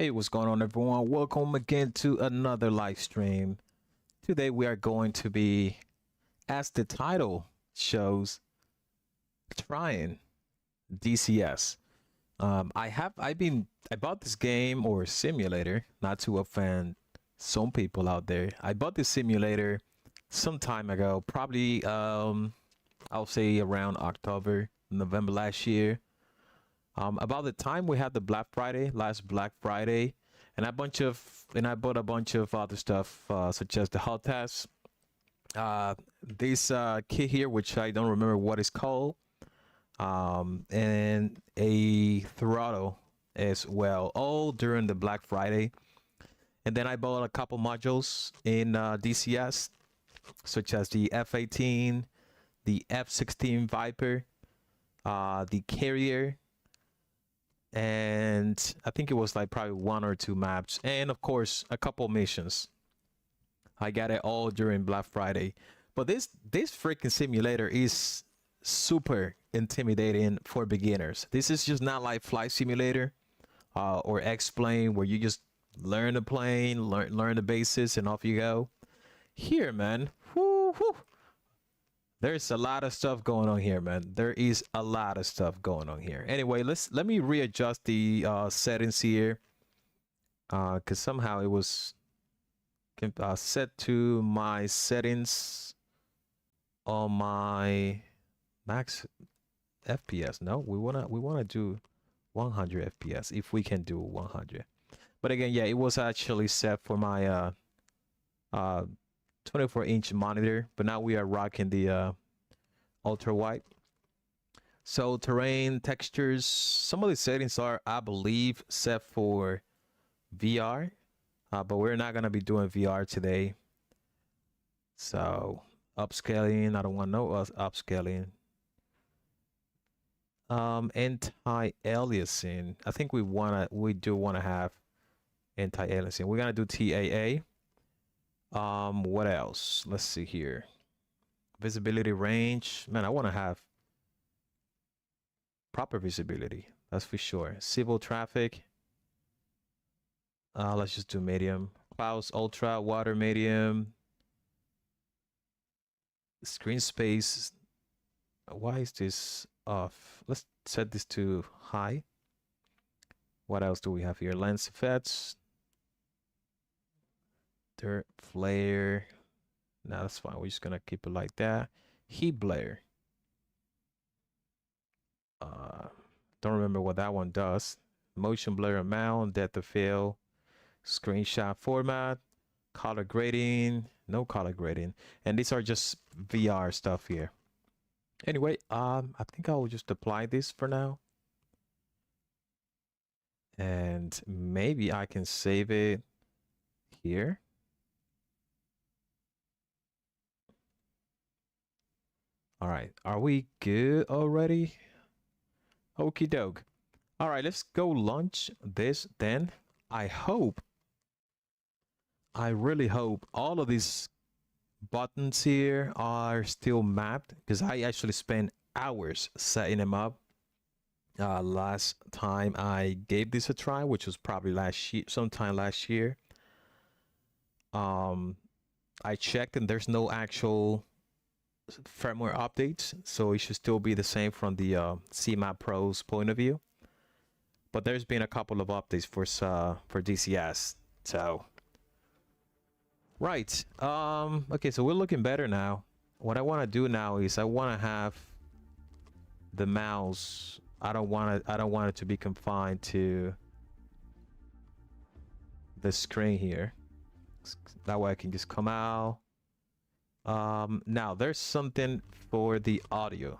Hey, what's going on, everyone? Welcome again to another live stream. Today we are going to be, as the title shows, trying DCS. I bought this game or simulator, not to offend some people out there. I bought this simulator some time ago, probably I'll say around October, November last year. About the time we had the last Black Friday, and I bought a bunch of other stuff, such as the hot test, this kit here, which I don't remember what it's called, and a throttle as well, all during the Black Friday. And then I bought a couple modules in DCS, such as the F-18, the F-16 Viper, the Carrier, and I think it was like probably 1 or 2 maps, and of course a couple missions. I got it all during Black Friday. But this freaking simulator is super intimidating for beginners. This is just not like Flight Simulator or X-Plane, where you just learn the plane, learn the basics, and off you go. Here, man, whoo, whoo. There's a lot of stuff going on here, man. There is a lot of stuff going on here. Anyway, let me readjust the settings here, because somehow it was set to my settings on my max FPS. No, we wanna do 100 FPS if we can do 100. But again, yeah, it was actually set for my 24-inch monitor, but now we are rocking the ultra wide. So terrain, textures, some of the settings are, I believe, set for VR, but we're not gonna be doing VR today. So upscaling, I don't want no upscaling. Anti-aliasing, I think we do wanna have anti-aliasing. We're gonna do TAA. What else? Let's see here. Visibility range. Man, I want to have proper visibility, that's for sure. Civil traffic. Let's just do medium. Clouds ultra, water medium. Screen space. Why is this off? Let's set this to high. What else do we have here? Lens effects, dirt flare. No, that's fine. We're just gonna keep it like that. Heat blare. Don't remember what that one does. Motion blur amount, depth of field, screenshot format, color grading, no color grading, and these are just VR stuff here. Anyway, I think I will just apply this for now, and maybe I can save it here. All right, are we good already? Okie doke. All right, let's go launch this then. I really hope all of these buttons here are still mapped, because I actually spent hours setting them up. Last time I gave this a try, which was probably sometime last year. I checked and there's no actual firmware updates, so it should still be the same from the CMAP Pro's point of view. But there's been a couple of updates for DCS. So right. Okay, so we're looking better now. What I want to do now is I want to have the mouse. I don't want it to be confined to the screen here. That way I can just come out. Now there's something for the audio.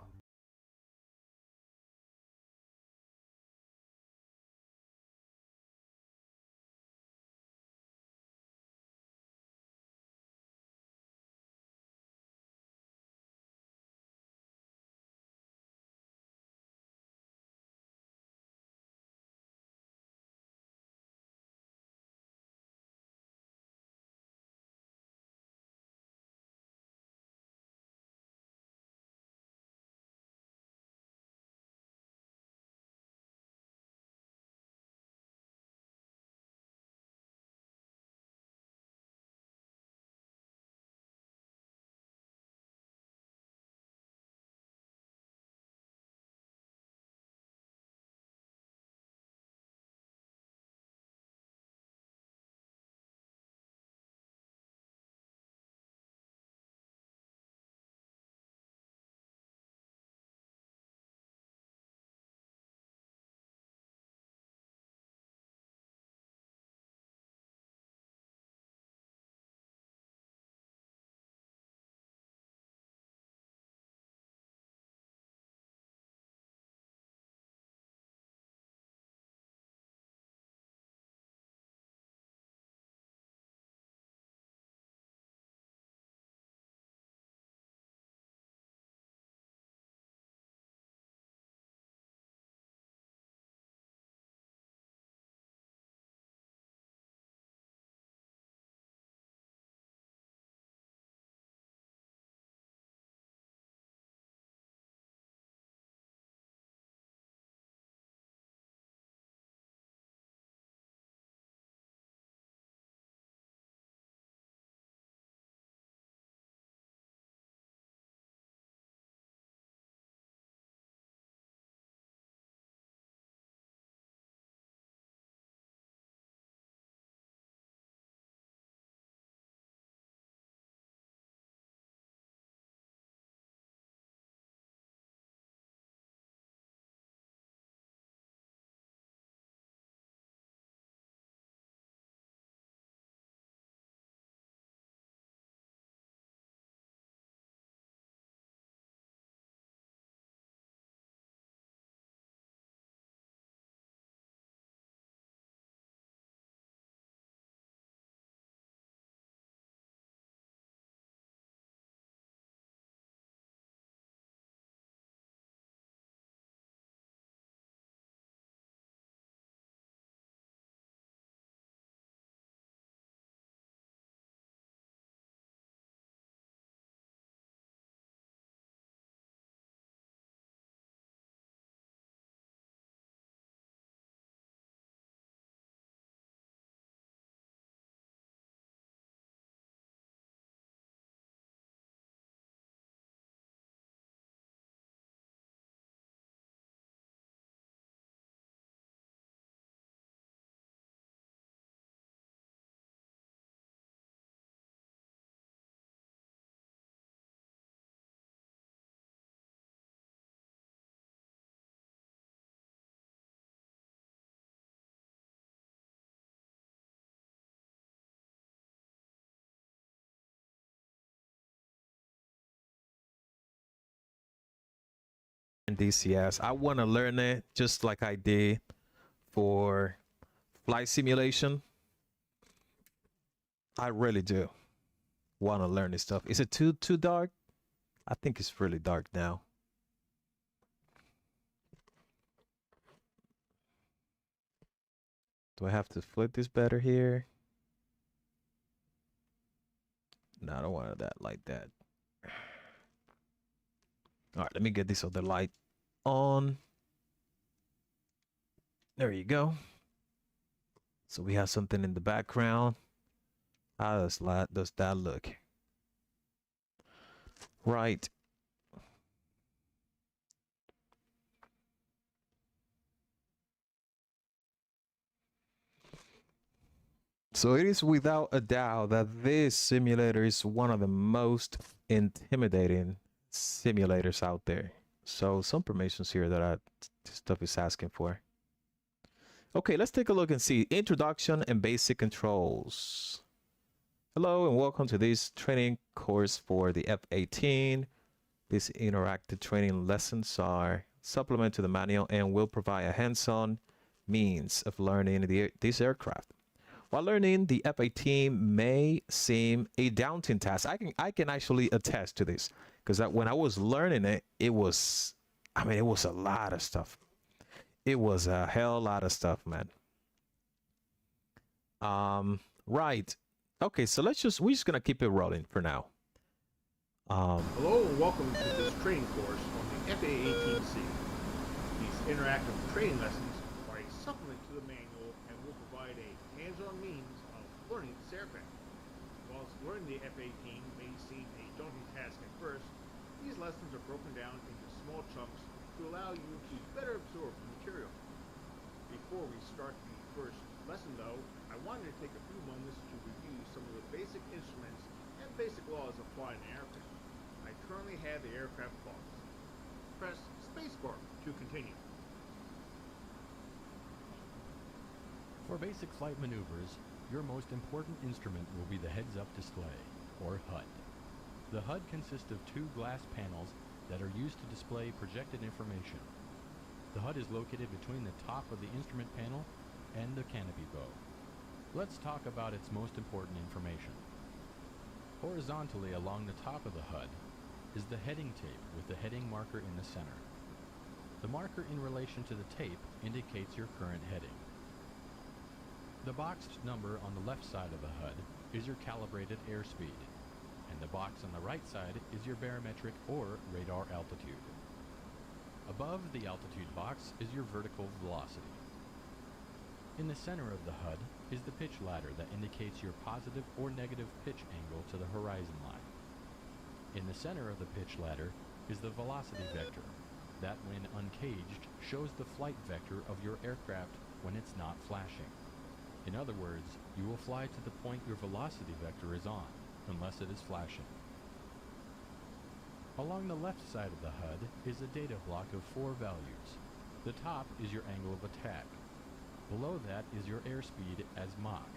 DCS. I want to learn it just like I did for flight simulation. I really do want to learn this stuff. Is it too dark? I think it's really dark now. Do I have to flip this better here? No, I don't want that like that. All right, let me get this other light on. There you go. So we have something in the background. How does that look? Right. So it is without a doubt that this simulator is one of the most intimidating simulators out there. So some permissions here that this stuff is asking for. Okay, let's take a look and see. Introduction and basic controls. Hello and welcome to this training course for the F-18. These interactive training lessons are supplement to the manual and will provide a hands-on means of learning this aircraft. While learning the F-18 may seem a daunting task, I can actually attest to this, because when I was learning it, it was a lot of stuff. It was a hell lot of stuff, man. Right. Okay, so we're just gonna keep it rolling for now. Hello and welcome to this training course on the FA-18C. These interactive training lessons are a supplement to the manual and will provide a hands-on means of learning this aircraft. Whilst learning the F-18 may seem a daunting task at first, these lessons are broken down into small chunks to allow you to better absorb the material. Before we start the first lesson though, I wanted to take a few moments to review some of the basic instruments and basic laws of flying an aircraft. I currently have the aircraft paused. Press spacebar to continue. For basic flight maneuvers, your most important instrument will be the heads-up display, or HUD. The HUD consists of two glass panels that are used to display projected information. The HUD is located between the top of the instrument panel and the canopy bow. Let's talk about its most important information. Horizontally along the top of the HUD is the heading tape with the heading marker in the center. The marker in relation to the tape indicates your current heading. The boxed number on the left side of the HUD is your calibrated airspeed, and the box on the right side is your barometric or radar altitude. Above the altitude box is your vertical velocity. In the center of the HUD is the pitch ladder that indicates your positive or negative pitch angle to the horizon line. In the center of the pitch ladder is the velocity vector, that when uncaged shows the flight vector of your aircraft when it's not flashing. In other words, you will fly to the point your velocity vector is on, unless it is flashing. Along the left side of the HUD is a data block of 4 values. The top is your angle of attack. Below that is your airspeed as Mach.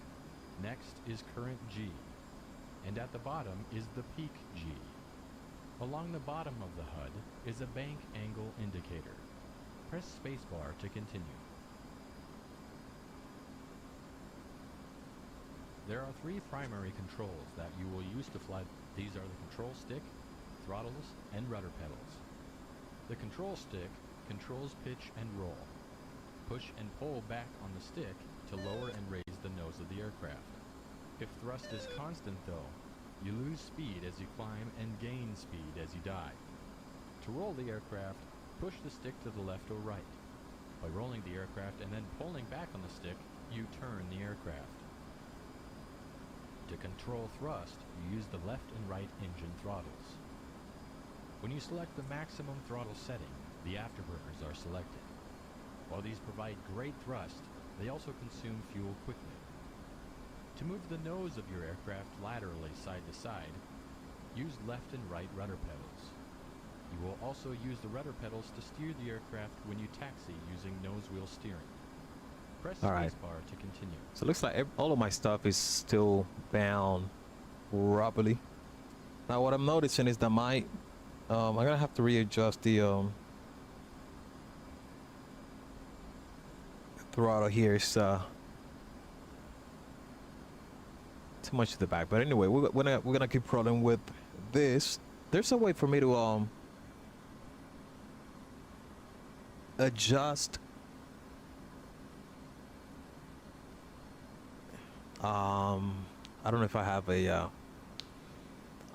Next is current G. And at the bottom is the peak G. Along the bottom of the HUD is a bank angle indicator. Press spacebar to continue. There are 3 primary controls that you will use to fly. These are the control stick, throttles, and rudder pedals. The control stick controls pitch and roll. Push and pull back on the stick to lower and raise the nose of the aircraft. If thrust is constant though, you lose speed as you climb and gain speed as you dive. To roll the aircraft, push the stick to the left or right. By rolling the aircraft and then pulling back on the stick, you turn the aircraft. To control thrust, you use the left and right engine throttles. When you select the maximum throttle setting, the afterburners are selected. While these provide great thrust, they also consume fuel quickly. To move the nose of your aircraft laterally side to side, use left and right rudder pedals. You will also use the rudder pedals to steer the aircraft when you taxi using nose wheel steering. Press spacebar to continue. So it looks like all of my stuff is still bound properly. Now what I'm noticing is that I'm gonna have to readjust the throttle here is too much to the back. But anyway, we're gonna keep rolling with this. There's a way for me to adjust I don't know if I have a all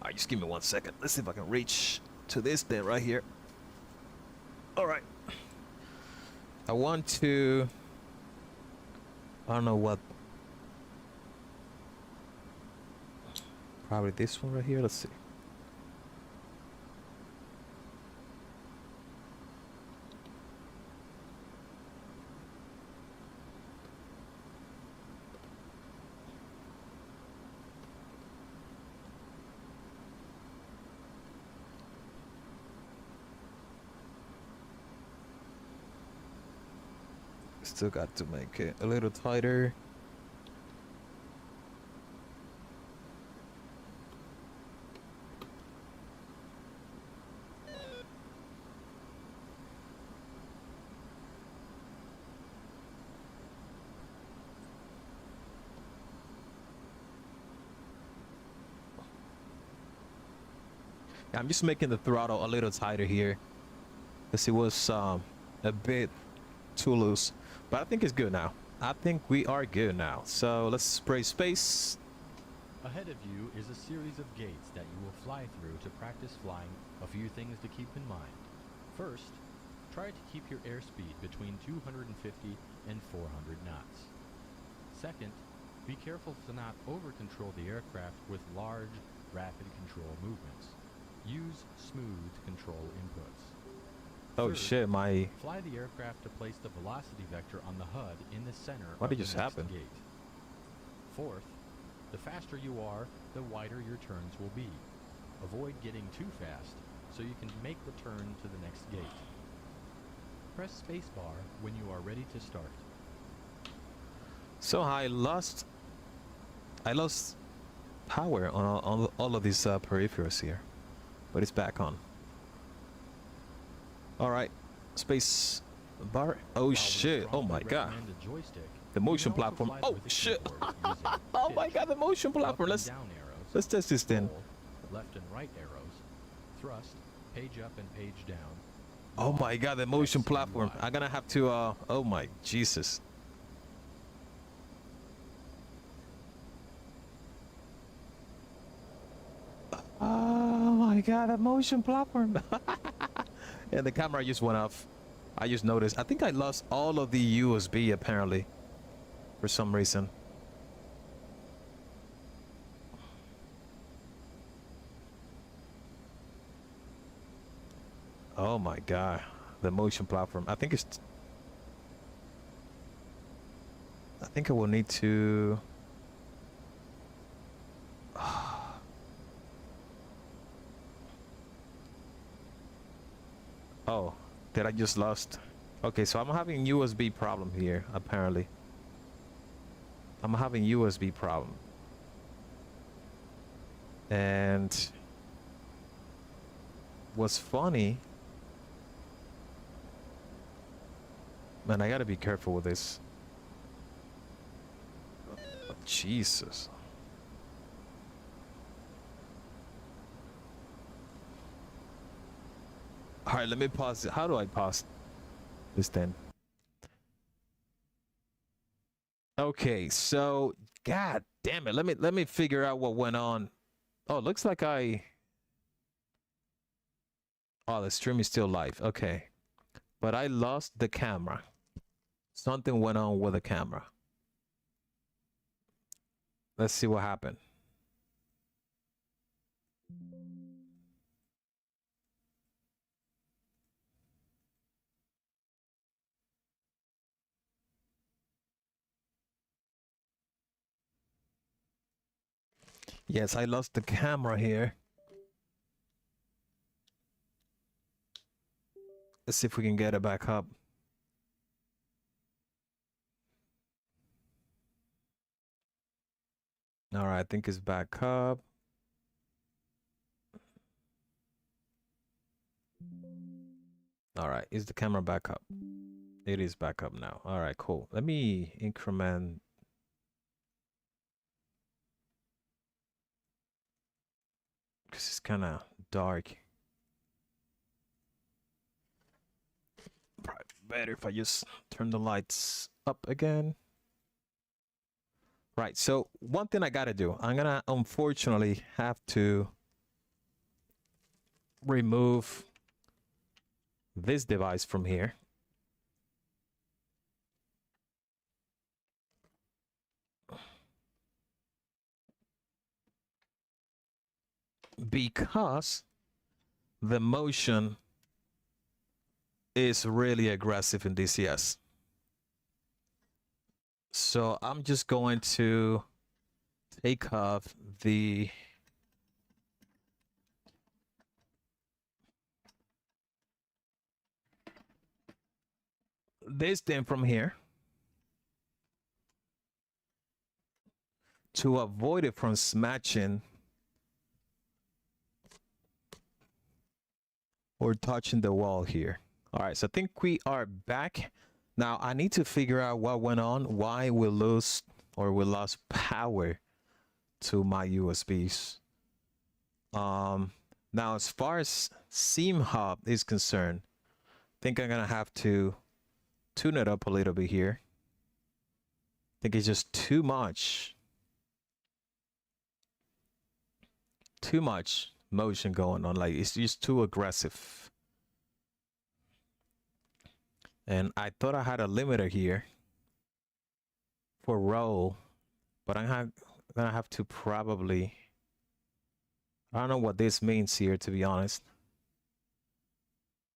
right, just give me 1 second. Let's see if I can reach to this thing right here. All right, I want to, I don't know what, probably this one right here. Let's see. Still got to make it a little tighter. I'm just making the throttle a little tighter here because it was a bit too loose, but I think it's good now. I think we are good now. So let's spray space. Ahead of you is a series of gates that you will fly through to practice flying. A few things to keep in mind. First, try to keep your airspeed between 250 and 400 knots. Second, be careful to not over-control the aircraft with large, rapid control movements. Use smooth control inputs. Oh Third, shit, my... fly the aircraft to place the velocity vector on the HUD in the center What of did the just next happen? gate. Fourth, the faster you are, the wider your turns will be. Avoid getting too fast so you can make the turn to the next gate. Press spacebar when you are ready to start. So I lost power on all of these peripherals here, but it's back on. All right, space bar. Oh shit! Oh my god! The motion platform. Oh shit! Oh my god! The motion platform. Let's test this then. Left and right arrows. Thrust. Page up and page down. Oh my god! The motion platform. I'm gonna have to. Oh my Jesus! Oh my god! The motion platform. And the camera just went off. I just noticed. I think I lost all of the USB apparently for some reason. Oh my god. The motion platform. I think I will need to Oh, did I just lost? Okay, so I'm having USB problem here, apparently. I'm having USB problem. And what's funny, man, I gotta be careful with this. Oh, Jesus. All right, let me pause it. How do I pause this then? Okay, so god damn it. Let me figure out what went on. Oh, it looks like oh, the stream is still live. Okay. But I lost the camera. Something went on with the camera. Let's see what happened. Yes, I lost the camera here. Let's see if we can get it back up. All right, I think it's back up. All right, is the camera back up? It is back up now. All right, cool. Let me increment. Because it's kind of dark. Probably better if I just turn the lights up again. Right, so one thing I gotta do, I'm gonna unfortunately have to remove this device from here. Because the motion is really aggressive in DCS. So I'm just going to take off this thing from here to avoid it from smashing or touching the wall here. All right, so I think we are back. Now I need to figure out what went on, why we lost power to my USBs. Now as far as Seam Hub is concerned, I think I'm gonna have to tune it up a little bit here. I think it's just too much motion going on. Like, it's just too aggressive. And I thought I had a limiter here for roll, but I'm gonna have to probably, I don't know what this means here, to be honest.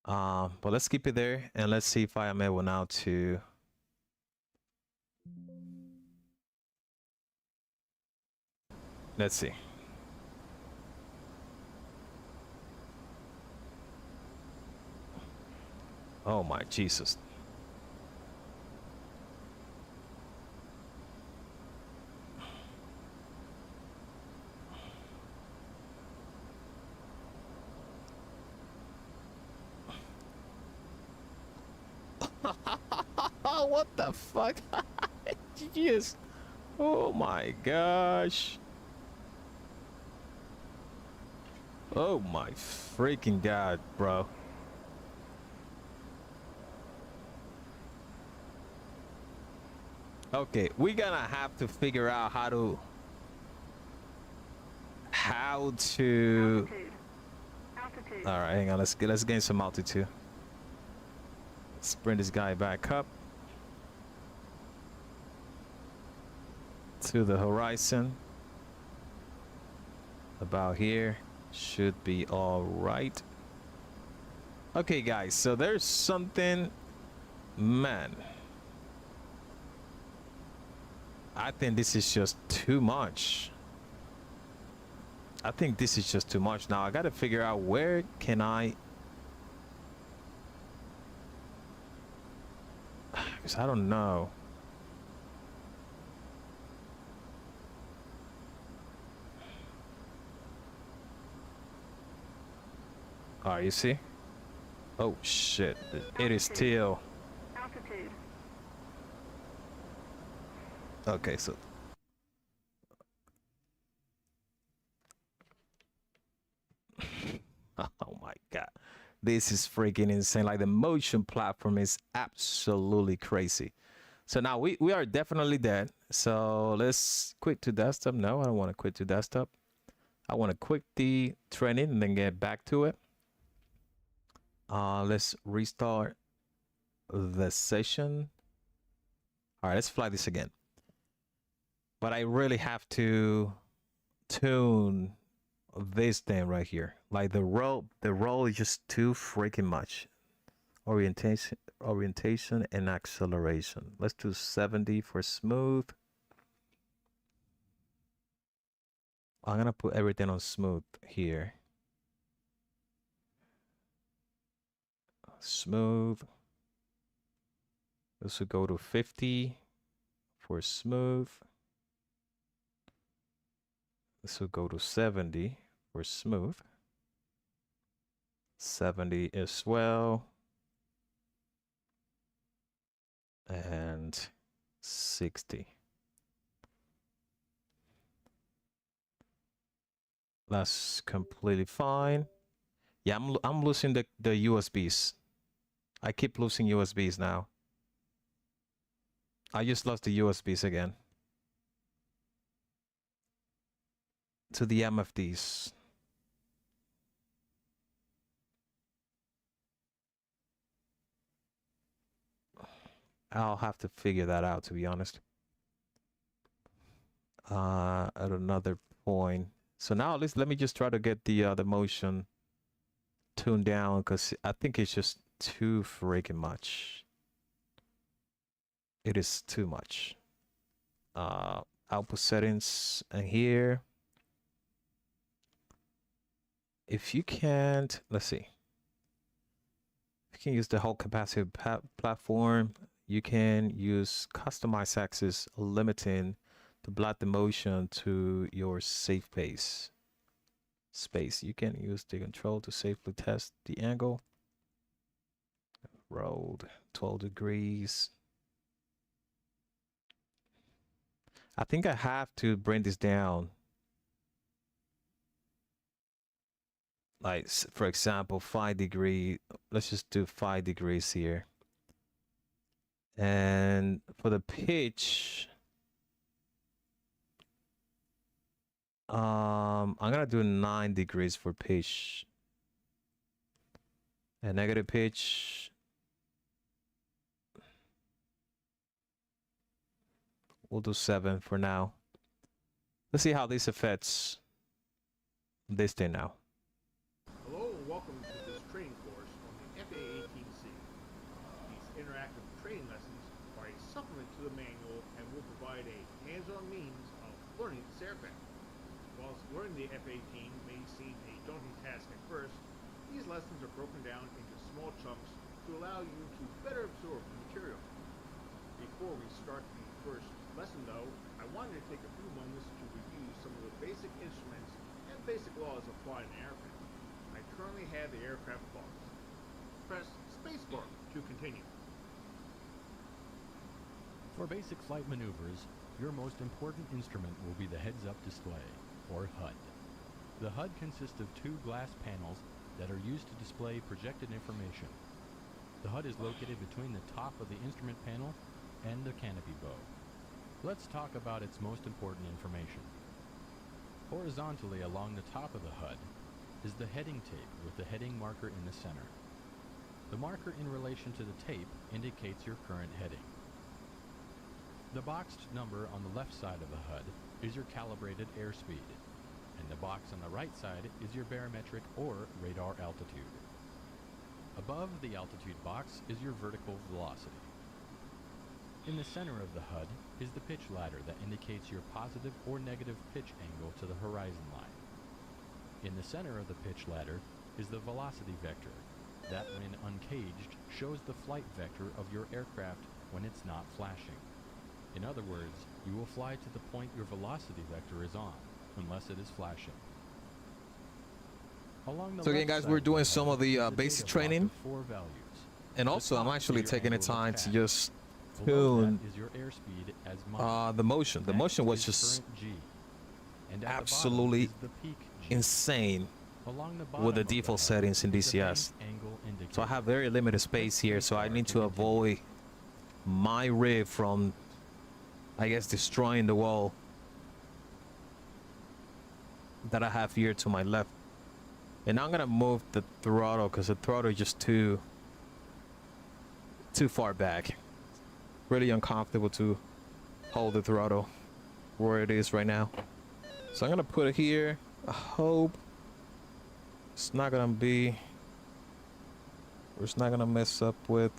But let's keep it there and let's see if I am able now to let's see. Oh my Jesus. What the fuck? Yes. Oh my gosh. Oh my freaking God, bro. Okay, we're gonna have to figure out how to altitude. All right, hang on. Let's gain some altitude. Let's bring this guy back up to the horizon. About here should be all right. Okay, guys. So there's something, man. I think this is just too much. I think this is just too much. Now I got to figure out where can I, because I don't know. All right, you see? Oh shit! It is still. Altitude. Okay, so oh my God, this is freaking insane. Like, the motion platform is absolutely crazy. So now we are definitely dead. So let's quit to desktop. No, I don't want to quit to desktop. I want to quit the training and then get back to it. Let's restart the session. All right, let's fly this again. But I really have to tune this thing right here. Like, the roll is just too freaking much. Orientation and acceleration. Let's do 70 for smooth. I'm gonna put everything on smooth here. Smooth. This will go to 50 for smooth. This will go to 70 for smooth. 70 as well. and 60. That's completely fine. Yeah, I'm losing the USBs. I keep losing USBs now. I just lost the USBs again. To the MFDs. I'll have to figure that out, to be honest. At another point. So now let me just try to get the motion tuned down, because I think it's just too freaking much. It is too much. Output settings, and here, if you can't, let's see, if you can use the whole capacitive platform, you can use customize axis limiting to block the motion to your safe space. You can use the control to safely test the angle. Rolled 12 degrees. I think I have to bring this down. Like, for example, 5 degree. Let's just do 5 degrees here. And for the pitch, I'm gonna do 9 degrees for pitch. And negative pitch, we'll do 7 for now. Let's see how this affects this thing now. Hello and welcome to this training course on the FA-18C. These interactive training lessons are a supplement to the manual and will provide a hands-on means of learning this aircraft. Whilst learning the F-18 may seem a daunting task at first, these lessons are broken down into small chunks to allow you to better absorb the material. Before we start the first lesson though, I wanted to take a few moments to review some of the basic instruments and basic laws applied in an aircraft. I currently have the aircraft box. Press spacebar to continue. For basic flight maneuvers, your most important instrument will be the heads-up display, or HUD. The HUD consists of 2 glass panels that are used to display projected information. The HUD is located between the top of the instrument panel and the canopy bow. Let's talk about its most important information. Horizontally along the top of the HUD is the heading tape with the heading marker in the center. The marker in relation to the tape indicates your current heading. The boxed number on the left side of the HUD is your calibrated airspeed, and the box on the right side is your barometric or radar altitude. Above the altitude box is your vertical velocity. In the center of the HUD is the pitch ladder that indicates your positive or negative pitch angle to the horizon line. In the center of the pitch ladder is the velocity vector that, when uncaged, shows the flight vector of your aircraft when it's not flashing. In other words, you will fly to the point your velocity vector is on, unless it is flashing. So again, guys, we're doing some of the basic training, and also I'm actually taking the time to just tune the motion. The motion was just absolutely insane with the default settings in DCS. So I have very limited space here, so I need to avoid my rig from, I guess, destroying the wall that I have here to my left. And I'm gonna move the throttle because the throttle is just too far back. Really uncomfortable to hold the throttle where it is right now. So I'm gonna put it here. I hope it's not gonna be, or it's not gonna mess up with.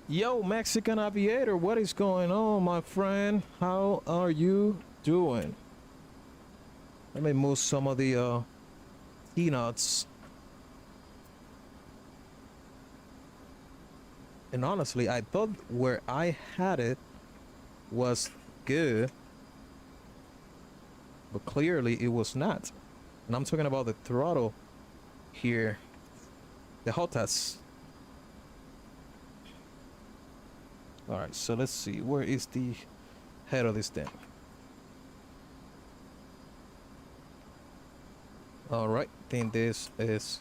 Yo, Mexican Aviator, what is going on, my friend? How are you doing? Let me move some of the peanuts. And honestly, I thought where I had it was good, but clearly it was not. And I'm talking about the throttle here. The HOTAS All right, so let's see. Where is the head of this thing? All right, think this is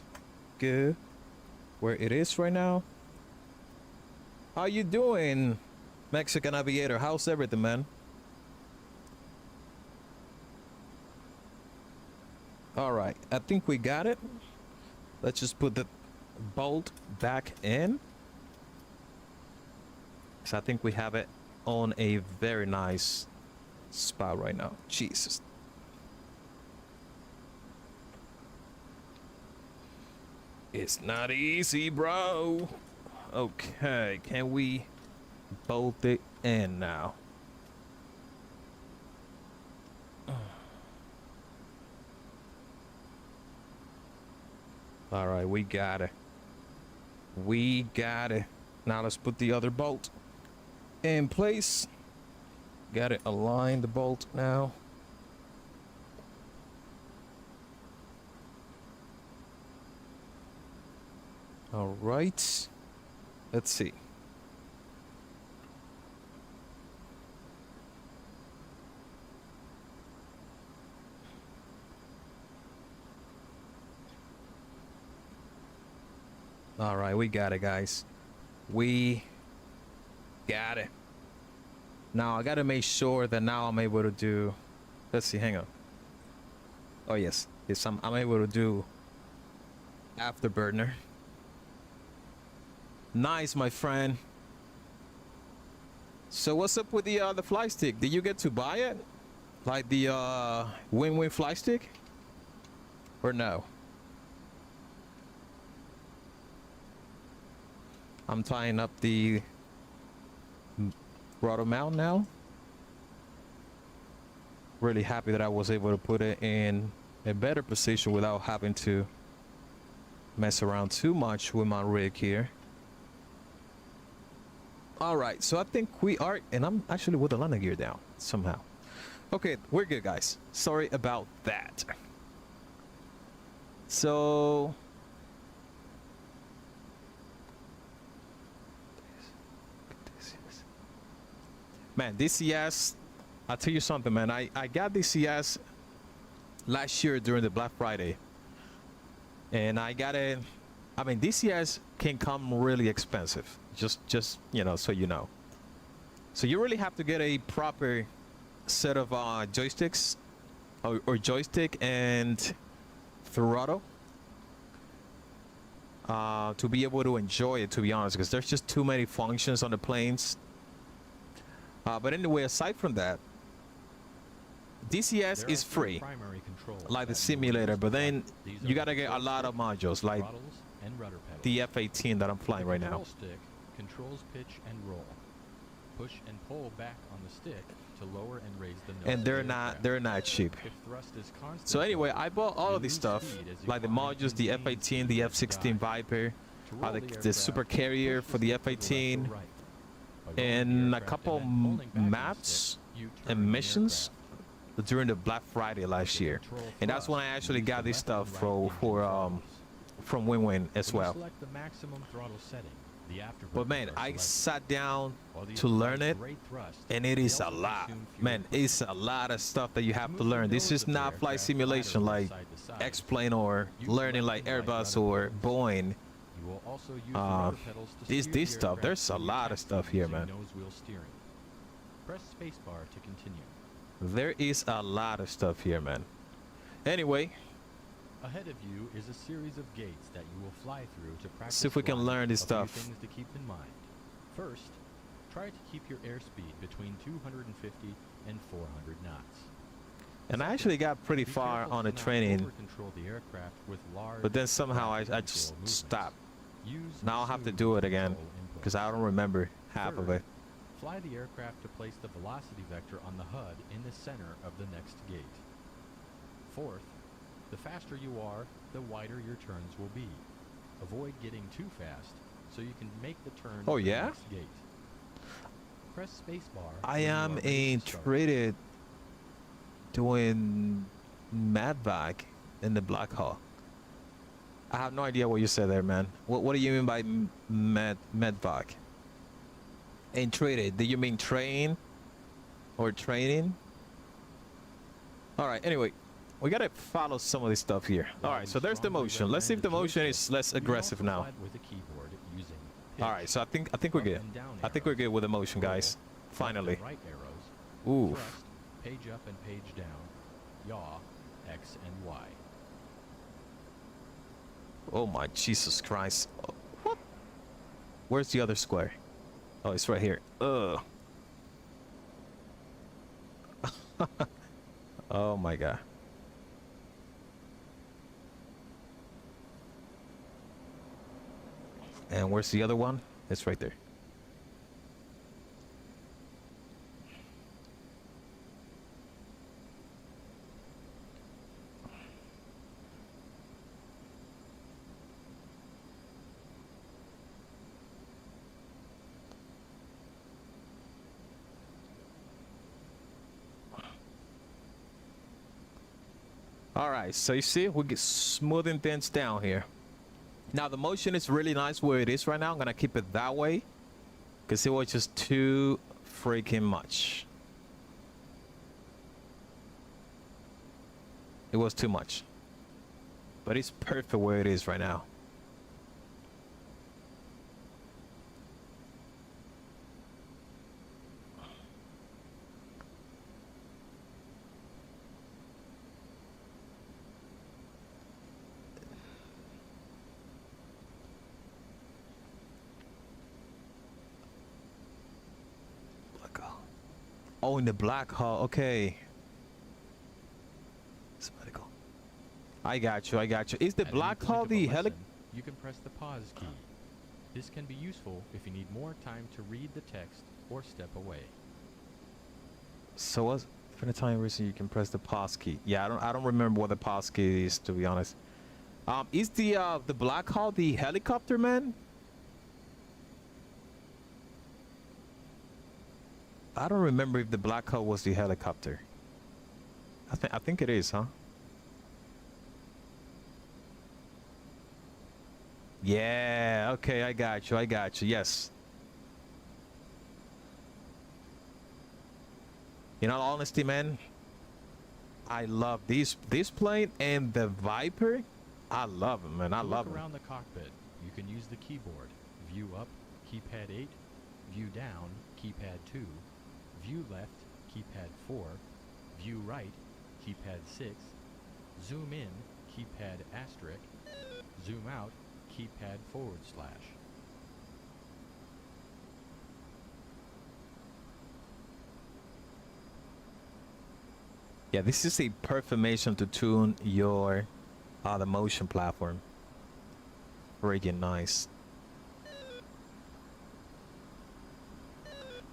good where it is right now. How you doing, Mexican Aviator? How's everything, man? All right, I think we got it. Let's just put the bolt back in. So I think we have it on a very nice spot right now. Jesus. It's not easy, bro. Okay, can we bolt it in now? All right, we got it. We got it. Now let's put the other bolt in place. Got it. Align the bolt now. All right. Let's see. All right, we got it, guys. We got it. Now I gotta make sure that now I'm able to do. Let's see. Hang on. Oh yes, yes. I'm able to do afterburner. Nice, my friend. So what's up with the fly stick? Did you get to buy it? Like the win-win fly stick? Or no? I'm tying up the throttle mount now. Really happy that I was able to put it in a better position without having to mess around too much with my rig here. All right, so I think we are, and I'm actually with the landing gear down somehow. Okay, we're good, guys. Sorry about that. So man, DCS, I'll tell you something, man. I got DCS last year during the Black Friday, and I got it. I mean, DCS can come really expensive. Just you know, so you know. So you really have to get a proper set of joysticks, or joystick and throttle, to be able to enjoy it. To be honest, because there's just too many functions on the planes. But anyway, aside from that, DCS is free, like the simulator, but then you gotta get a lot of modules, like the F-18 that I'm flying right now. Stick controls pitch and roll. Push and pull back on the stick to lower and raise the nose. And they're not cheap. If thrust is constant, So anyway, I bought all of this stuff, like the modules, the F-18, the F-16 Viper, the super carrier for the F-18, and a couple maps and missions during the Black Friday last year. And that's when I actually got this stuff from Win-Win as well. But man, I sat down to learn it, and it is a lot. Man, it's a lot of stuff that you have to learn. This is not flight simulation like X-Plane or learning like Airbus or Boeing. This stuff, there's a lot of stuff here, man. Press spacebar to continue. There is a lot of stuff here, man. Anyway, ahead of you is a series of gates that you will fly through to practice. See if we can learn this stuff. Things to keep in mind. First, try to keep your airspeed between 250 and 400 knots. And I actually got pretty far on the training, but then somehow I just stopped. Now I'll have to do it again because I don't remember half of it. Fly the aircraft to place the velocity vector on the HUD in the center of the next gate. Fourth, the faster you are, the wider your turns will be. Avoid getting too fast so you can make the turn to the next gate. Press spacebar. I am treated doing Madvac in the Black Hawk. I have no idea what you said there, man. What do you mean by Medvac? And traded. Do you mean train or training? All right. Anyway, we gotta follow some of this stuff here. All right. So there's the motion. Let's see if the motion is less aggressive now. All right. So I think we're good. I think we're good with the motion, guys. Finally. Right arrows. Ooh. Thrust, page up and page down. Yaw, X and Y. Oh my Jesus Christ. Oh, what? Where's the other square? Oh, it's right here. Ugh. Oh my God. And where's the other one? It's right there. All right, so you see, we get smoothing things down here. Now the motion is really nice where it is right now. I'm gonna keep it that way because it was just too freaking much. It was too much, but it's perfect where it is right now. Oh, in the black hole. Okay. It's medical. I got you. I got you. Is the At black any point hole of a the lesson, you can press the pause key. This can be useful if you need more time to read the text or step away. So what's for the time reason you can press the pause key? Yeah, I don't remember what the pause key is, to be honest. Is the black hole the helicopter, man? I don't remember if the black hole was the helicopter. I think it is, huh? Yeah, okay, I got you. I got you. Yes. In all honesty, man, I love this plane and the Viper. I love them, man. I love them. Around the cockpit, you can use the keyboard. View up, keypad 8. View down, keypad 2. View left, keypad 4. View right, keypad 6. Zoom in, keypad asterisk. Zoom out, keypad /. Yeah, this is a perfect mission to tune your the motion platform. Freaking nice.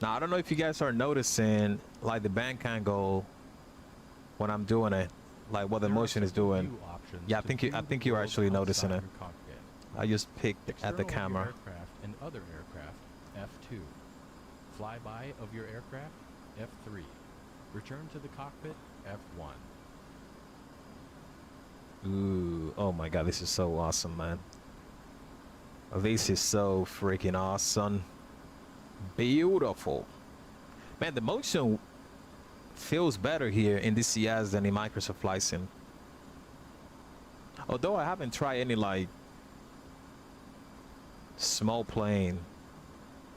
Now I don't know if you guys are noticing like the bank angle when I'm doing it, like what the motion is doing. Yeah, I think you're actually noticing it. I just picked at the camera. Aircraft and other aircraft, F2. Flyby of your aircraft, F3. Return to the cockpit, F1. Ooh, oh my God, this is so awesome, man. This is so freaking awesome. Beautiful. Man, the motion feels better here in DCS than in Microsoft Flight Sim. Although I haven't tried any like small plane.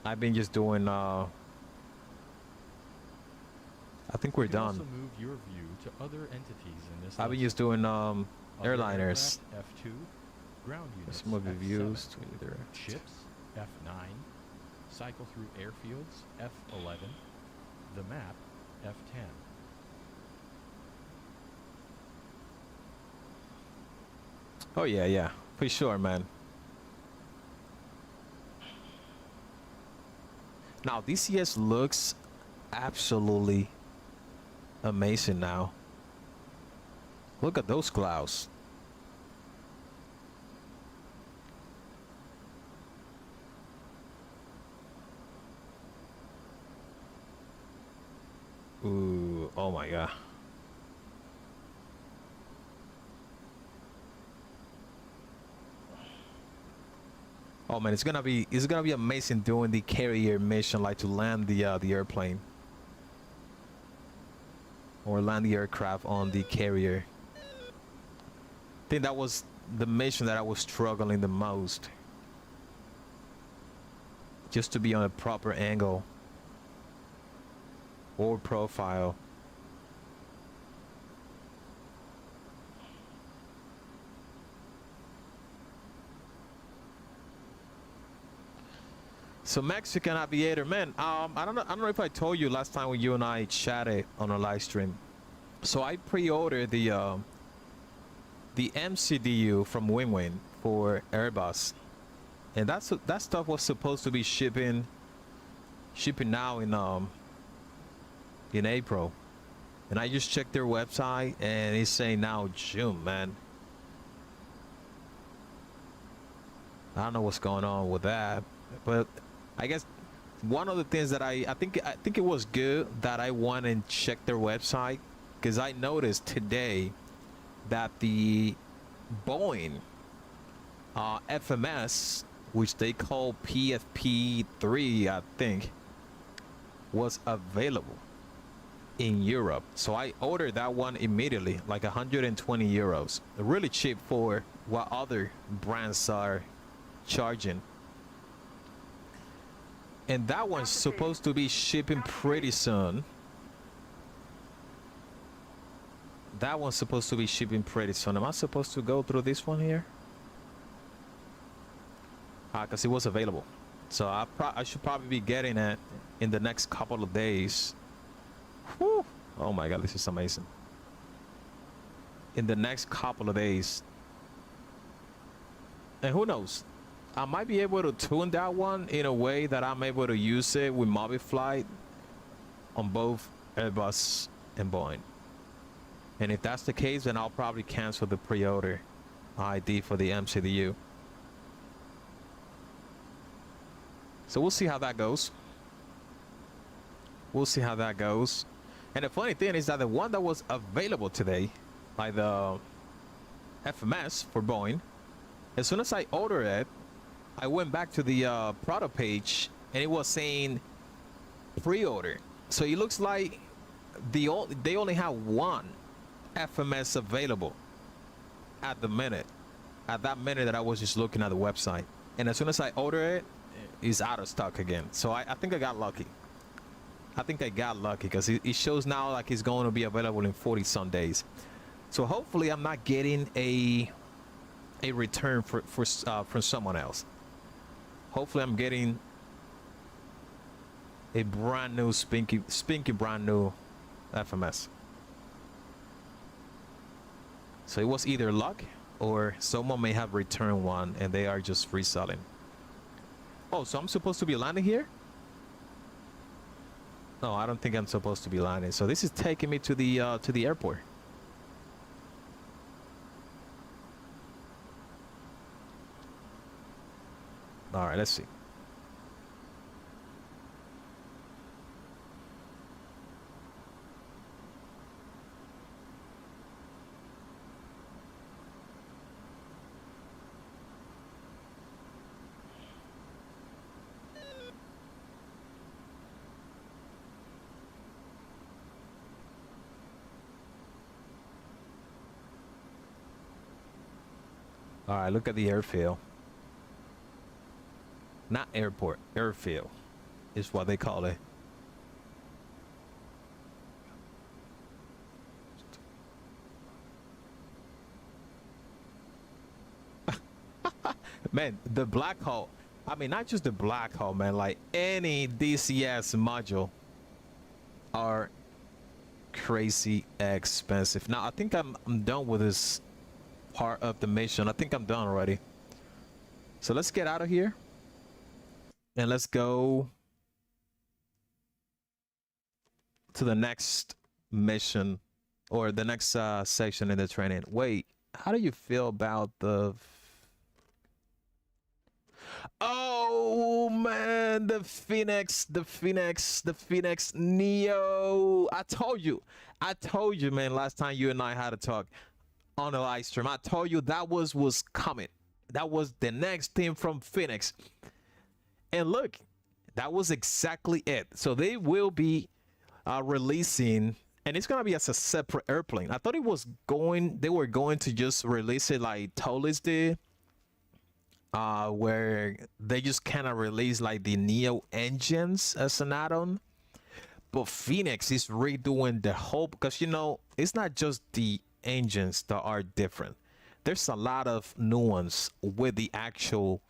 I've been just doing I think we're done. Also move your view to other entities in this I've been lesson. just doing Other airliners. aircraft, F2. Ground units, Some of the F7. views to either. Ships, F9. Cycle through airfields, F11. The map, F10. Oh yeah, yeah, for sure, man. Now DCS looks absolutely amazing now. Look at those clouds. Ooh, oh my God. Oh man, it's gonna be amazing doing the carrier mission, like to land the airplane or land the aircraft on the carrier. I think that was the mission that I was struggling the most, just to be on a proper angle or profile. So Mexican Aviator, man, I don't know if I told you last time when you and I chatted on a live stream. So I pre-ordered the MCDU from WinWin for Airbus, and that stuff was supposed to be shipping now in April, and I just checked their website and it's saying now June, man. I don't know what's going on with that, but I guess one of the things that I think it was good that I went and checked their website, because I noticed today that the Boeing FMS, which they call PFP3, I think, was available in Europe. So I ordered that one immediately, like 120 euros, really cheap for what other brands are charging. And that one's supposed to be shipping pretty soon. That one's supposed to be shipping pretty soon. Am I supposed to go through this one here? Because it was available. So I should probably be getting it in the next couple of days. Whew. Oh my God, this is amazing. In the next couple of days. And who knows? I might be able to tune that one in a way that I'm able to use it with Mobiflight on both Airbus and Boeing. And if that's the case, then I'll probably cancel the pre-order ID for the MCDU. So we'll see how that goes. We'll see how that goes. And the funny thing is that the one that was available today, like the FMS for Boeing, as soon as I ordered it, I went back to the product page and it was saying pre-order. So it looks like they only have one FMS available at the minute. At that minute that I was just looking at the website. And as soon as I order it, it's out of stock again. So I think I got lucky. I think I got lucky because it shows now like it's going to be available in 40 some days. So hopefully I'm not getting a return from someone else. Hopefully I'm getting a brand new spinky brand new FMS. So it was either luck or someone may have returned one and they are just reselling. Oh, so I'm supposed to be landing here? No, I don't think I'm supposed to be landing. So this is taking me to the airport. All right, let's see. All right, look at the airfield. Not airport, airfield is what they call it. Man, the black hole. I mean, not just the black hole, man. Like any DCS module are crazy expensive. Now, I think I'm done with this part of the mission. I think I'm done already. So let's get out of here. And let's go to the next mission or the next section in the training. Wait, how do you feel about the... Oh man, the Phoenix Neo. I told you, man, last time you and I had a talk on the live stream. I told you that was coming. That was the next thing from Phoenix. And look, that was exactly it. So they will be releasing, and it's gonna be as a separate airplane. I thought they were going to just release it like Tolis did, where they just kind of release like the Neo engines as an add-on. But Phoenix is redoing the whole, because it's not just the engines that are different. There's a lot of new ones with the actual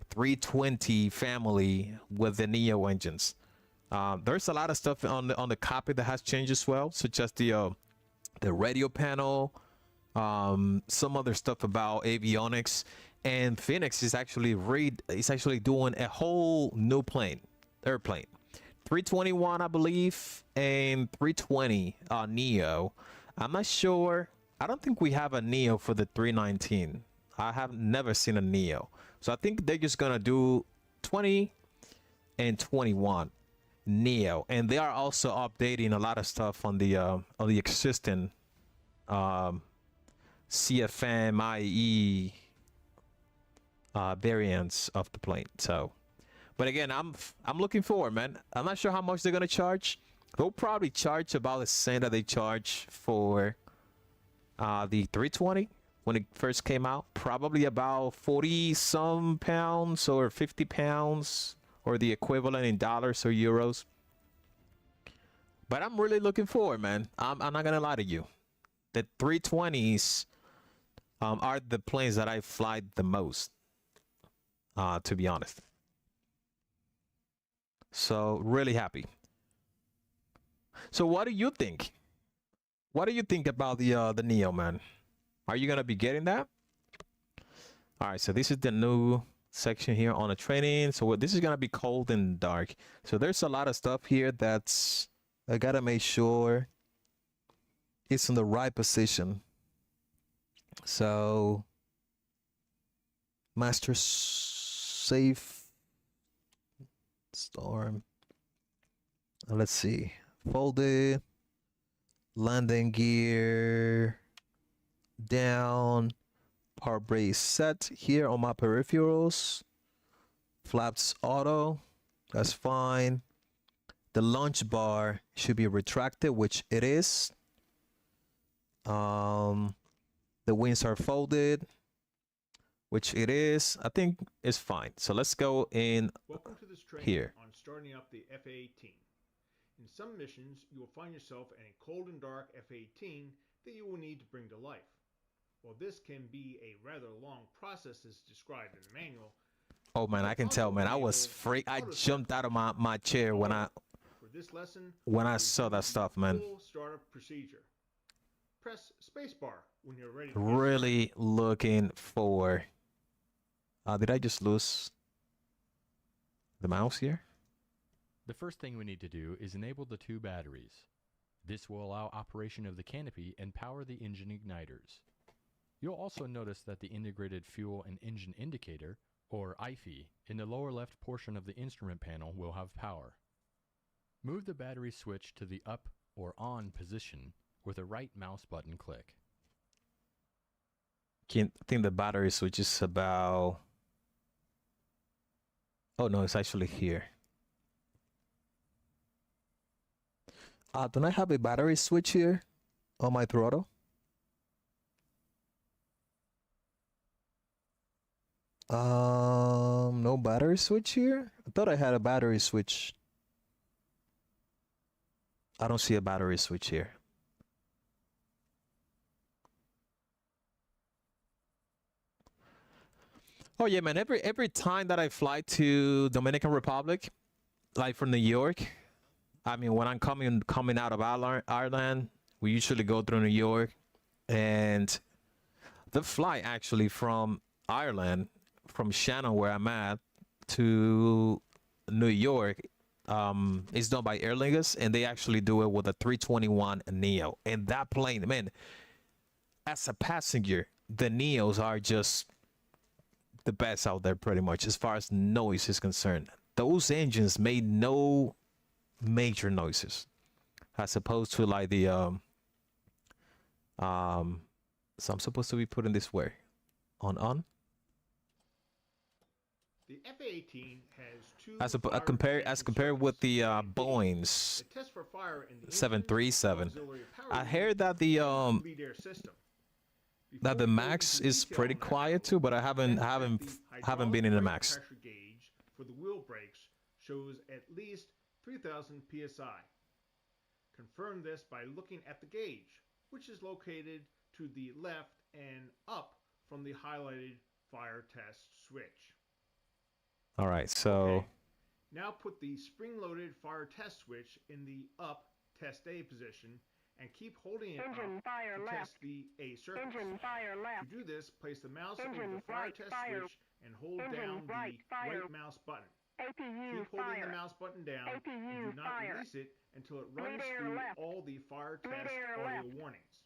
320 family with the Neo engines. There's a lot of stuff on the cockpit that has changed as well, such as the radio panel, some other stuff about avionics, and Phoenix is actually doing a whole new airplane, 321 I believe, and 320 Neo. I'm not sure. I don't think we have a Neo for the 319. I have never seen a Neo, so I think they're just gonna do 20 and 21 Neo, and they are also updating a lot of stuff on the existing CFM IE variants of the plane. So, but again, I'm looking forward, man. I'm not sure how much they're gonna charge. They'll probably charge about the same that they charge for the 320 when it first came out. Probably about 40 some pounds or 50 pounds, or the equivalent in dollars or euros. But I'm really looking forward, man. I'm not gonna lie to you. The 320s are the planes that I fly the most, to be honest. So really happy. So what do you think? What do you think about the Neo, man? Are you gonna be getting that? All right, so this is the new section here on the training. So this is gonna be cold and dark. So there's a lot of stuff here that's I gotta make sure it's in the right position. So master safe storm. Let's see. Folded, landing gear down, power brace set here on my peripherals, flaps auto, that's fine. The launch bar should be retracted, which it is. The wings are folded, which it is. I think it's fine. So let's go in. Welcome to this training here on starting up the F-18. In some missions, you will find yourself in a cold and dark F-18 that you will need to bring to life. While this can be a rather long process as described in the manual. Oh man, I can tell, man. I was freak. I jumped out of my chair when I saw that stuff, man. Full startup procedure. Press spacebar when you're ready. Really looking for. Did I just lose the mouse here? The first thing we need to do is enable the two batteries. This will allow operation of the canopy and power the engine igniters. You'll also notice that the integrated fuel and engine indicator, or IFE, in the lower left portion of the instrument panel will have power. Move the battery switch to the up or on position with a right mouse button click. I think the battery switch is about. Oh no, it's actually here. Don't I have a battery switch here on my throttle? No battery switch here. I thought I had a battery switch. I don't see a battery switch here. Oh yeah, man. Every time that I fly to Dominican Republic, like from New York, I mean, when I'm coming out of Ireland, we usually go through New York, and the flight actually from Ireland, from Shannon, where I'm at, to New York, is done by Aer Lingus, and they actually do it with a 321 Neo. And that plane, man, as a passenger, the Neos are just the best out there, pretty much, as far as noise is concerned. Those engines made no major noises, as opposed to like the so I'm supposed to be putting this where on The FA-18 has two compared with the Boeing's that test for fire in the 737. auxiliary power I heard unit that the and bleed air system. that the Before Max going into is detail pretty on that, quiet though, too, but I then check haven't the been in the hydraulic Max. pressure gauge for the wheel brakes shows at least 3,000 psi. Confirm this by looking at the gauge, which is located to the left and up from the highlighted fire test switch. All right, so Okay. Now put the spring-loaded fire test switch in the up test A position and keep holding it Engine up fire to left. test the A surface. Engine fire To left. do this, place the mouse over Engine the fire right test fire. switch and hold Engine down right the fire. right mouse button. APU Keep holding fire. the mouse button down APU and do not fire. release it until it Bleed runs air through left. all the fire Bleed test air audio left. warnings.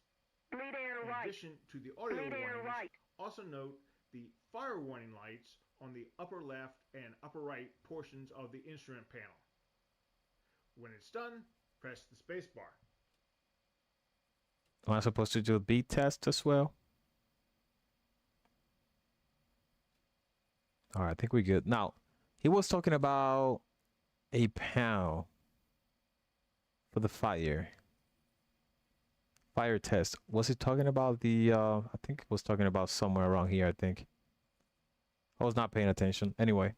Bleed air In right. addition to the audio Bleed air warnings, right. also note the fire warning lights on the upper left and upper right portions of the instrument panel. When it's done, press the space bar. am I supposed to do a beat test as well? All right, I think we're good. Now, he was talking about a pound for the fire test. Was he talking about the I think he was talking about somewhere around here, I think. I was not paying attention. Anyway.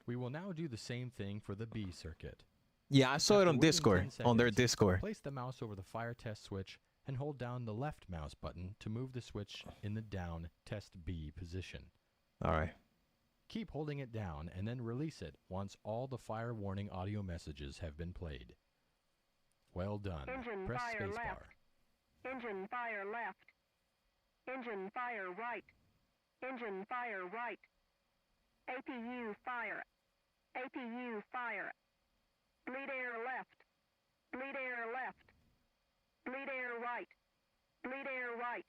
We will now do the same thing for the B circuit. Yeah, I saw it After on waiting Discord, 10 on their seconds, Discord. Place the mouse over the fire test switch and hold down the left mouse button to move the switch in the down test B position. All right. Keep holding it down and then release it once all the fire warning audio messages have been played. Well done. Engine Press fire spacebar. left. Engine fire left. Engine fire right. Engine fire right. APU fire. APU fire. Bleed air left. Bleed air left. Bleed air right. Bleed air right.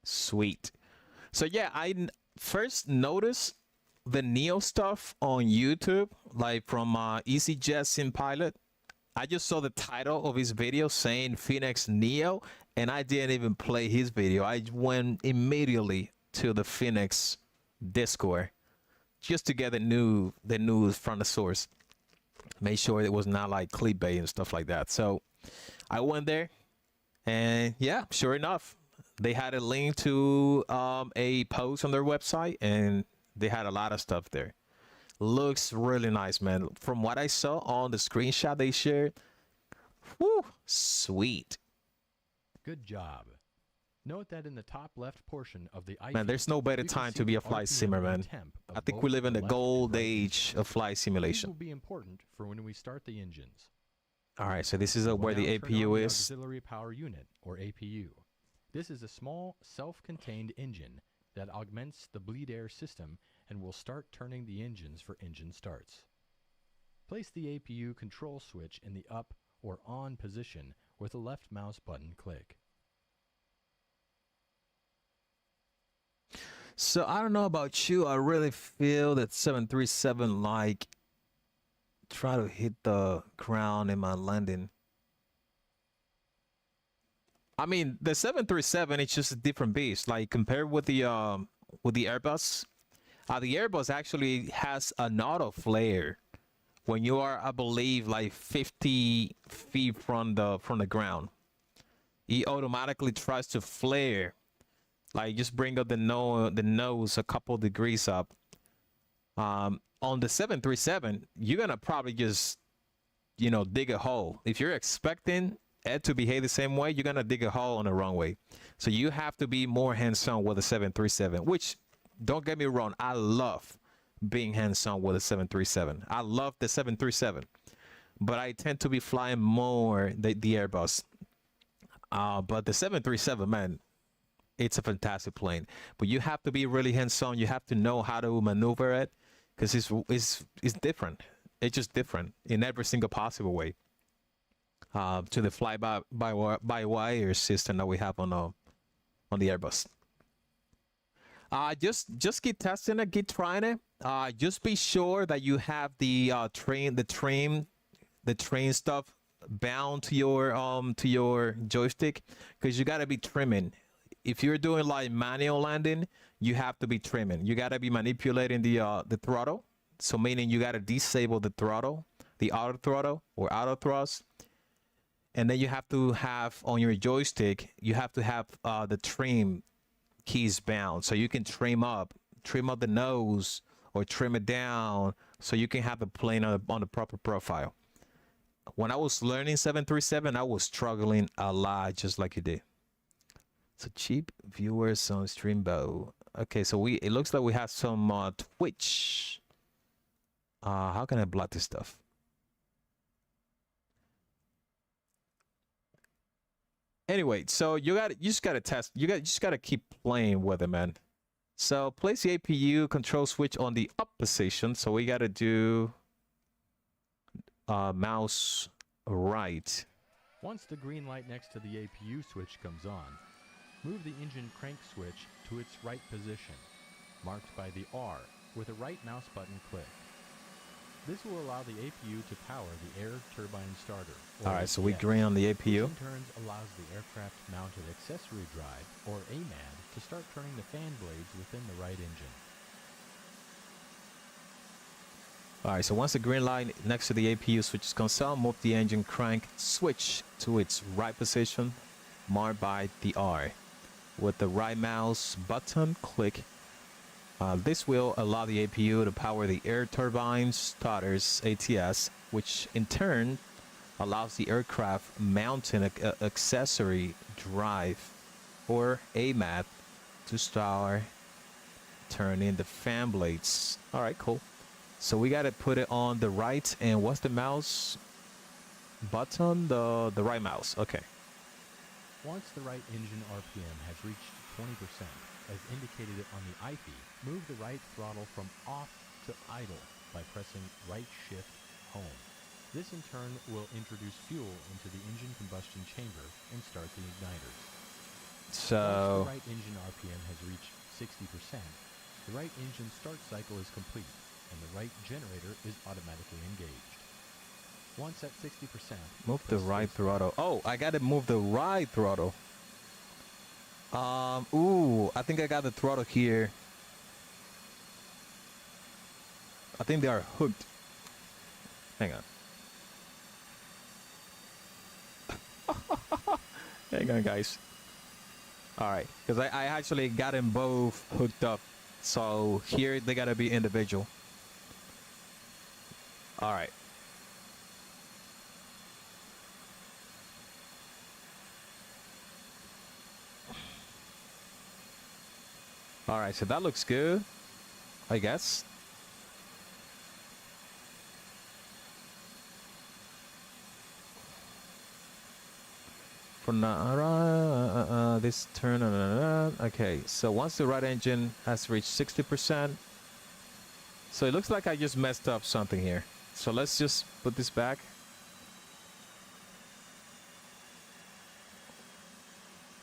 Sweet. So yeah, first noticed the Neo stuff on YouTube, like from EasyJet Sim Pilot. I just saw the title of his video saying Phoenix Neo, and I didn't even play his video. I went immediately to the Phoenix Discord just to get the news from the source. Made sure it was not like clickbait and stuff like that. So I went there, and yeah, sure enough, they had a link to a post on their website, and they had a lot of stuff there. Looks really nice, man. From what I saw on the screenshot they shared, whoo, sweet. Good job. Note that in the top left portion of the Man, there's no better time to be a flight simmer, man. I think we live in the gold age of flight These simulation. will be important for when we start the engines. All right, so this is We'll where now the turn on APU the is. Auxiliary Power Unit, or APU. This is a small, self-contained engine that augments the bleed air system and will start turning the engines for engine starts. Place the APU control switch in the up or on position with the left mouse button click. So I don't know about you. I really feel that 737 like try to hit the ground in my landing. I mean, the 737 it's just a different beast. Like compared with the Airbus, the Airbus actually has an auto flare when you are, I believe, like 50 feet from the ground. It automatically tries to flare. Like just bring up the nose a couple degrees up. On the 737, you're gonna probably just, dig a hole. If you're expecting it to behave the same way, you're gonna dig a hole on the wrong way. So you have to be more hands-on with the 737. Which, don't get me wrong, I love being hands-on with the 737. I love the 737, but I tend to be flying more the Airbus. But the 737, man, it's a fantastic plane, but you have to be really hands-on. You have to know how to maneuver it, because it's different. It's just different in every single possible way. To the fly-by-wire system that we have on the Airbus. Just keep testing it, keep trying it. Just be sure that you have the train stuff bound to your joystick, because you got to be trimming if you're doing like manual landing, you have to be trimming. You got to be manipulating the throttle. So meaning you got to disable the throttle, the auto throttle or auto thrust. And then you have to have on your joystick, you have to have the trim keys bound. So you can trim up the nose or trim it down so you can have the plane on the proper profile. When I was learning 737, I was struggling a lot, just like you did. So cheap viewers on Streambo. Okay, so it looks like we have some Twitch. How can I block this stuff? Anyway, so you just gotta test. You just gotta keep playing with it, man. So place the APU control switch on the up position. So we gotta do mouse right. Once the green light next to the APU switch comes on, move the engine crank switch to its right position, marked by the R, with a right mouse button click. This will allow the APU to power the air turbine starter. All right, so we ATS, green on the which APU. in turn allows the aircraft-mounted accessory drive, or AMAD, to start turning the fan blades within the right engine. All right, so once the green light next to the APU switch is concerned, move the engine crank switch to its right position, marked by the R. With the right mouse button, click. This will allow the APU to power the air turbine starters ATS, which in turn allows the aircraft mounting accessory drive or AMAD to start turning the fan blades. All right, cool. So we got to put it on the right, and what's the mouse button? The right mouse. Okay. Once the right engine RPM has reached 20%, as indicated on the IFE, move the right throttle from off to idle by pressing right shift home. This in turn will introduce fuel into the engine combustion chamber and start the igniters. So once the right engine RPM has reached 60%, the right engine start cycle is complete and the right generator is automatically engaged. Once at 60%, move the right throttle. Oh, I got to move the right throttle. Ooh, I think I got the throttle here. I think they are hooked. Hang on. Hang on, guys. All right, because I actually got them both hooked up. So here they gotta be individual. All right. All right, so that looks good, I guess. For now, this turn, okay, so once the right engine has reached 60%, so it looks like I just messed up something here. So let's just put this back.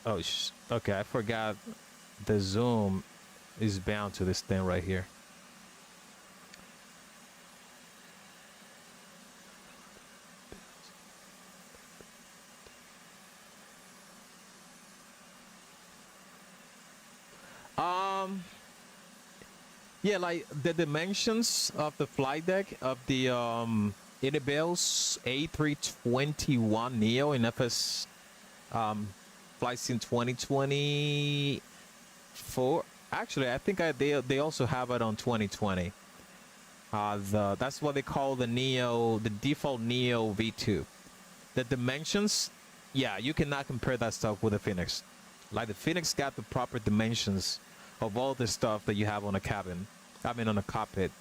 Oh, okay, I forgot the zoom is bound to this thing right here. Yeah, like the dimensions of the flight deck of the Inabels A321 Neo in FS flights in 2024. Actually, I think they also have it on 2020. That's what they call the Neo, the default Neo V2. The dimensions, yeah, you cannot compare that stuff with the Phoenix. Like the Phoenix got the proper dimensions of all the stuff that you have on a cabin. I mean, on a cockpit.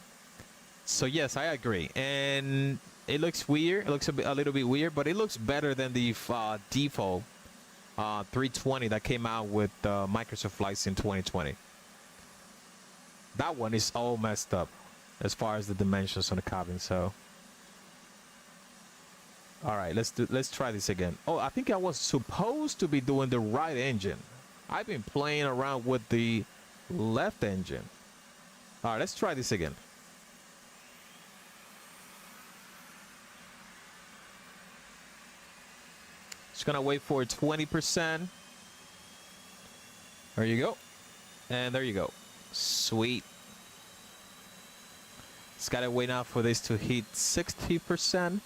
So yes, I agree. And it looks weird. It looks a little bit weird, but it looks better than the default 320 that came out with Microsoft flights in 2020. That one is all messed up as far as the dimensions on the cabin. So, all right, let's try this again. Oh, I think I was supposed to be doing the right engine. I've been playing around with the left engine. All right, let's try this again. Just gonna wait for 20%. There you go. And there you go. Sweet. It's gotta wait now for this to hit 60%.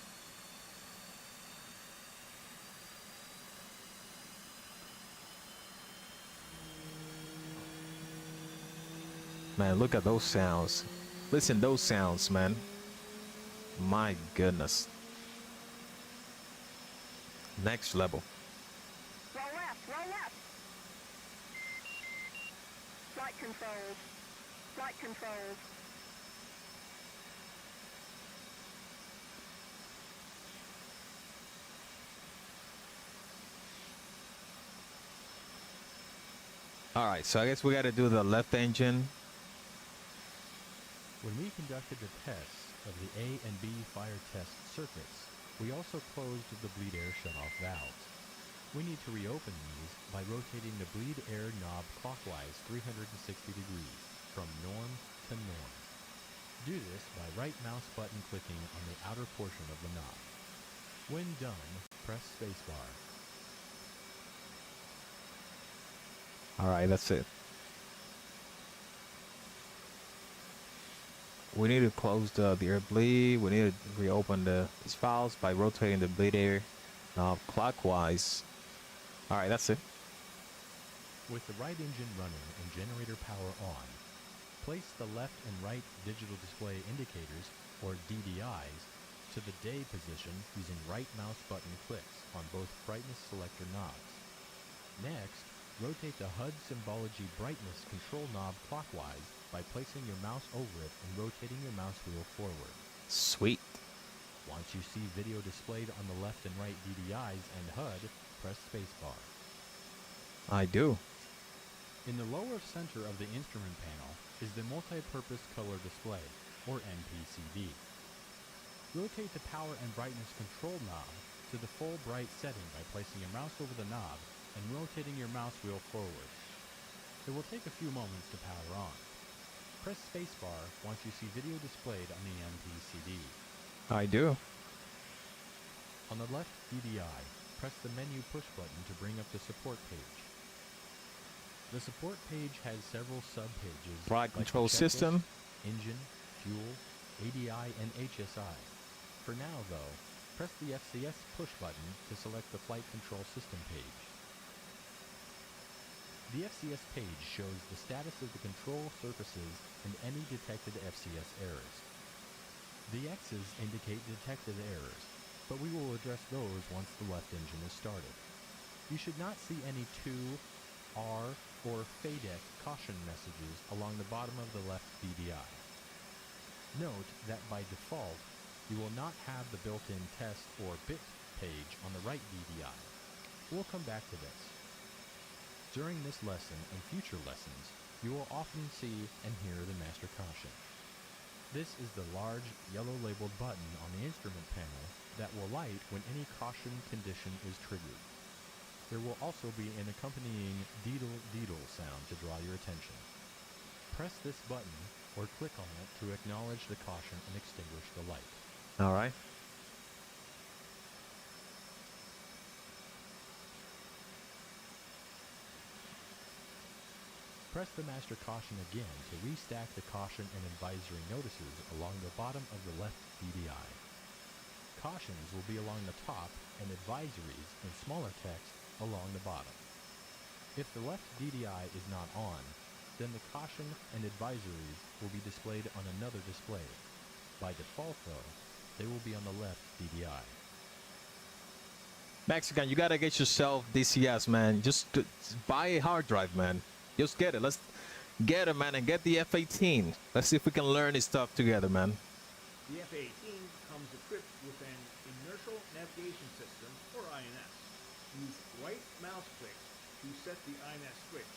Man, look at those sounds. Listen, those sounds, man. My goodness. Next level. Roll left, roll left. Flight controls. Flight controls. Alright, so I guess we gotta do the left engine. When we conducted the tests of the A and B fire test circuits, we also closed the bleed air shutoff valves. We need to reopen these by rotating the bleed air knob clockwise 360 degrees, from norm to norm. Do this by right mouse button clicking on the outer portion of the knob. When done, press spacebar. Alright, that's it. We need to close the air bleed. We need to reopen these valves by rotating the bleed air knob clockwise. Alright, that's it. With the right engine running and generator power on, place the left and right digital display indicators, or DDIs, to the day position using right mouse button clicks on both brightness selector knobs. Next, rotate the HUD symbology brightness control knob clockwise by placing your mouse over it and rotating your mouse wheel forward. Sweet. Once you see video displayed on the left and right DDIs and HUD, press spacebar. I do. In the lower center of the instrument panel is the multi-purpose color display, or MPCD. Rotate the power and brightness control knob to the full bright setting by placing your mouse over the knob and rotating your mouse wheel forward. It will take a few moments to power on. Press spacebar once you see video displayed on the MPCD. I do. On the left DDI, press the menu push button to bring up the support page. The support page has several sub-pages Flight like control the checklist, system. engine, fuel, ADI, and HSI. For now, though, press the FCS push button to select the flight control system page. The FCS page shows the status of the control surfaces and any detected FCS errors. The X's indicate detected errors, but we will address those once the left engine is started. You should not see any 2, R, or FADEC caution messages along the bottom of the left DDI. Note that by default, you will not have the built-in test or bit page on the right DDI. We'll come back to this. During this lesson and future lessons, you will often see and hear the master caution. This is the large yellow labeled button on the instrument panel that will light when any caution condition is triggered. There will also be an accompanying deedle sound to draw your attention. Press this button or click on it to acknowledge the caution and extinguish the light. Alright. Press the master caution again to restack the caution and advisory notices along the bottom of the left DDI. Cautions will be along the top and advisories in smaller text along the bottom. If the left DDI is not on, then the caution and advisories will be displayed on another display. By default, though, they will be on the left DDI. Mexican, you gotta get yourself DCS, man. Just buy a hard drive, man. Just get it. Let's get it, man, and get the F-18. Let's see if we can learn this stuff together, man. The F-18 comes equipped with an inertial navigation system, or INS. Use right mouse click to set the INS switch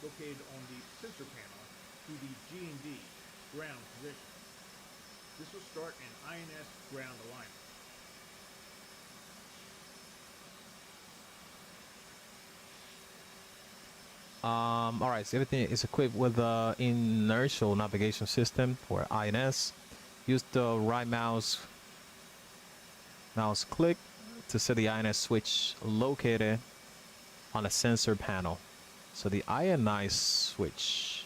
located on the sensor panel to the G&D ground position. This will start an INS ground alignment. All right, so everything is equipped with the inertial navigation system, or INS. Use the right mouse click to set the INS switch located on a sensor panel. So the ionize switch,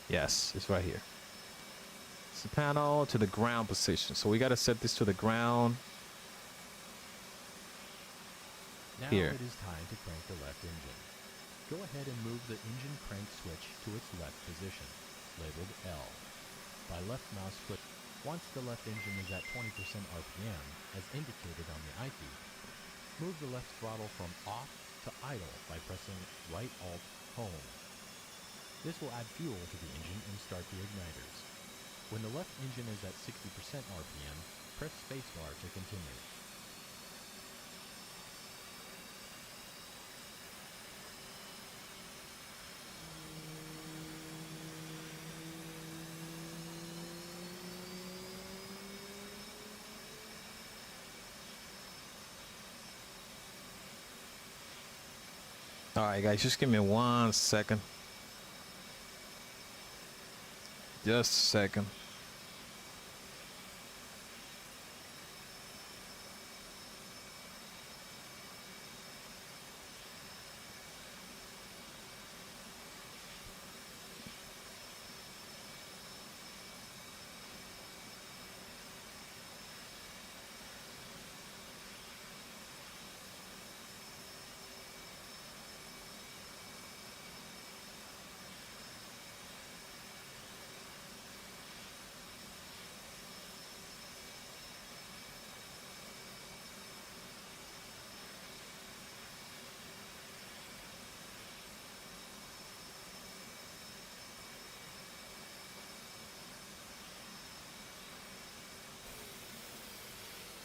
yes, it's right here. It's the panel to the ground position. So we got to set this to the ground. Now Here. it is time to crank the left engine. Go ahead and move the engine crank switch to its left position, labeled L, by left mouse click. Once the left engine is at 20% RPM, as indicated on the IP, move the left throttle from off to idle by pressing right Alt Home. This will add fuel to the engine and start the igniters. When the left engine is at 60% RPM, press spacebar to continue. All right, guys, just give me 1 second. Just a second.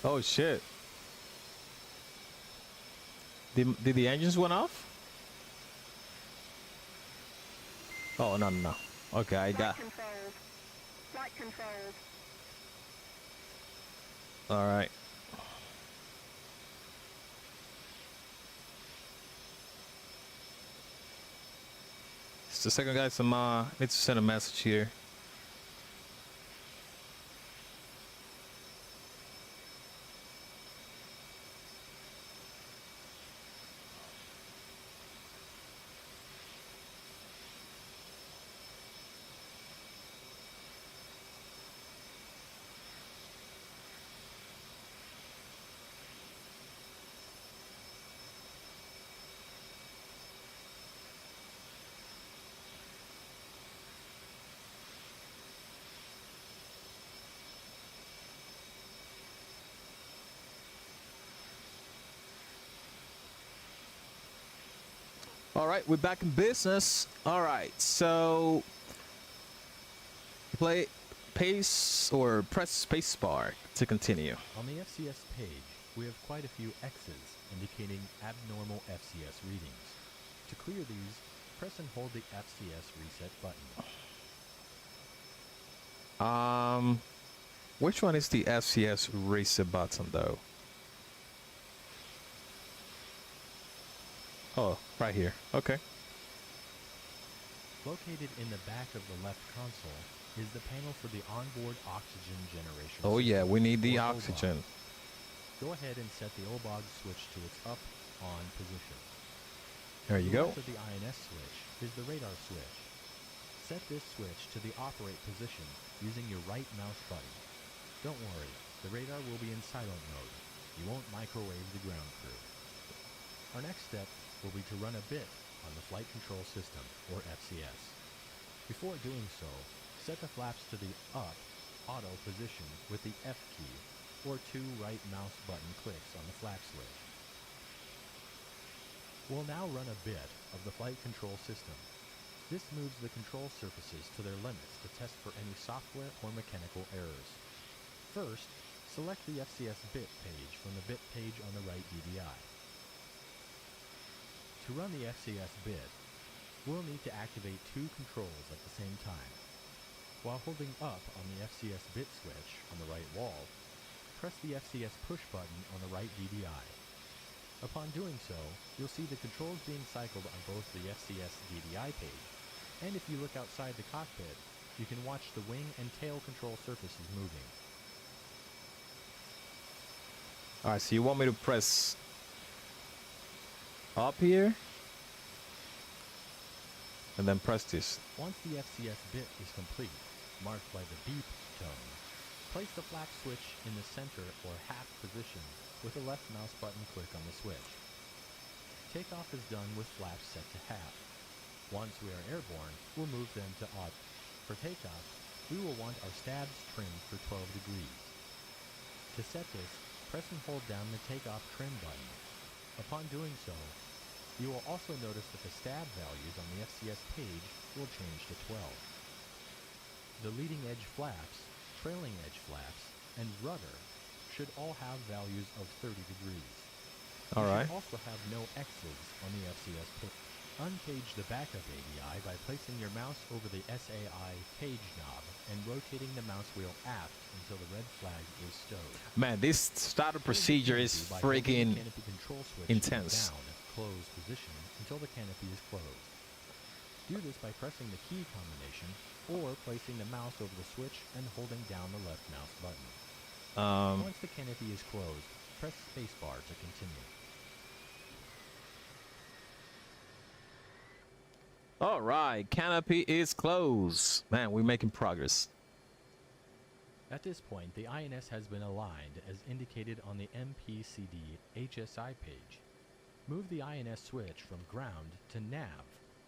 Oh shit. Did the engines went off? Oh no no no. Okay, I got. Flight controls. Flight controls. All right. Just a second, guys. I need to send a message here. All right, we're back in business. All right, so play pace or press space bar to continue. On the FCS page, we have quite a few X's indicating abnormal FCS readings. To clear these, press and hold the FCS reset button. Which one is the FCS reset button though? Oh, right here. Okay. Located in the back of the left console is the panel for the onboard oxygen generation Oh yeah, system, we need the or oxygen. OBOG. Go ahead and set the OBOG switch to its up-on position. There you To the go. left of the INS switch is the radar switch. Set this switch to the operate position using your right mouse button. Don't worry, the radar will be in silent mode. You won't microwave the ground crew. Our next step will be to run a bit on the Flight Control System, or FCS. Before doing so, set the flaps to the up auto position with the F key, or 2 right mouse button clicks on the flap switch. We'll now run a bit of the Flight Control System. This moves the control surfaces to their limits to test for any software or mechanical errors. First, select the FCS bit page from the bit page on the right DDI. To run the FCS bit, we'll need to activate 2 controls at the same time. While holding up on the FCS bit switch on the right wall, press the FCS push button on the right DDI. Upon doing so, you'll see the controls being cycled on both the FCS DDI page, and if you look outside the cockpit, you can watch the wing and tail control surfaces moving. All right, so you want me to press up here? and then press this. Once the FCS bit is complete, marked by the beep tone, place the flap switch in the center or half position with the left mouse button click on the switch. Takeoff is done with flaps set to half. Once we are airborne, we'll move them to odd. For takeoff, we will want our stabs trimmed for 12 degrees. To set this, press and hold down the takeoff trim button. Upon doing so, you will also notice that the stab values on the FCS page will change to 12. The leading edge flaps, trailing edge flaps, and rudder should all have values of 30 degrees. All right. You should also have no X's on the FCS page. Uncage the backup ADI by placing your mouse over the SAI cage knob and rotating the mouse wheel aft until the red flag is stowed. Man, this startup procedure is freaking intense. Down, closed position until the canopy is closed. Do this by pressing the key combination or placing the mouse over the switch and holding down the left mouse button. Once the canopy is closed, press spacebar to continue. All right, canopy is closed. Man, we're making progress. At this point, the INS has been aligned as indicated on the MPCD HSI page. Move the INS switch from ground to nav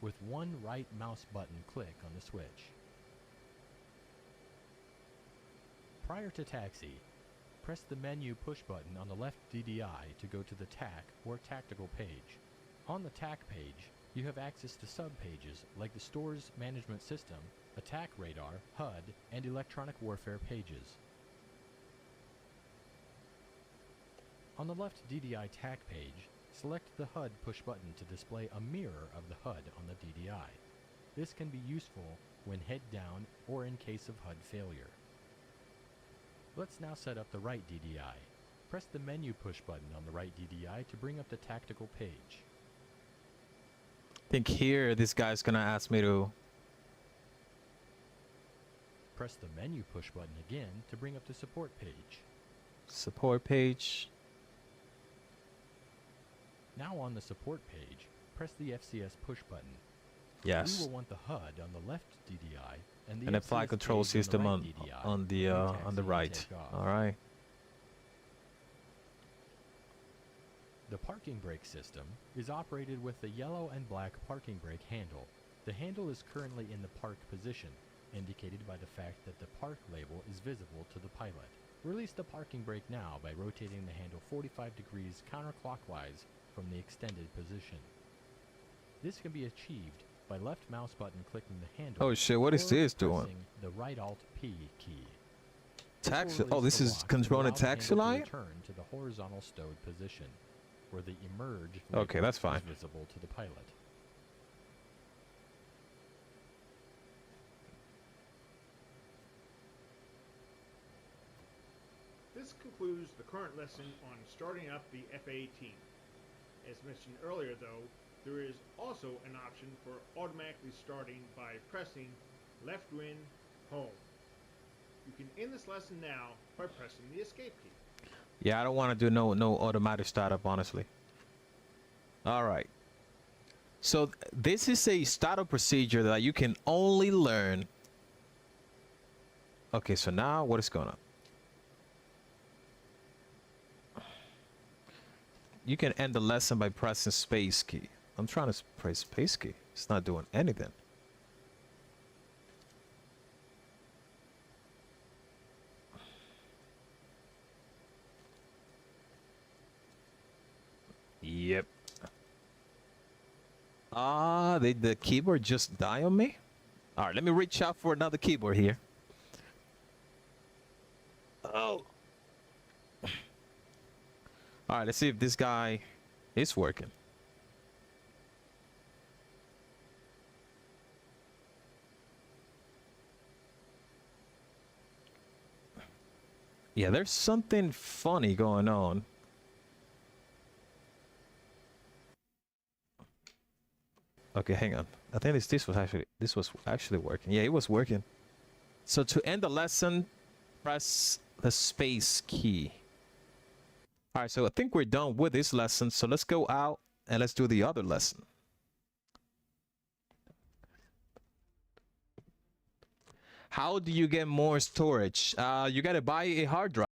with one right mouse button click on the switch. Prior to taxi, press the menu push button on the left DDI to go to the TAC or tactical page. On the TAC page, you have access to sub-pages like the store's management system, attack radar, HUD, and electronic warfare pages. On the left DDI TAC page, select the HUD push button to display a mirror of the HUD on the DDI. This can be useful when head down or in case of HUD failure. Let's now set up the right DDI. Press the menu push button on the right DDI to bring up the tactical page. I think here this guy's gonna ask me to Press the menu push button again to bring up the support page. support page. Now on the support page, press the FCS push button. Yes. We will want the HUD on the left DDI and the And apply FCS control page system on the right DDI on the when on taxi the and right. take off. All right. The parking brake system is operated with the yellow and black parking brake handle. The handle is currently in the park position, indicated by the fact that the park label is visible to the pilot. Release the parking brake now by rotating the handle 45 degrees counterclockwise from the extended position. This can be achieved by left mouse button clicking the handle. Oh shit, what is or this doing? pressing the right Alt P key. Taxi. This will Oh, release this the is lock and controlling allow the taxi handle to line? return to the horizontal stowed position, where the emerge Okay, label that's fine. is visible to the pilot. This concludes the current lesson on starting up the F-18. As mentioned earlier though, there is also an option for automatically starting by pressing left win home. You can end this lesson now by pressing the escape key. Yeah, I don't want to do no automatic startup, honestly. All right. So this is a startup procedure that you can only learn. Okay, so now what is going on? You can end the lesson by pressing space key. I'm trying to press space key. It's not doing anything. Yep. Ah, the keyboard just died on me? All right, let me reach out for another keyboard here. Oh. All right, let's see if this guy is working. Yeah, there's something funny going on. Okay, hang on. I think this was actually working. Yeah, it was working. So to end the lesson, press the space key. All right, so I think we're done with this lesson. So let's go out and let's do the other lesson. How do you get more storage? You gotta buy a hard drive.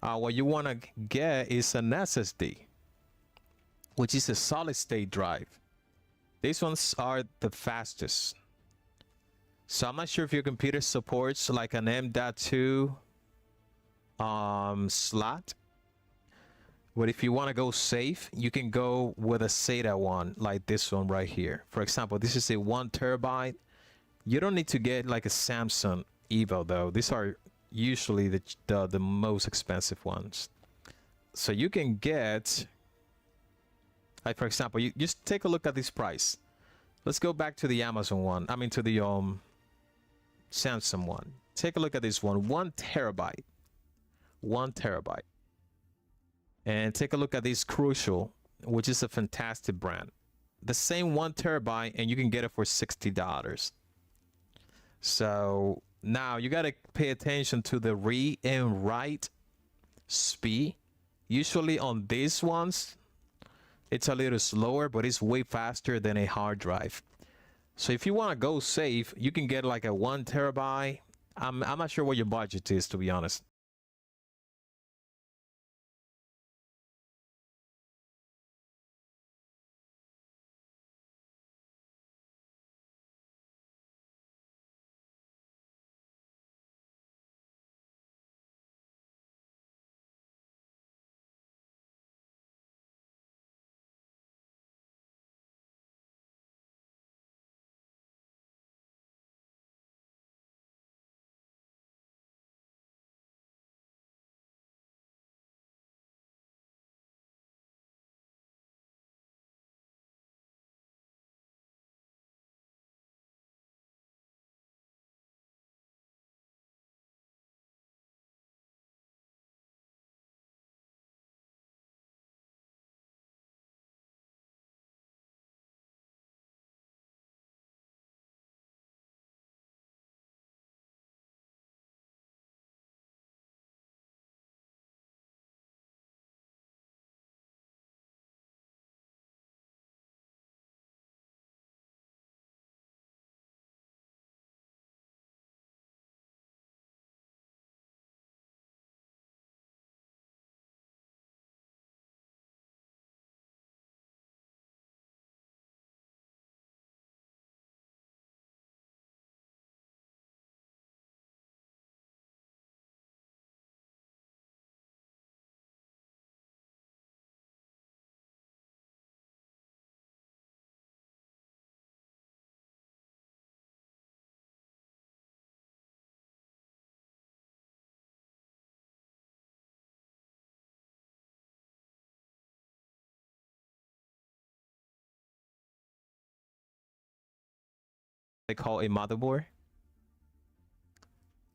What you want to get is an SSD, which is a solid state drive. These ones are the fastest. So I'm not sure if your computer supports like an M.2 slot. But if you want to go safe, you can go with a SATA one like this one right here. For example, this is a 1 terabyte. You don't need to get like a Samsung Evo though. These are usually the most expensive ones. So you can get, like for example, you just take a look at this price. Let's go back to the Amazon one. I mean to the Samsung one. Take a look at this one. 1 terabyte. 1 terabyte. And take a look at this Crucial, which is a fantastic brand. The same 1 terabyte, and you can get it for $60. So now you got to pay attention to the read and write speed. Usually on these ones, it's a little slower, but it's way faster than a hard drive. So if you want to go safe, you can get like a 1 terabyte. I'm not sure what your budget is, to be honest. They call a motherboard.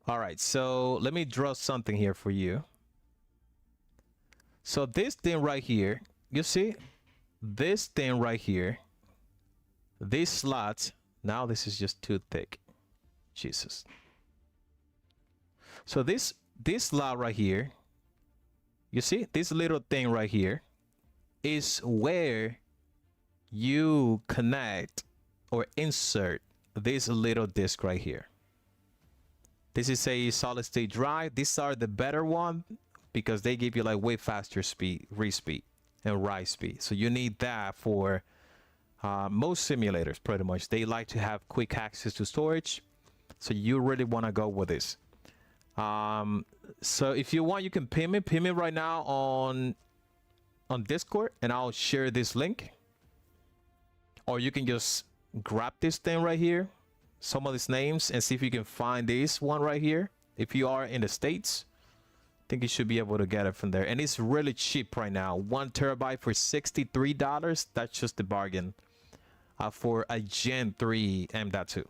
All right, so let me draw something here for you. So this thing right here, you see this thing right here, this slot, now this is just too thick. Jesus. So this slot right here, you see this little thing right here is where you connect or insert this little disk right here. This is a solid state drive. These are the better one because they give you like way faster speed, read speed and write speed. So you need that for most simulators pretty much. They like to have quick access to storage. So you really want to go with this. So if you want, you can pin me right now on Discord and I'll share this link. Or you can just grab this thing right here, some of these names, and see if you can find this one right here. If you are in the States, I think you should be able to get it from there. And it's really cheap right now. 1 terabyte for $63. That's just the bargain for a Gen 3 M.2.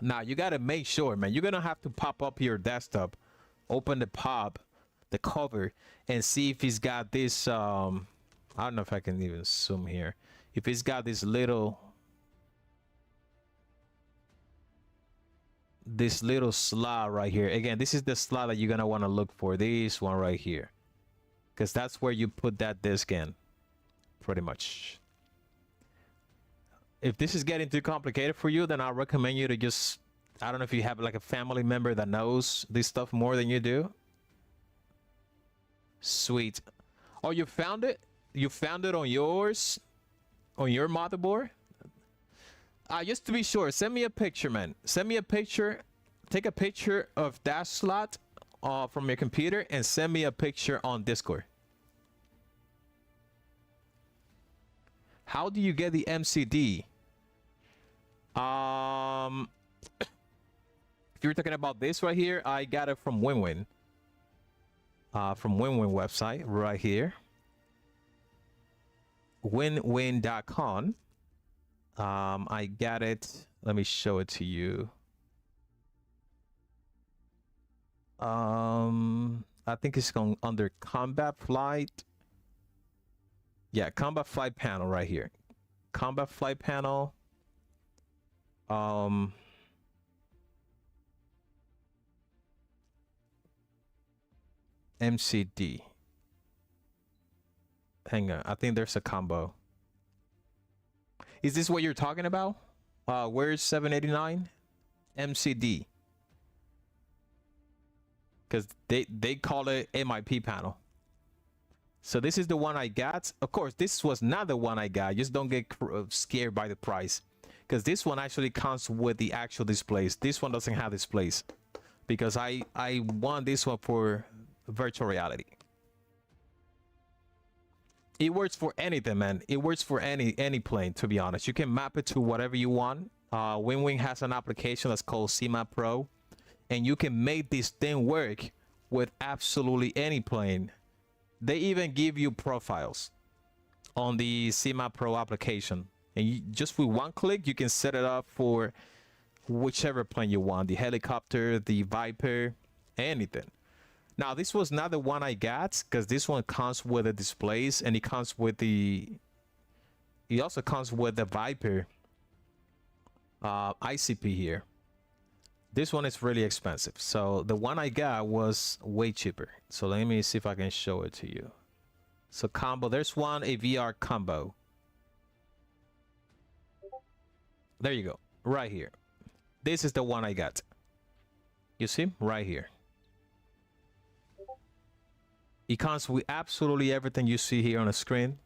Now you got to make sure, man, you're going to have to pop up your desktop, open the cover, and see if it's got this, I don't know if I can even zoom here. If it's got this little slot right here. Again, this is the slot that you're gonna want to look for, this one right here, because that's where you put that disk in pretty much. If this is getting too complicated for you, then I recommend you to just, I don't know if you have like a family member that knows this stuff more than you do. Sweet. Oh, you found it? You found it on yours, on your motherboard? Just to be sure, send me a picture, man. Send me a picture. Take a picture of that slot from your computer and send me a picture on Discord. How do you get the MCD? If you're talking about this right here, I got it from WinWin. From WinWin website right here. winwin.com. I got it. Let me show it to you. I think it's going under combat flight. Yeah, combat flight panel right here. Combat flight panel. MCD. Hang on, I think there's a combo. Is this what you're talking about? Where's 789? MCD. Because they call it MIP panel. So this is the one I got. Of course, this was not the one I got. Just don't get scared by the price. Because this one actually comes with the actual displays. This one doesn't have displays. Because I want this one for virtual reality. It works for anything, man. It works for any plane, to be honest. You can map it to whatever you want. WinWing has an application that's called CMAP Pro, and you can make this thing work with absolutely any plane. They even give you profiles on the CMAP Pro application, and you, just with one click, you can set it up for whichever plane you want, the helicopter, the Viper, anything. Now, this was not the one I got, because this one comes with the displays, and it comes with the... It also comes with the Viper ICP here. This one is really expensive. So the one I got was way cheaper. So let me see if I can show it to you. So combo, there's one, a VR combo. There you go, right here. This is the one I got. You see, right here. It comes with absolutely everything you see here on the screen.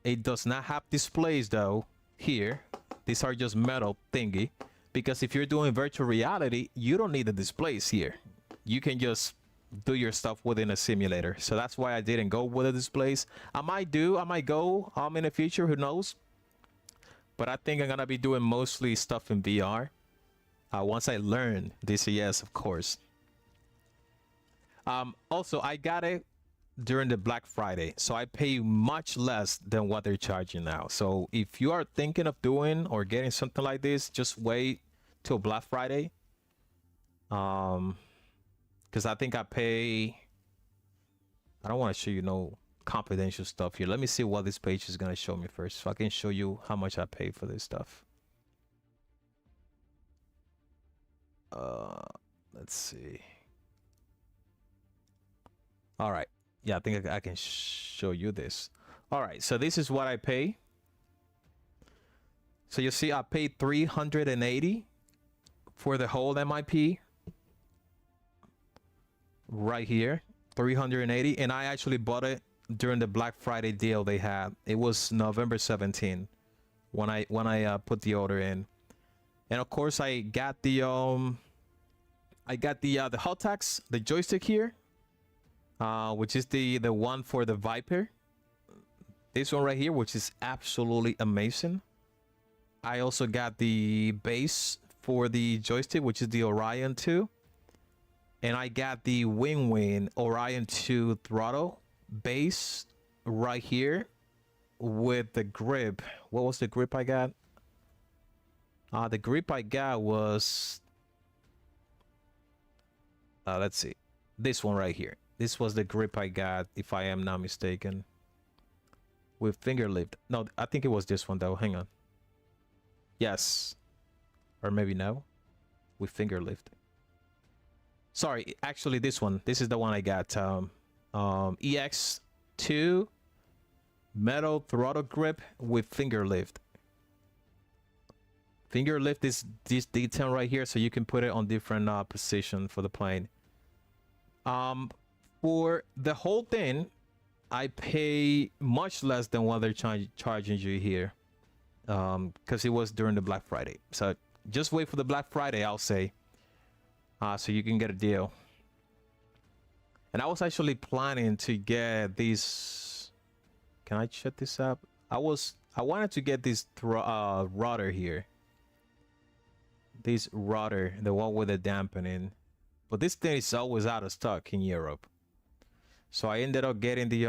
It does not have displays though here. These are just metal thingy, because if you're doing virtual reality, you don't need the displays here. You can just do your stuff within a simulator. So that's why I didn't go with the displays. I might go in the future, who knows? But I think I'm gonna be doing mostly stuff in VR once I learn DCS, of course. Also, I got it during the Black Friday, so I pay much less than what they're charging now. So if you are thinking of doing or getting something like this, just wait till Black Friday. Because I think I pay. I don't want to show you no confidential stuff here. Let me see what this page is gonna show me first, so I can show you how much I pay for this stuff. Let's see. All right. Yeah, I think I can show you this. All right, so this is what I pay. So you see I paid 380 for the whole MIP right here, 380, and I actually bought it during the Black Friday deal they had. It was November 17 when I put the order in. And of course I got the hot tax, the joystick here, which is the one for the Viper. This one right here, which is absolutely amazing. I also got the base for the joystick, which is the Orion 2. And I got the Win Orion 2 throttle base right here with the grip. What was the grip I got? The grip I got was... let's see. This one right here. This was the grip I got, if I am not mistaken. With finger lift. No, I think it was this one though. Hang on. Yes. Or maybe no. With finger lift. Sorry, actually this one. This is the one I got. EX2 metal throttle grip with finger lift. Finger lift is this detail right here, so you can put it on different position for the plane. For the whole thing, I pay much less than what they're charging you here, because it was during the Black Friday. So just wait for the Black Friday, I'll say, so you can get a deal. And I was actually planning to get these. Can I check this up? I wanted to get this rudder here. This rudder, the one with the dampening, but this thing is always out of stock in Europe. So I ended up getting the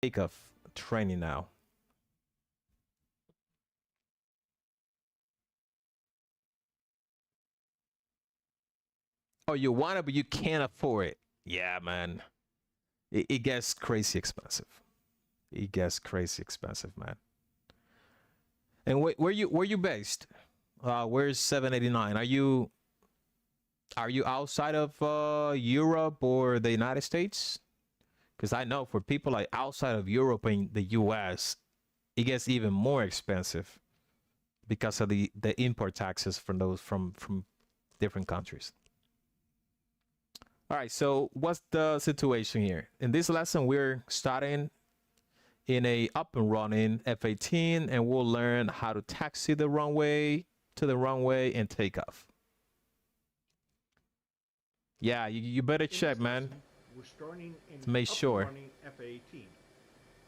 takeoff training now. Oh, you want it, but you can't afford it. Yeah, man. It gets crazy expensive. It gets crazy expensive, man. And where you based? Where's 789? Are you outside of Europe or the United States? Because I know for people like outside of Europe and the US, it gets even more expensive because of the import taxes from those from different countries. All right, so what's the situation here? In this lesson, we're starting in a up and running F-18, and we'll learn how to taxi the runway to the runway and take off. Yeah, you better check, man. We're starting in To make sure. up and running F-18,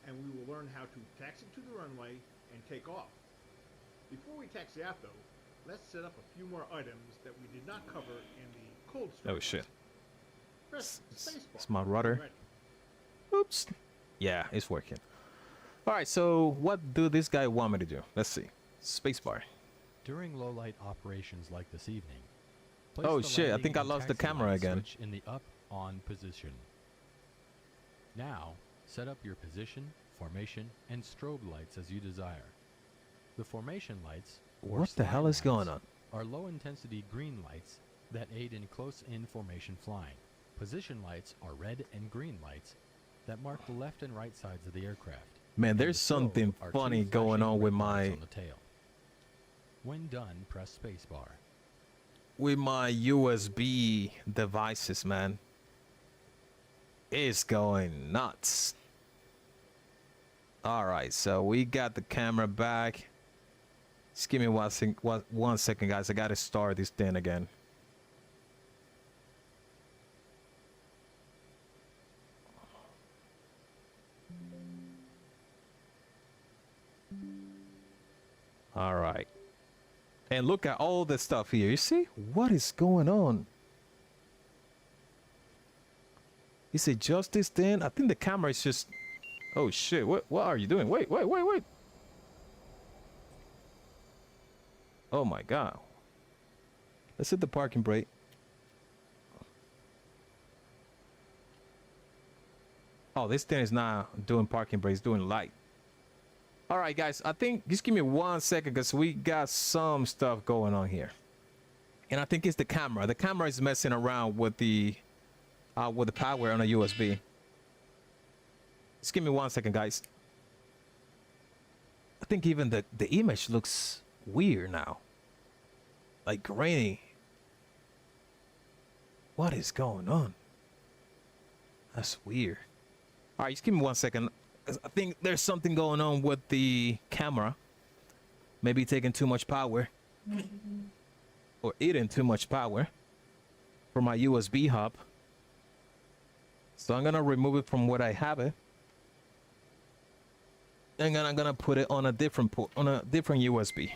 and we will learn how to taxi to the runway and take off. Before we taxi out, though, let's set up a few more items that we did not cover in the cold start. Oh shit! Press spacebar. It's my rudder. Ready. Oops. Yeah, it's working. All right, so what do this guy want me to do? Let's see. Spacebar. During low light operations like this evening, place Oh the shit, I landing think I and lost the taxi camera light again. switch in the up on position. Now, set up your position, formation, and strobe lights as you desire. The formation lights, or What the hell slide is going lights, on? are low-intensity green lights that aid in close-in formation flying. Position lights are red and green lights that mark the left and right sides of the aircraft. Man, And there's the strobe something are two funny going flashing on with red lights my on the tail. When done, press spacebar. USB devices, man. It's going nuts. All right, so we got the camera back. Just give me 1 second, guys. I gotta start this thing again. All right. And look at all the stuff here. You see? What is going on? Is it just this thing? I think the camera is just... Oh shit, what are you doing? Wait. Oh my god. Let's hit the parking brake. Oh, this thing is not doing parking brake, it's doing light. All right, guys, I think just give me 1 second because we got some stuff going on here. And I think it's the camera. The camera is messing around with the power on a USB. Just give me 1 second, guys. I think even the image looks weird now. Like grainy. What is going on? That's weird. All right, just give me 1 second. I think there's something going on with the camera. Maybe taking too much power. Or eating too much power from my USB hub. So I'm gonna remove it from where I have it. And then I'm gonna put it on a different port, on a different USB.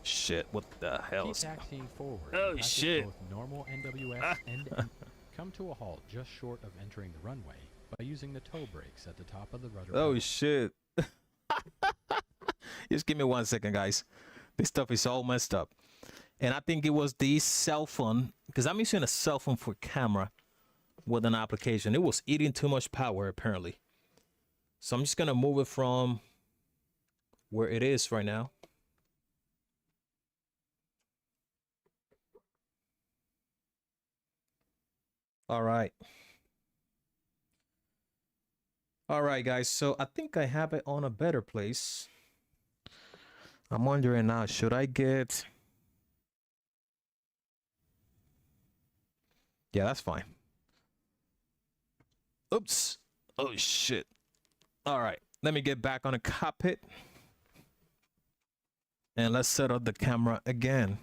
Shit, what the hell Keep is... taxiing forward. Oh, Practice shit. Both normal NWS and M. Come to a halt just short of entering the runway by using the toe brakes at the top of the rudder. Oh pedal. shit. Just give me 1 second, guys. This stuff is all messed up. And I think it was the cell phone, because I'm using a cell phone for camera with an application. It was eating too much power, apparently. So I'm just going to move it from where it is right now. All right. All right, guys. So I think I have it on a better place. I'm wondering now, should I get... Yeah, that's fine. Oops. Oh, shit. All right. Let me get back on the cockpit. And let's set up the camera again.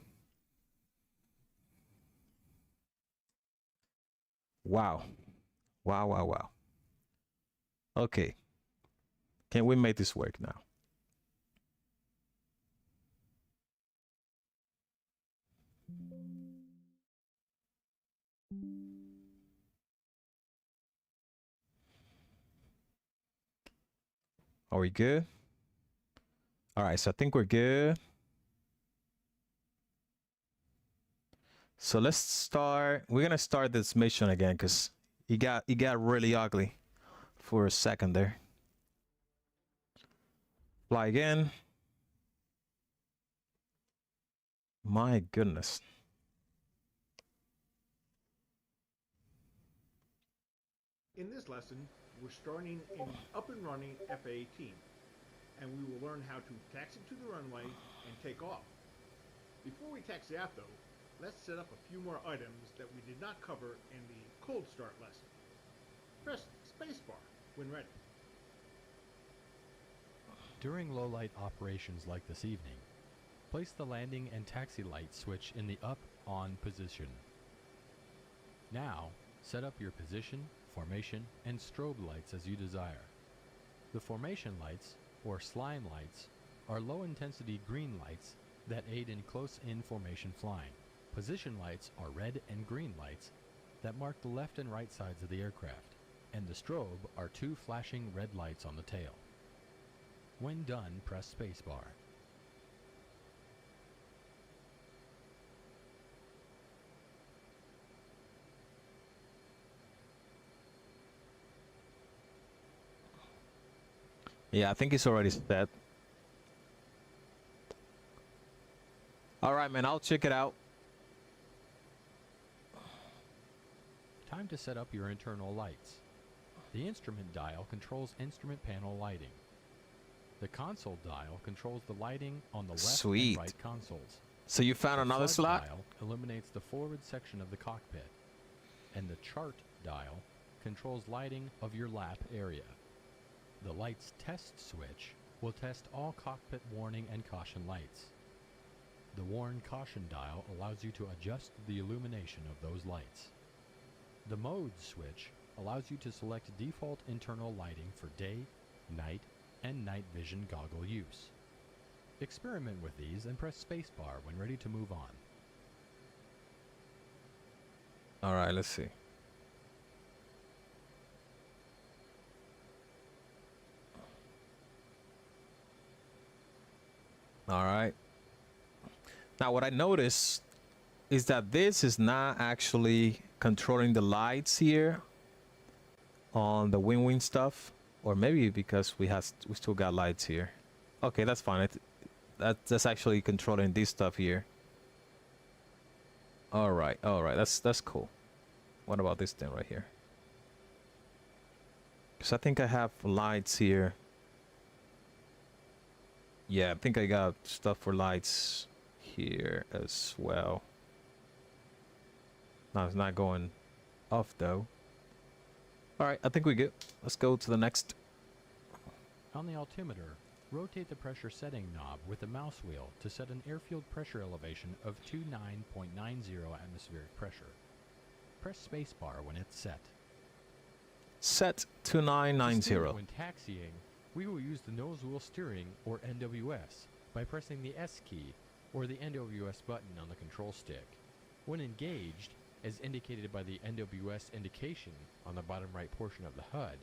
Wow. Wow. Okay. Can we make this work now? Are we good? All right, so I think we're good. So let's start. We're gonna start this mission again because it got really ugly for a second there. Fly again. My goodness. In this lesson, we're starting in up and running F-18, and we will learn how to taxi to the runway and take off. Before we taxi out, though, let's set up a few more items that we did not cover in the cold start lesson. Press spacebar when ready. During low-light operations like this evening, place the landing and taxi light switch in the up-on position. Now, set up your position, formation, and strobe lights as you desire. The formation lights, or slime lights, are low-intensity green lights that aid in close-in formation flying. Position lights are red and green lights that mark the left and right sides of the aircraft, and the strobe are two flashing red lights on the tail. When done, press spacebar. Yeah, I think it's already set. All right, man, I'll check it out. Time to set up your internal lights. The instrument dial controls instrument panel lighting. The console dial controls the lighting on the left Sweet. and right consoles. So you found The another flood slot? dial illuminates the forward section of the cockpit, and the chart dial controls lighting of your lap area. The lights test switch will test all cockpit warning and caution lights. The warn caution dial allows you to adjust the illumination of those lights. The mode switch allows you to select default internal lighting for day, night, and night vision goggle use. Experiment with these and press spacebar when ready to move on. All right, let's see. All right. Now, what I noticed is that this is not actually controlling the lights here on the wing stuff, or maybe because we still got lights here. Okay, that's fine. That's actually controlling this stuff here. All right, that's cool. What about this thing right here? Because I think I have lights here. Yeah, I think I got stuff for lights here as well. No, it's not going off though. All right, I think we're good. Let's go to the next. On the altimeter, rotate the pressure setting knob with the mouse wheel to set an airfield pressure elevation of 29.90 atmospheric pressure. Press spacebar when it's set. Set to To steer 990. when taxiing, we will use the nose wheel steering, or NWS, by pressing the S key, or the NWS button on the control stick. When engaged, as indicated by the NWS indication on the bottom right portion of the HUD,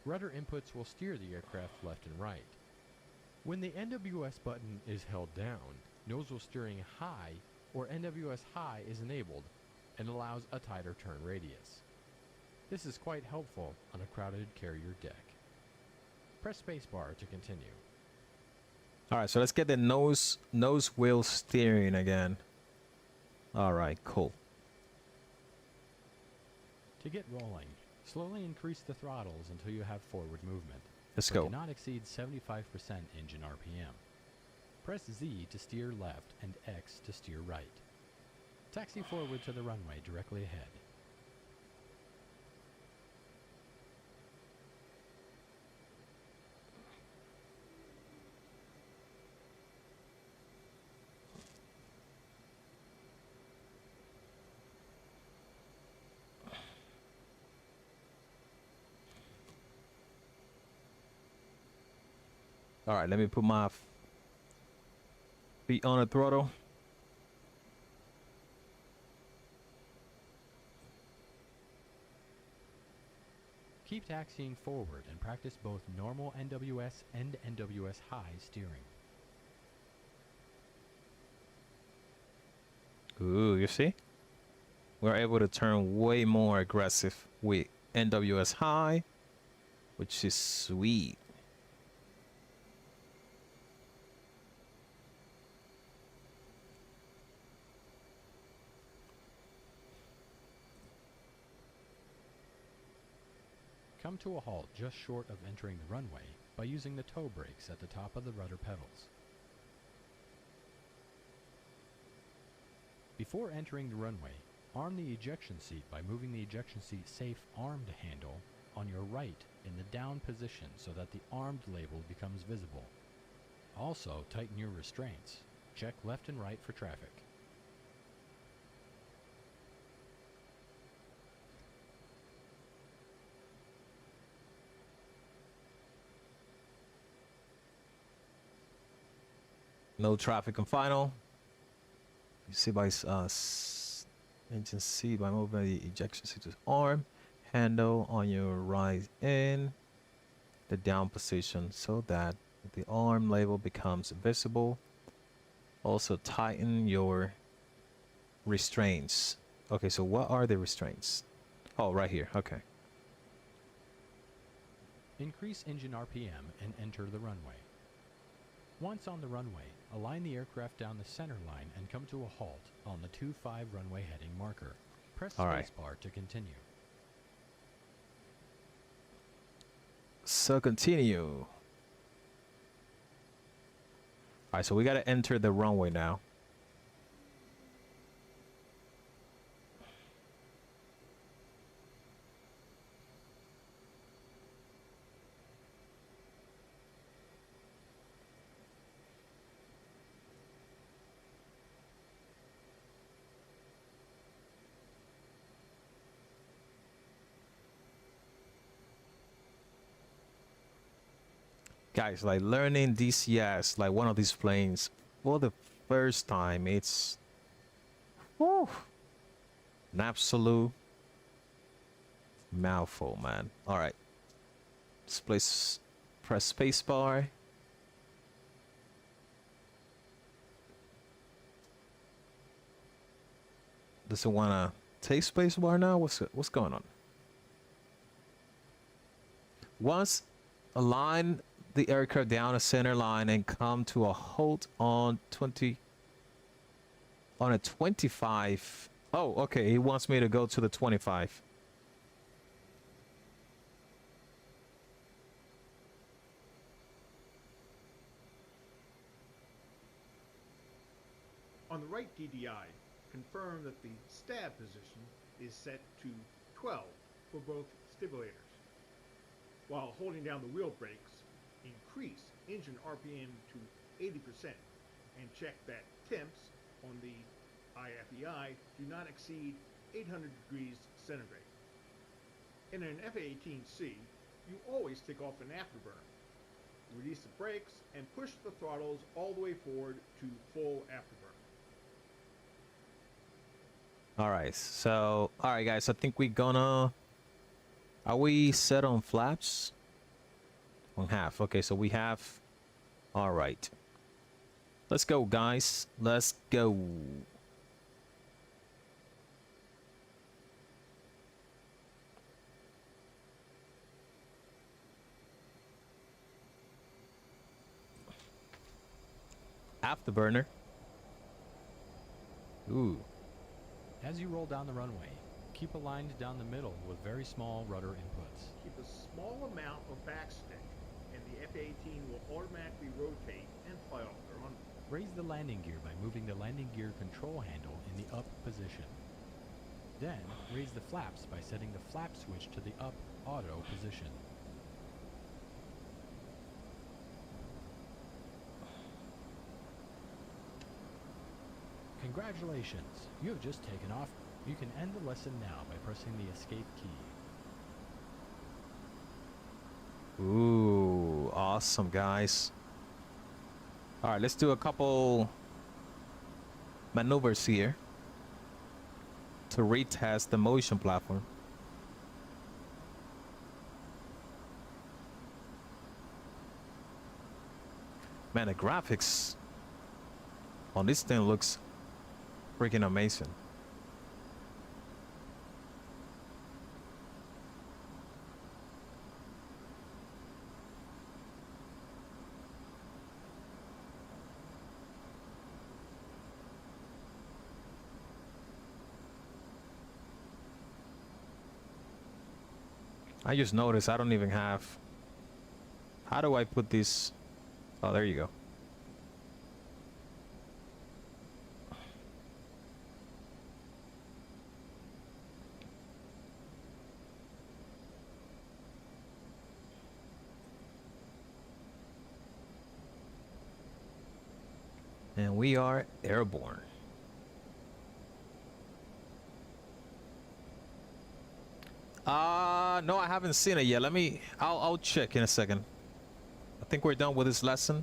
rudder inputs will steer the aircraft left and right. When the NWS button is held down, nose wheel steering high, or NWS high, is enabled and allows a tighter turn radius. This is quite helpful on a crowded carrier deck. Press spacebar to continue. All right, so let's get the nose wheel steering again. All right, cool. To get rolling, slowly increase the throttles until you have forward movement. Let's but go. do not exceed 75% engine RPM. Press Z to steer left and X to steer right. Taxi forward to the runway directly ahead. All right, let me put my feet on the throttle. Keep taxiing forward and practice both normal NWS and NWS high steering. Ooh, you see? We're able to turn way more aggressive with NWS high, which is sweet. Come to a halt just short of entering the runway by using the toe brakes at the top of the rudder pedals. Before entering the runway, arm the ejection seat by moving the ejection seat safe armed handle on your right in the down position so that the armed label becomes visible. Also, tighten your restraints. Check left and right for traffic. No traffic on final. You see by engine seat by moving the ejection seat to arm handle on your right in the down position so that the arm label becomes visible. Also tighten your restraints. Okay, so what are the restraints? Oh, right here. Okay. Increase engine RPM and enter the runway. Once on the runway, align the aircraft down the center line and come to a halt on the 25 runway heading marker. Press spacebar to continue. So continue. Alright, so we gotta enter the runway now. Guys, like learning DCS, like one of these planes for the first time, it's whew, an absolute mouthful, man. All right, press spacebar. Does it wanna take spacebar now? What's going on? Once align the aircraft down a center line and come to a halt on a 25. Oh, okay. He wants me to go to the 25. On the right DDI, confirm that the stab position is set to 12 for both stimulators. While holding down the wheel brakes, increase engine RPM to 80% and check that temps on the IFEI do not exceed 800 degrees centigrade. In an F-18C, you always take off an afterburner. Release the brakes and push the throttles all the way forward to full afterburner. Alright, so alright guys, I think we're gonna, are we set on flaps? On half. Okay, so we have, alright. Let's go guys. Let's go. Afterburner. Ooh. As you roll down the runway, keep aligned down the middle with very small rudder inputs. Keep a small amount of backstick, and the F-18 will automatically rotate and fly off the runway. Raise the landing gear by moving the landing gear control handle in the up position. Then, raise the flaps by setting the flap switch to the up auto position. Congratulations! You have just taken off. You can end the lesson now by pressing the escape key. Ooh, awesome guys. All right, let's do a couple maneuvers here to retest the motion platform. Man, the graphics on this thing looks freaking amazing. I just noticed I don't even have, how do I put this? Oh, there you go. And we are airborne. No, I haven't seen it yet. I'll check in a second. I think we're done with this lesson.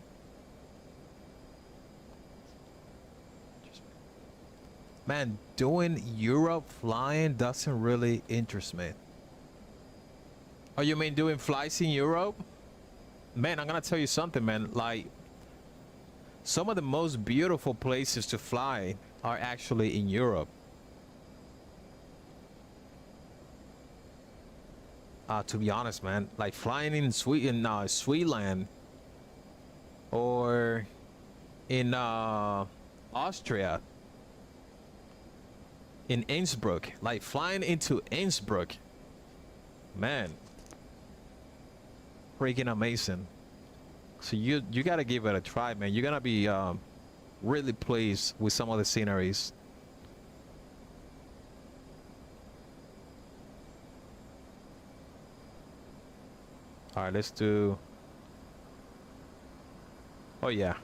Man, doing Europe flying doesn't really interest me. Oh, you mean doing flights in Europe? Man, I'm gonna tell you something, man. Like, some of the most beautiful places to fly are actually in Europe. To be honest, man, like flying in Switzerland or in Austria, in Innsbruck, like flying into Innsbruck, man, freaking amazing. So you gotta give it a try, man. You're gonna be really pleased with some of the sceneries. All right, let's do. Oh yeah.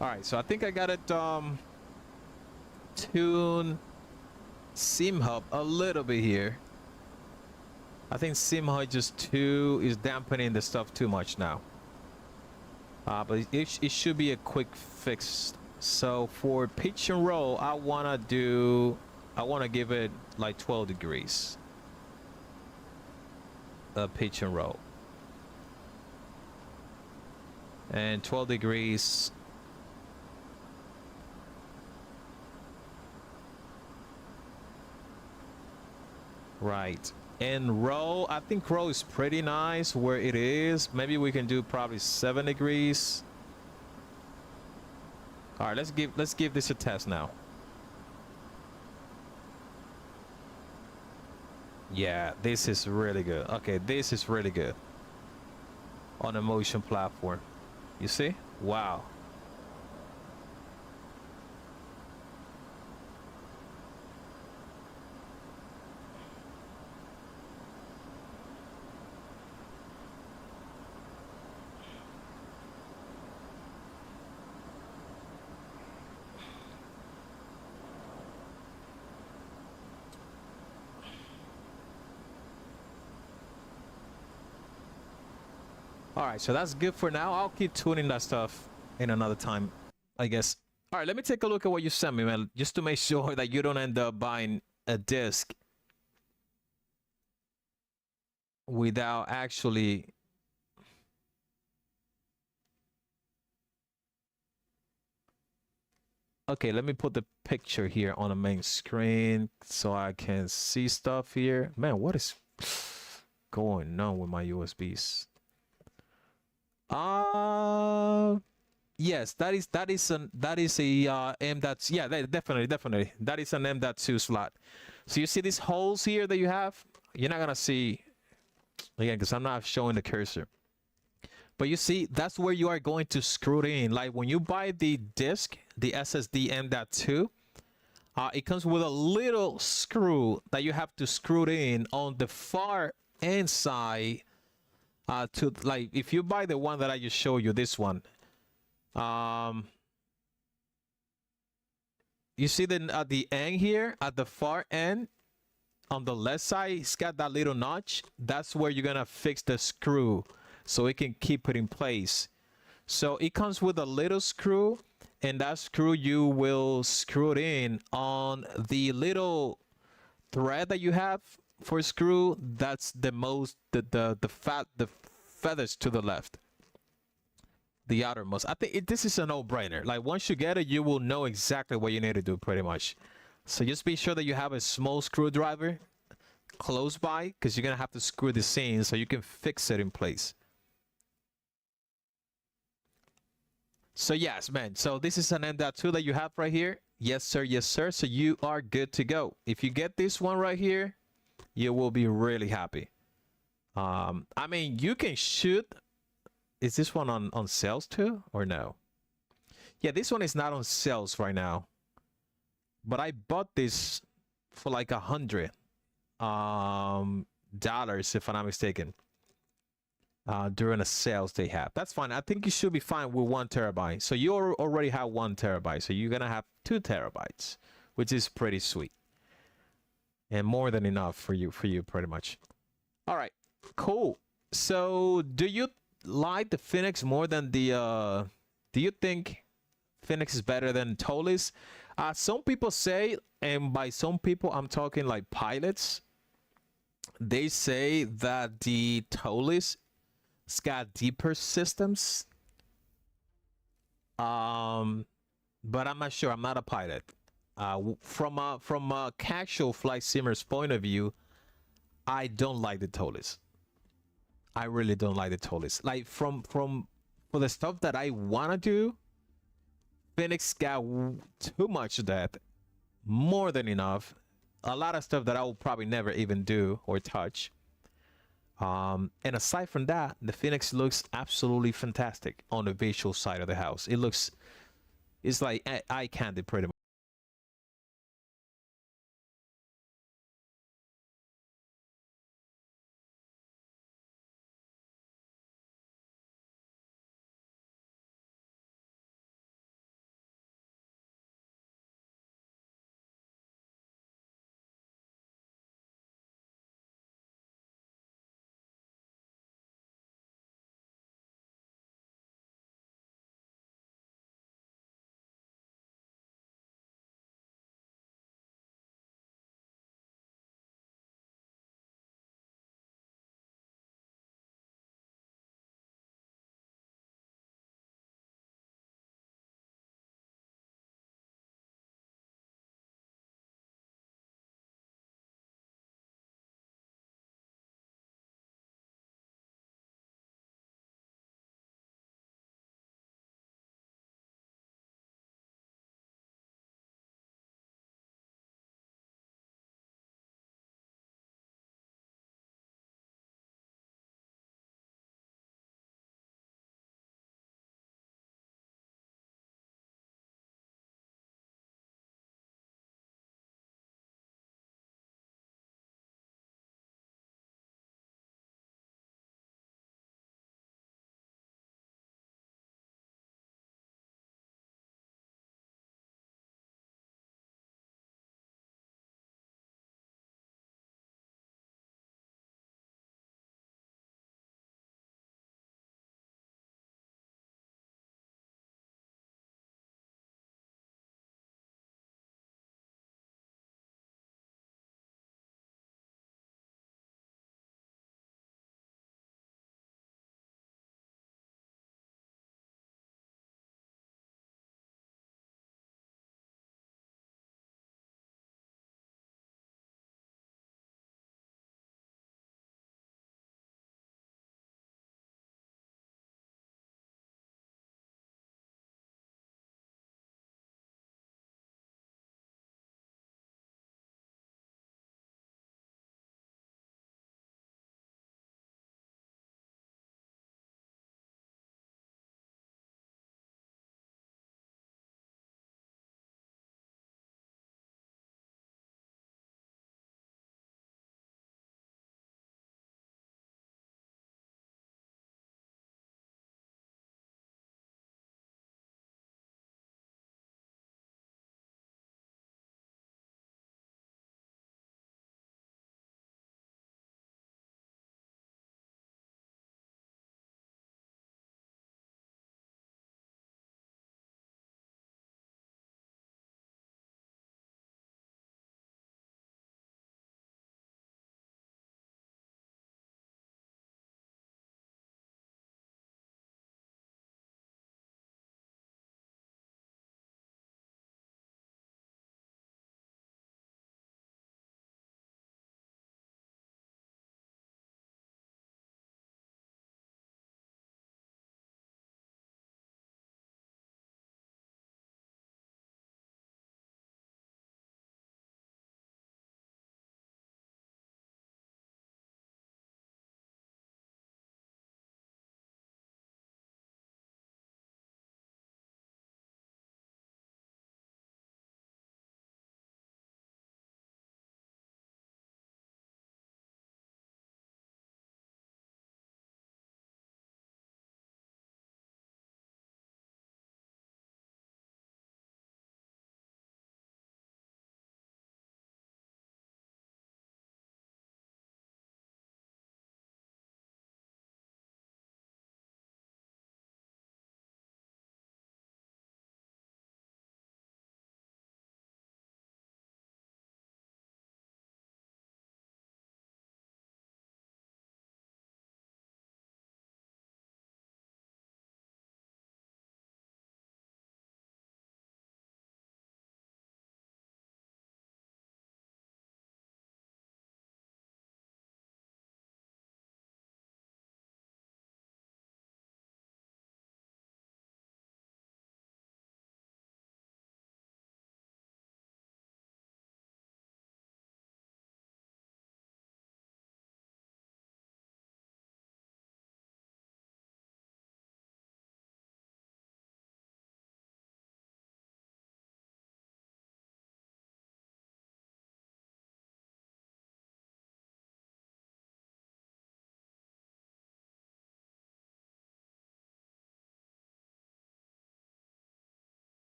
All right, so I think I got it tune sim hub a little bit here. I think sim hub just too is dampening the stuff too much now. But it should be a quick fix. So for pitch and roll, I wanna give it like 12 degrees. Pitch and roll. And 12 degrees. Right. And roll, I think roll is pretty nice where it is. Maybe we can do probably 7 degrees. All right, let's give this a test now. Yeah, this is really good. Okay, this is really good on a motion platform. You see? Wow. All right, so that's good for now. I'll keep tuning that stuff in another time, I guess. All right, let me take a look at what you sent me, man, just to make sure that you don't end up buying a disc without actually. Okay, let me put the picture here on the main screen so I can see stuff here. Man, what is going on with my USBs? Yes, that is a M.2. Yeah, definitely. That is an M.2 slot. So you see these holes here that you have? You're not gonna see again because I'm not showing the cursor. But you see, that's where you are going to screw it in. Like when you buy the disc, the SSD M.2, it comes with a little screw that you have to screw it in on the far end side. To like, if you buy the one that I just showed you, this one, you see at the end here, at the far end, on the left side, it's got that little notch. That's where you're gonna fix the screw, so it can keep it in place. So it comes with a little screw, and that screw you will screw it in on the little thread that you have for a screw. That's the most the feathers to the left, the outermost. I think this is a no-brainer. Like once you get it, you will know exactly what you need to do pretty much. So just be sure that you have a small screwdriver close by, because you're gonna have to screw this in so you can fix it in place. So yes, man, so this is an M.2 that you have right here. Yes sir, yes sir. So you are good to go. If you get this one right here, you will be really happy. I mean, you can shoot. Is this one on sales too or no? Yeah, this one is not on sales right now, but I bought this for like 100. dollars, if I'm not mistaken, during the sales they have. That's fine. I think you should be fine with 1 terabyte. So you already have 1 terabyte. So you're gonna have 2 terabytes, which is pretty sweet and more than enough for you pretty much. All right, cool. So do you like the Phoenix more than the do you think Phoenix is better than Tolis? Some people say, and by some people I'm talking like pilots, they say that the Tolis has got deeper systems. But I'm not sure. I'm not a pilot. From a casual flight simmer's point of view, I don't like the Tolis. I really don't like the Tolis. Like for the stuff that I wanna do, Phoenix got too much of that, more than enough. A lot of stuff that I will probably never even do or touch. And aside from that, the Phoenix looks absolutely fantastic on the visual side of the house. It's like eye candy pretty much.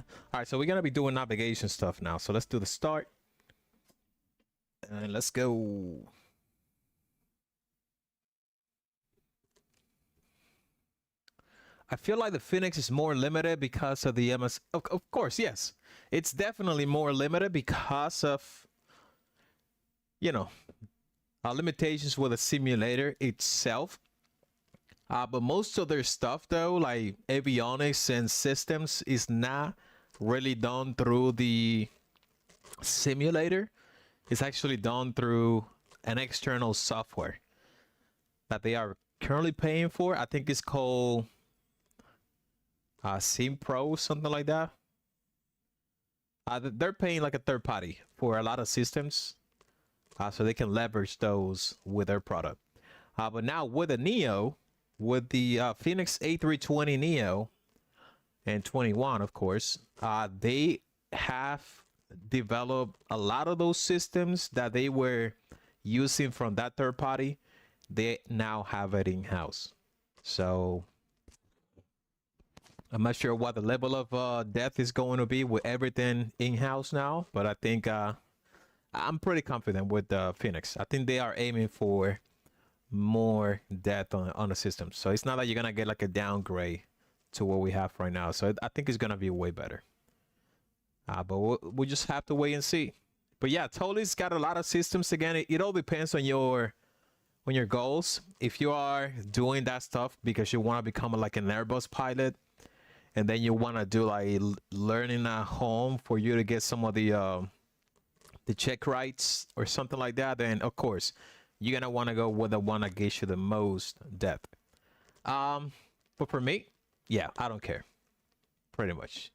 on. All right, so we're gonna be doing navigation stuff now. So let's do the start. And let's go. I feel like the Phoenix is more limited because of the MS. Of course, yes. It's definitely more limited because of, you know, limitations with the simulator itself. But most of their stuff, though, like avionics and systems, is not really done through the simulator. It's actually done through an external software that they are currently paying for. I think it's called Sim Pro, something like that. They're paying like a third party for a lot of systems, so they can leverage those with their product. But now with the Neo, with the Phoenix A320 Neo and 21, of course, they have developed a lot of those systems that they were using from that third party. They now have it in-house. So I'm not sure what the level of depth is going to be with everything in-house now, but I think I'm pretty confident with the Phoenix. I think they are aiming for more depth on the system. So it's not that you're gonna get like a downgrade to what we have right now. So I think it's gonna be way better. But we'll just have to wait and see. But yeah, totally, got a lot of systems. Again, it all depends on your goals. If you are doing that stuff because you want to become like an Airbus pilot, and then you want to do like learning at home for you to get some of the check rights or something like that, then of course you're gonna want to go with the one that gives you the most depth. But for me, yeah, I don't care. Pretty much.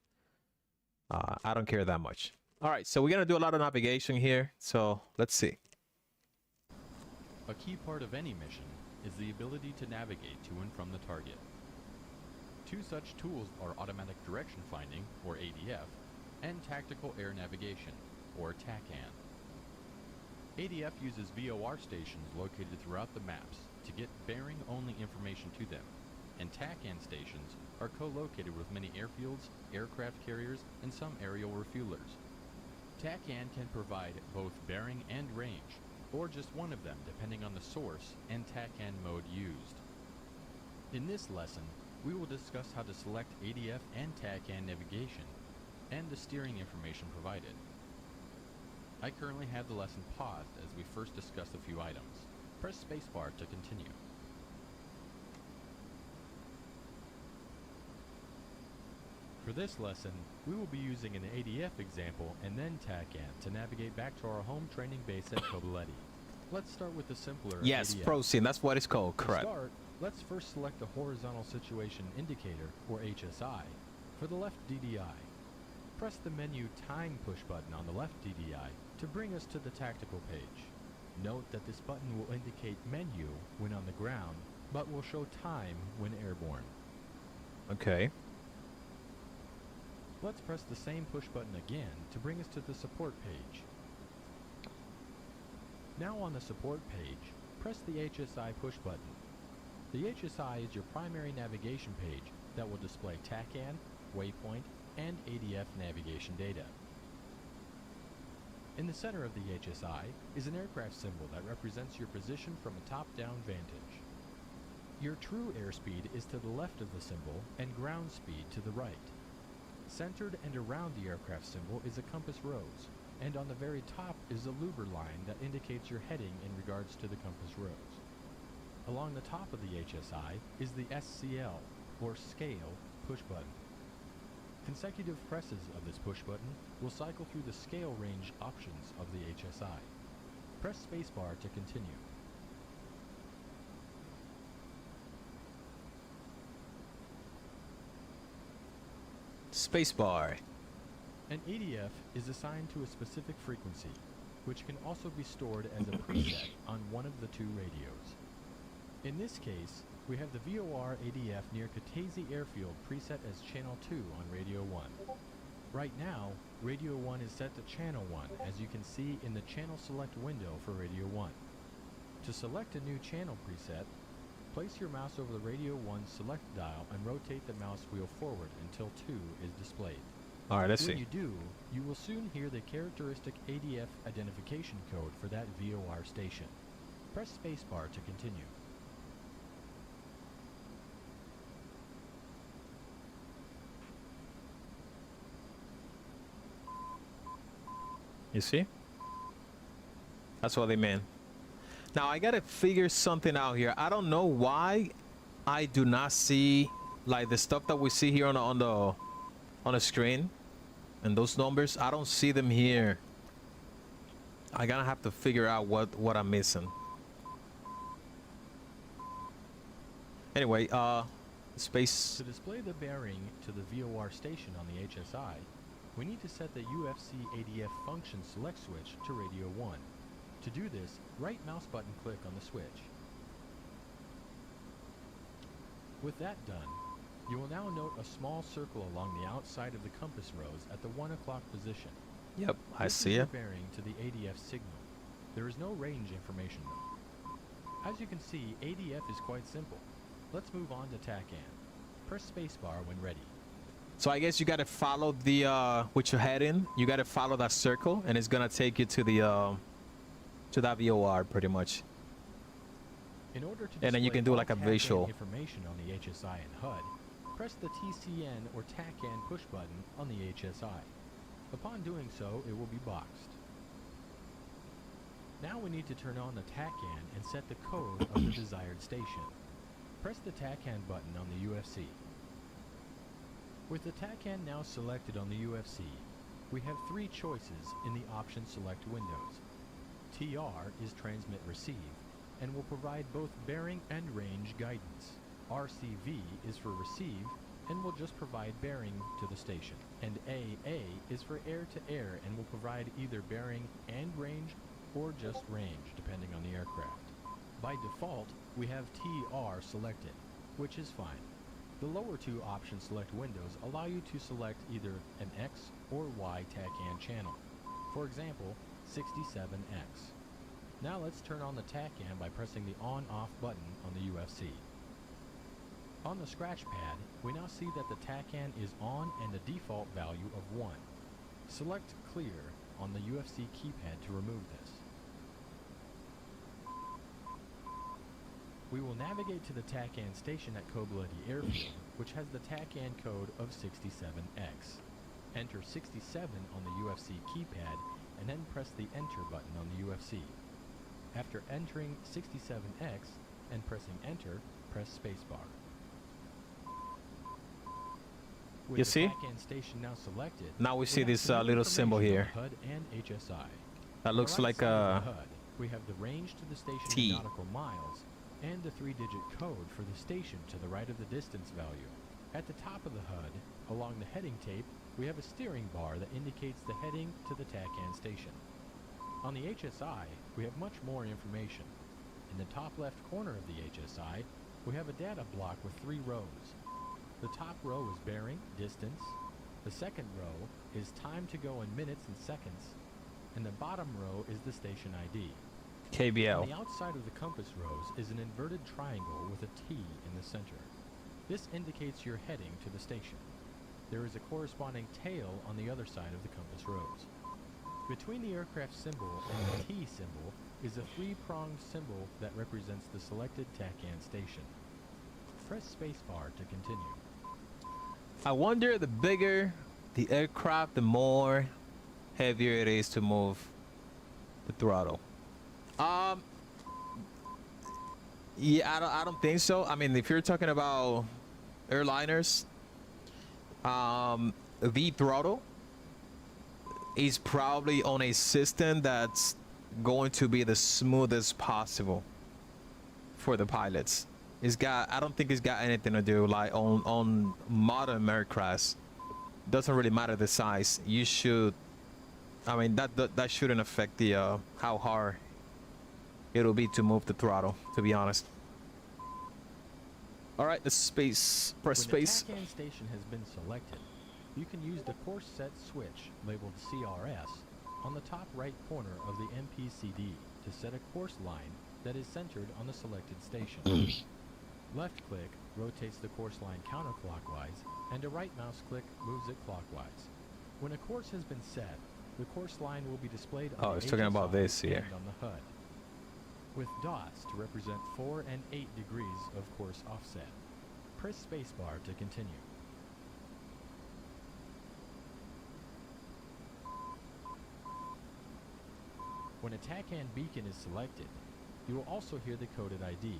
I don't care that much. All right, so we're gonna do a lot of navigation here. So let's see. A key part of any mission is the ability to navigate to and from the target. Two such tools are automatic direction finding, or ADF, and tactical air navigation, or TACAN. ADF uses VOR stations located throughout the maps to get bearing-only information to them, and TACAN stations are co-located with many airfields, aircraft carriers, and some aerial refuelers. TACAN can provide both bearing and range, or just one of them depending on the source and TACAN mode used. In this lesson, we will discuss how to select ADF and TACAN navigation, and the steering information provided. I currently have the lesson paused as we first discuss a few items. Press spacebar to continue. For this lesson, we will be using an ADF example and then TACAN to navigate back to our home training base at Kobuleti. Let's start with the simpler Yes, ADF. proceed. That's what it's called. Correct. To start, let's first select the Horizontal Situation Indicator, or HSI, for the left DDI. Press the menu Time push button on the left DDI to bring us to the tactical page. Note that this button will indicate menu when on the ground, but will show time when airborne. Okay. Let's press the same push button again to bring us to the support page. Now on the support page, press the HSI push button. The HSI is your primary navigation page that will display TACAN, waypoint, and ADF navigation data. In the center of the HSI is an aircraft symbol that represents your position from a top-down vantage. Your true airspeed is to the left of the symbol and ground speed to the right. Centered and around the aircraft symbol is a compass rose, and on the very top is a louver line that indicates your heading in regards to the compass rose. Along the top of the HSI is the SCL, or Scale, push button. Consecutive presses of this push button will cycle through the scale range options of the HSI. Press spacebar to continue. Spacebar. An ADF is assigned to a specific frequency, which can also be stored as a preset on one of the two radios. In this case, we have the VOR ADF near Kataisi Airfield preset as Channel 2 on Radio 1. Right now, Radio 1 is set to Channel 1, as you can see in the Channel Select window for Radio 1. To select a new channel preset, place your mouse over the Radio 1 select dial and rotate the mouse wheel forward until 2 is displayed. All right, let's When see. you do, you will soon hear the characteristic ADF identification code for that VOR station. Press spacebar to continue. You see? That's what they meant. Now I gotta figure something out here. I don't know why I do not see like the stuff that we see here on the screen and those numbers. I don't see them here. I gotta have to figure out what I'm missing. Anyway, space. To display the bearing to the VOR station on the HSI, we need to set the UFC ADF function select switch to radio 1. To do this, right mouse button click on the switch. With that done, you will now note a small circle along the outside of the compass rose at the 1 o'clock position. Yep, I This see is the it. bearing to the ADF signal. There is no range information though. As you can see, ADF is quite simple. Let's move on to TACAN. Press spacebar when ready. So I guess you gotta follow the with your head in. You gotta follow that circle, and it's gonna take you to the to that VOR pretty much. In order to And then you display can do all like a TACAN visual. information on the HSI and HUD, press the TCN or TACAN push button on the HSI. Upon doing so, it will be boxed. Now we need to turn on the TACAN and set the code of the desired station. Press the TACAN button on the UFC. With the TACAN now selected on the UFC, we have three choices in the option select windows. TR is transmit receive and will provide both bearing and range guidance. RCV is for receive and will just provide bearing to the station. And AA is for air-to-air and will provide either bearing and range or just range depending on the aircraft. By default, we have TR selected, which is fine. The lower two option select windows allow you to select either an X or Y TACAN channel. For example, 67X. Now let's turn on the TACAN by pressing the on-off button on the UFC. On the scratch pad, we now see that the TACAN is on and a default value of 1. Select Clear on the UFC keypad to remove this. We will navigate to the TACAN station at Kobuleti Airfield, which has the TACAN code of 67X. Enter 67 on the UFC keypad and then press the Enter button on the UFC. After entering 67X and pressing Enter, press spacebar. With You the see? TACAN station now selected, Now we see have this more little symbol information here. on HUD and HSI. That On looks the right like side of a the HUD, we have the range to the station T. in nautical miles and the 3-digit code for the station to the right of the distance value. At the top of the HUD, along the heading tape, we have a steering bar that indicates the heading to the TACAN station. On the HSI, we have much more information. In the top left corner of the HSI, we have a data block with 3 rows. The top row is bearing, distance. The second row is time to go in minutes and seconds. And the bottom row is the station ID. On KBL. the outside of the compass rose is an inverted triangle with a T in the center. This indicates your heading to the station. There is a corresponding tail on the other side of the compass rose. Between the aircraft symbol and the T symbol is a 3-pronged symbol that represents the selected TACAN station. Press spacebar to continue. I wonder, the bigger the aircraft, the more heavier it is to move the throttle. Yeah, I don't think so. I mean, if you're talking about airliners, the throttle is probably on a system that's going to be the smoothest possible for the pilots. I don't think it's got anything to do like on modern aircrafts. Doesn't really matter the size. You should, I mean, that shouldn't affect the how hard it'll be to move the throttle, to be honest. All right, the space, press space. When the TACAN station has been selected, you can use the course set switch labeled CRS on the top right corner of the MPCD to set a course line that is centered on the selected station. Left click rotates the course line counterclockwise, and a right mouse click moves it clockwise. When a course has been set, the course line will be displayed on Oh, the it's talking about HSI this here. and on the HUD, with dots to represent 4 and 8 degrees of course offset. Press spacebar to continue. When a TACAN beacon is selected, you will also hear the coded ID.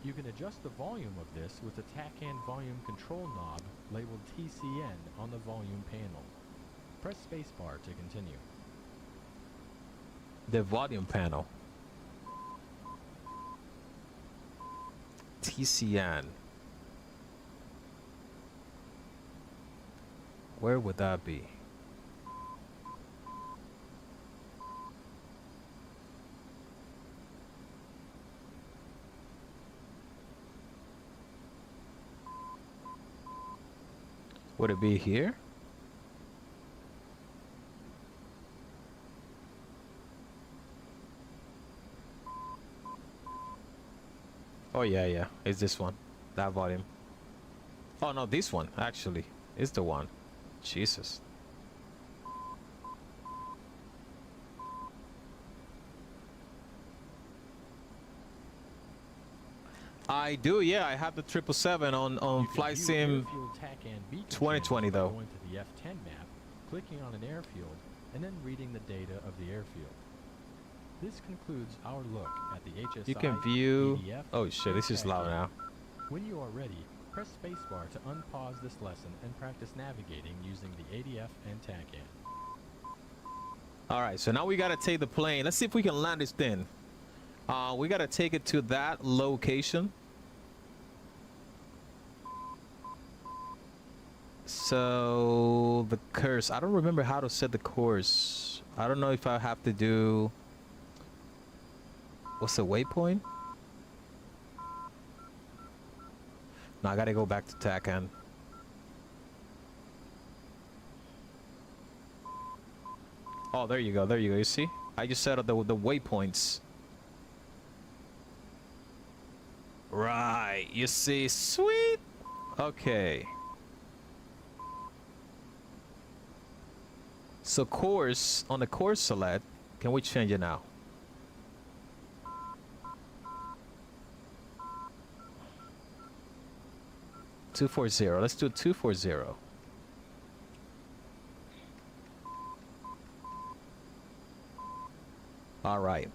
You can adjust the volume of this with the TACAN volume control knob labeled TCN on the volume panel. Press spacebar to continue. The volume panel. TCN. Where would that be? Would it be here? Oh yeah, it's this one. That volume. Oh no, this one actually is the one. Jesus. I do, yeah. I have the 777 on Flight Sim 2020 though. Going to the F10 map, clicking on an airfield, and then reading the data of the airfield. This concludes our look at the HSI. You can view. ADF, Oh shit, this is loud now. When you are ready, press spacebar to unpause this lesson and practice navigating using the ADF and TACAN. All right, so now we gotta take the plane. Let's see if we can land this thing. We gotta take it to that location. So the course, I don't remember how to set the course. I don't know if I have to do, what's the waypoint? No, I gotta go back to TACAN. Oh, there you go, there you go. You see? I just set up the waypoints. Right, you see, sweet. Okay. So course, on the course select, can we change it now? $240. Let's do 240. All right.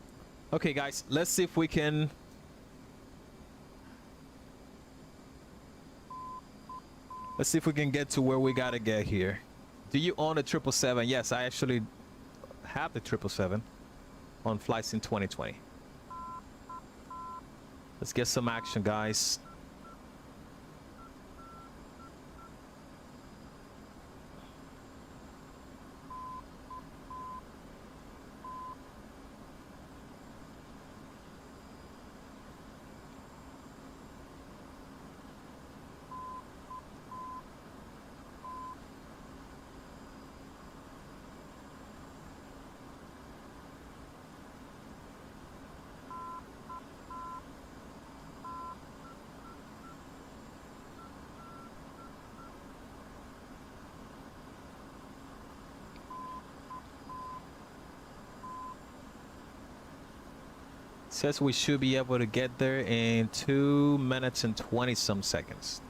Okay, guys, let's see if we can. Let's see if we can get to where we gotta get here. Do you own a 777? Yes, I actually have the 777 on Flight Sim 2020. Let's get some action, guys. Says we should be able to get there in 2 minutes and 20 some seconds.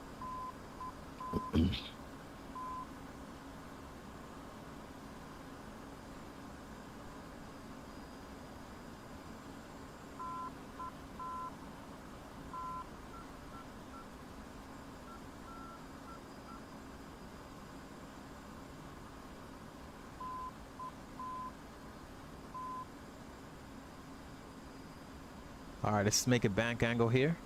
All right, let's make a bank angle here.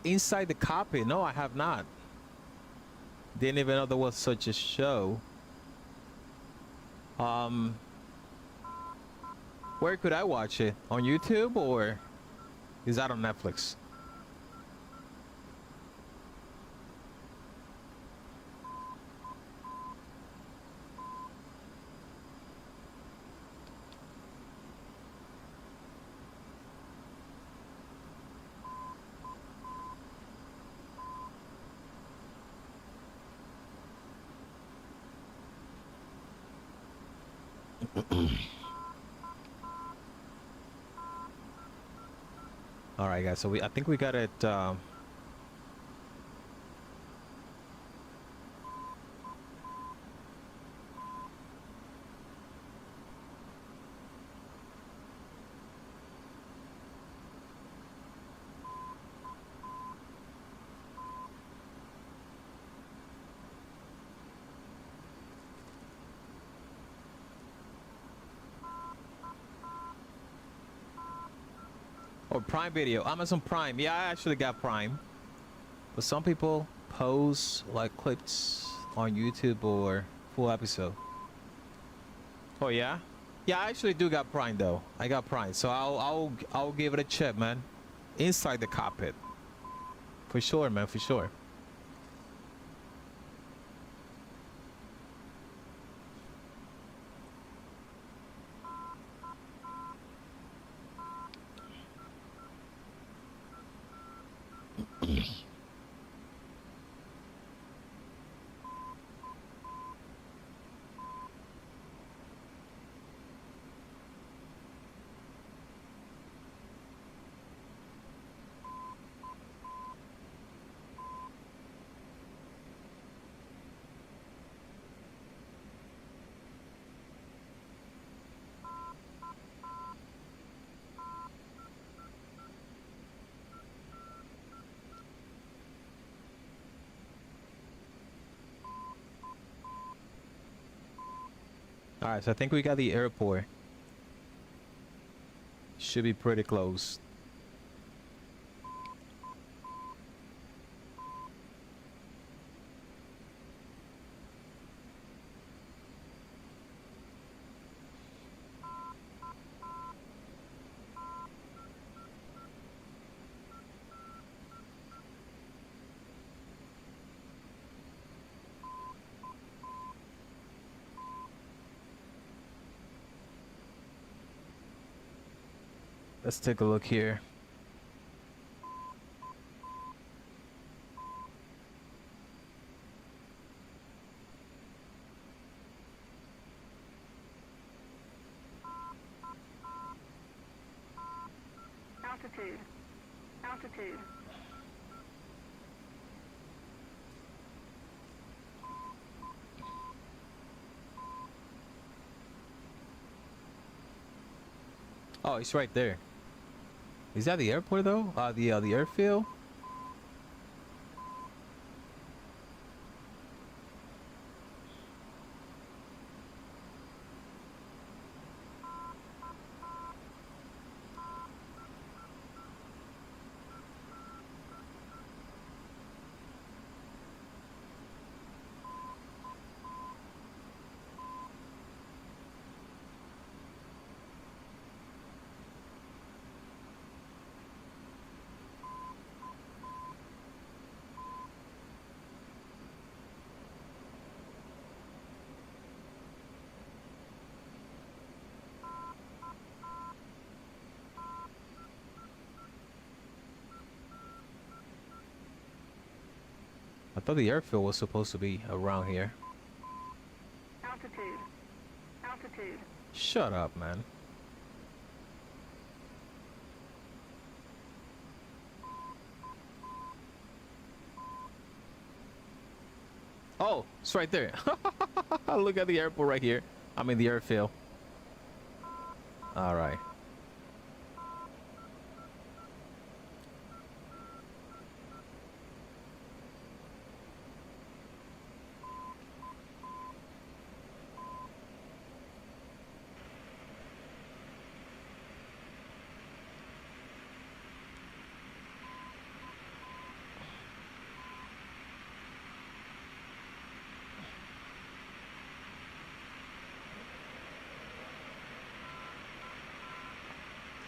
Inside the cockpit, no, I have not. Didn't even know there was such a show. Um, where could I watch it? On YouTube or is that on Netflix? All right, guys. So I think we got it. Or Prime Video, Amazon Prime. Yeah, I actually got Prime. But some people post like clips on YouTube or full episode. Oh yeah? Yeah, I actually do got Prime though. I got Prime, so I'll give it a check, man. Inside the cockpit. For sure, man, for sure. All right, so I think we got the airport. Should be pretty close. Let's take a look here. Altitude. Altitude. Oh, it's right there. Is that the airport though? The airfield? I thought the airfield was supposed to be around here. Altitude. Altitude. Shut up, man. Oh, it's right there. Look at the airport right here. I mean the airfield. All right.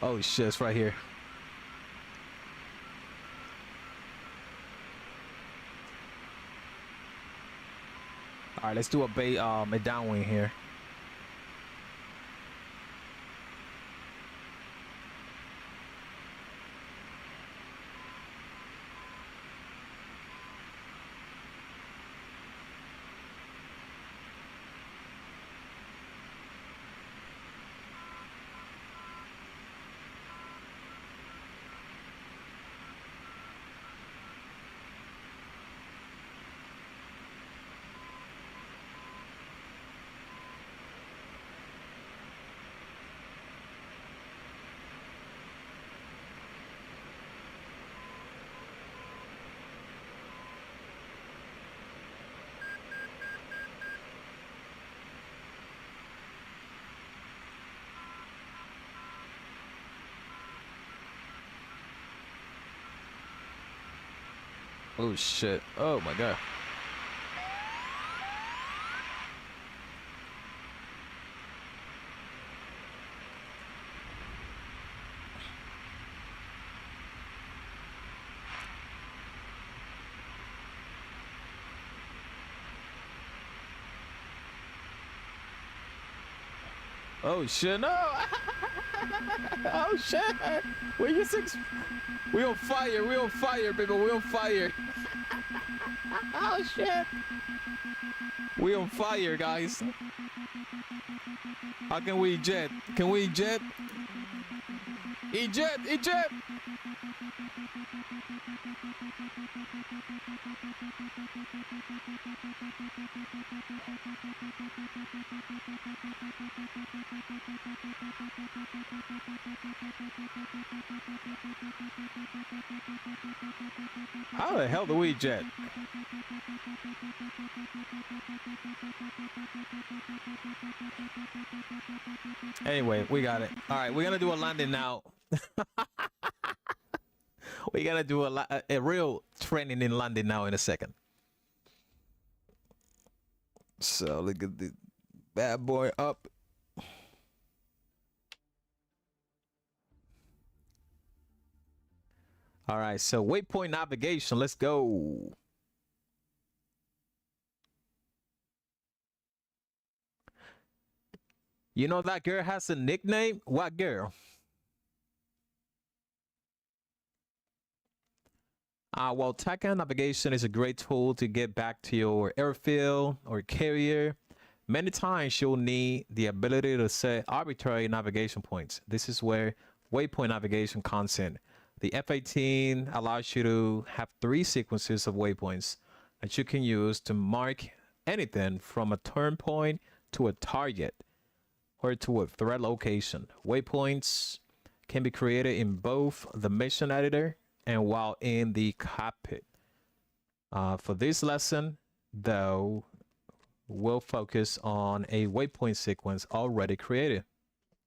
Oh shit, it's right here. All right, let's do a downwind here. Oh shit. Oh my god. Oh shit, no! Oh shit! We on fire, baby, we on fire! Oh shit! We on fire, guys! How can we eject? Can we eject? Eject! Eject! How the hell do we eject? Anyway, we got it. All right, we're gonna do a landing now. We're gonna do a real training in landing now in a second. So look at the bad boy up. All right, so waypoint navigation, let's go. You know that girl has a nickname? What girl? Well, TACAN navigation is a great tool to get back to your airfield or carrier. Many times you'll need the ability to set arbitrary navigation points. This is where waypoint navigation comes in. The F-18 allows you to have 3 sequences of waypoints that you can use to mark anything from a turn point to a target or to a threat location. Waypoints can be created in both the mission editor and while in the cockpit. For this lesson, though, we'll focus on a waypoint sequence already created.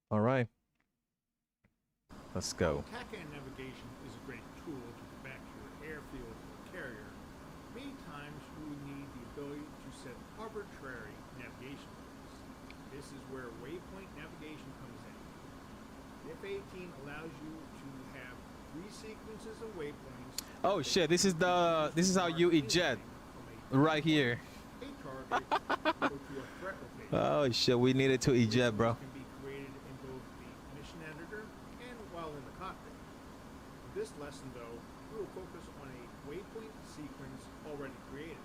All right, let's go. TACAN navigation is a great tool to get back to your airfield or carrier. Many times you will need the ability to set arbitrary navigation points. This is where waypoint navigation comes in. The F-18 allows you to have 3 sequences of waypoints. Oh shit, this is how you eject right here. A target or to a threat location. Oh shit, we needed to eject, bro. Can be created in both the mission editor and while in the cockpit. For this lesson, though, we will focus on a waypoint sequence already created.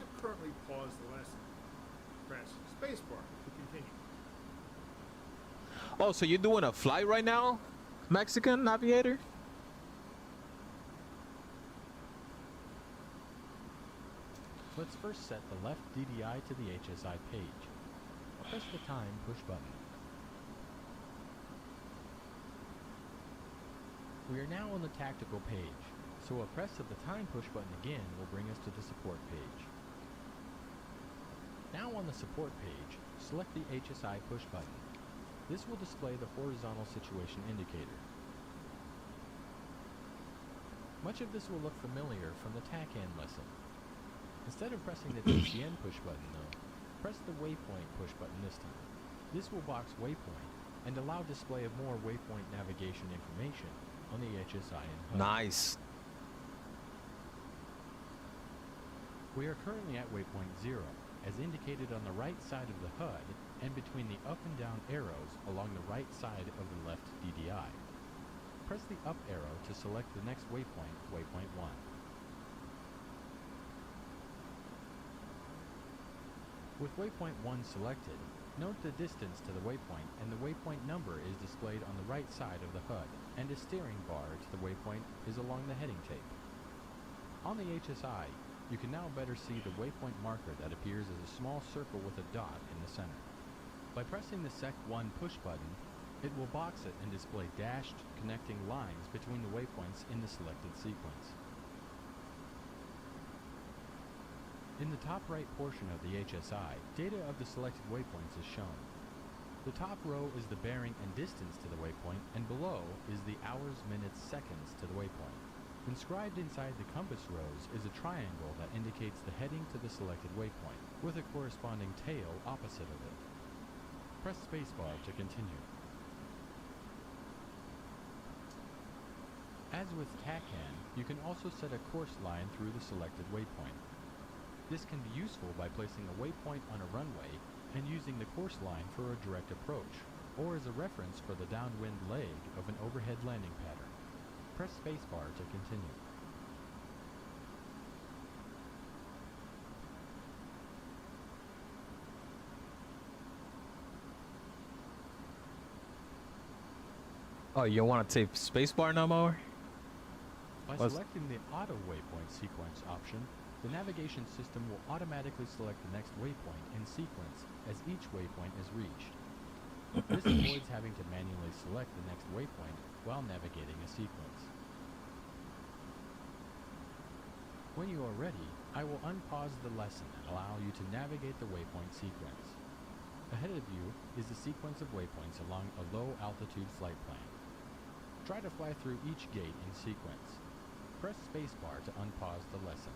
I've currently paused the lesson. Press spacebar to continue. Oh, so you're doing a flight right now, Mexican navigator? Let's first set the left DDI to the HSI page. Press the time push button. We are now on the tactical page, so a press of the time push button again will bring us to the support page. Now on the support page, select the HSI push button. This will display the horizontal situation indicator. Much of this will look familiar from the TACAN lesson. Instead of pressing the TCN push button though, press the waypoint push button this time. This will box waypoint and allow display of more waypoint navigation information on the HSI and HUD. Nice. We are currently at waypoint 0, as indicated on the right side of the HUD and between the up and down arrows along the right side of the left DDI. Press the up arrow to select the next waypoint, waypoint 1. With waypoint 1 selected, note the distance to the waypoint, and the waypoint number is displayed on the right side of the HUD, and a steering bar to the waypoint is along the heading tape. On the HSI, you can now better see the waypoint marker that appears as a small circle with a dot in the center. By pressing the Sec1 push button, it will box it and display dashed connecting lines between the waypoints in the selected sequence. In the top right portion of the HSI, data of the selected waypoints is shown. The top row is the bearing and distance to the waypoint, and below is the hours, minutes, seconds to the waypoint. Inscribed inside the compass rows is a triangle that indicates the heading to the selected waypoint, with a corresponding tail opposite of it. Press spacebar to continue. As with TACAN, you can also set a course line through the selected waypoint. This can be useful by placing a waypoint on a runway and using the course line for a direct approach, or as a reference for the downwind leg of an overhead landing pattern. Press spacebar to continue. Oh, you want to take spacebar no more? By selecting the auto waypoint sequence option, the navigation system will automatically select the next waypoint in sequence as each waypoint is reached. This avoids having to manually select the next waypoint while navigating a sequence. When you are ready, I will unpause the lesson and allow you to navigate the waypoint sequence. Ahead of you is a sequence of waypoints along a low-altitude flight plan. Try to fly through each gate in sequence. Press spacebar to unpause the lesson.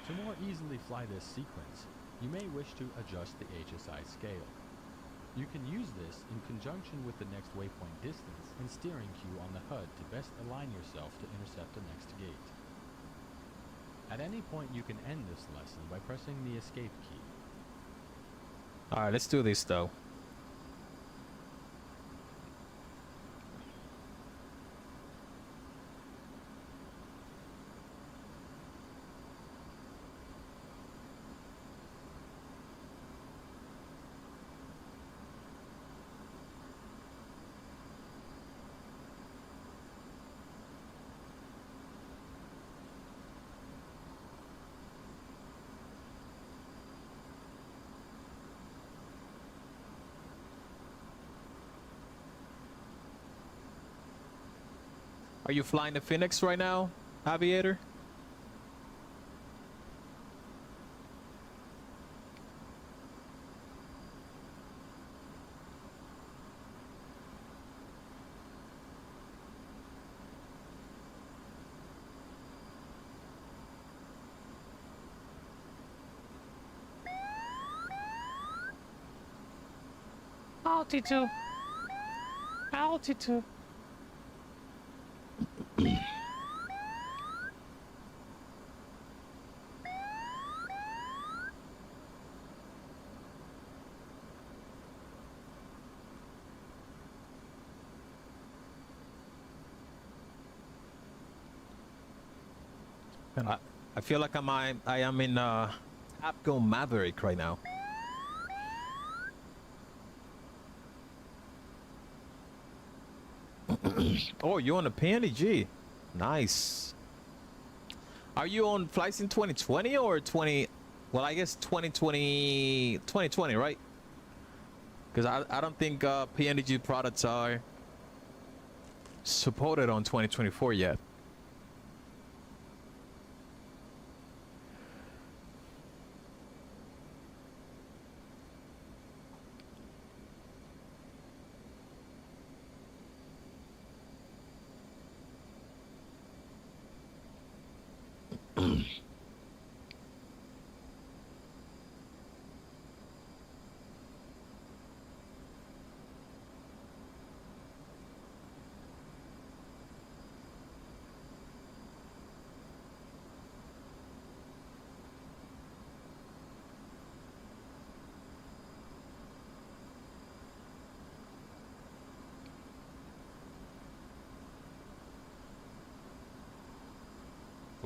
To more easily fly this sequence, you may wish to adjust the HSI scale. You can use this in conjunction with the next waypoint distance and steering cue on the HUD to best align yourself to intercept the next gate. At any point you can end this lesson by pressing the escape key. Alright, let's do this though. Are you flying the Phoenix right now, Aviator? Altitude. Altitude. I feel like I am in Apco Maverick right now. Oh, you on the PNG? Nice. Are you on flights in 2020 or 20? Well, I guess 2020, right? Because I don't think PNG products are supported on 2024 yet.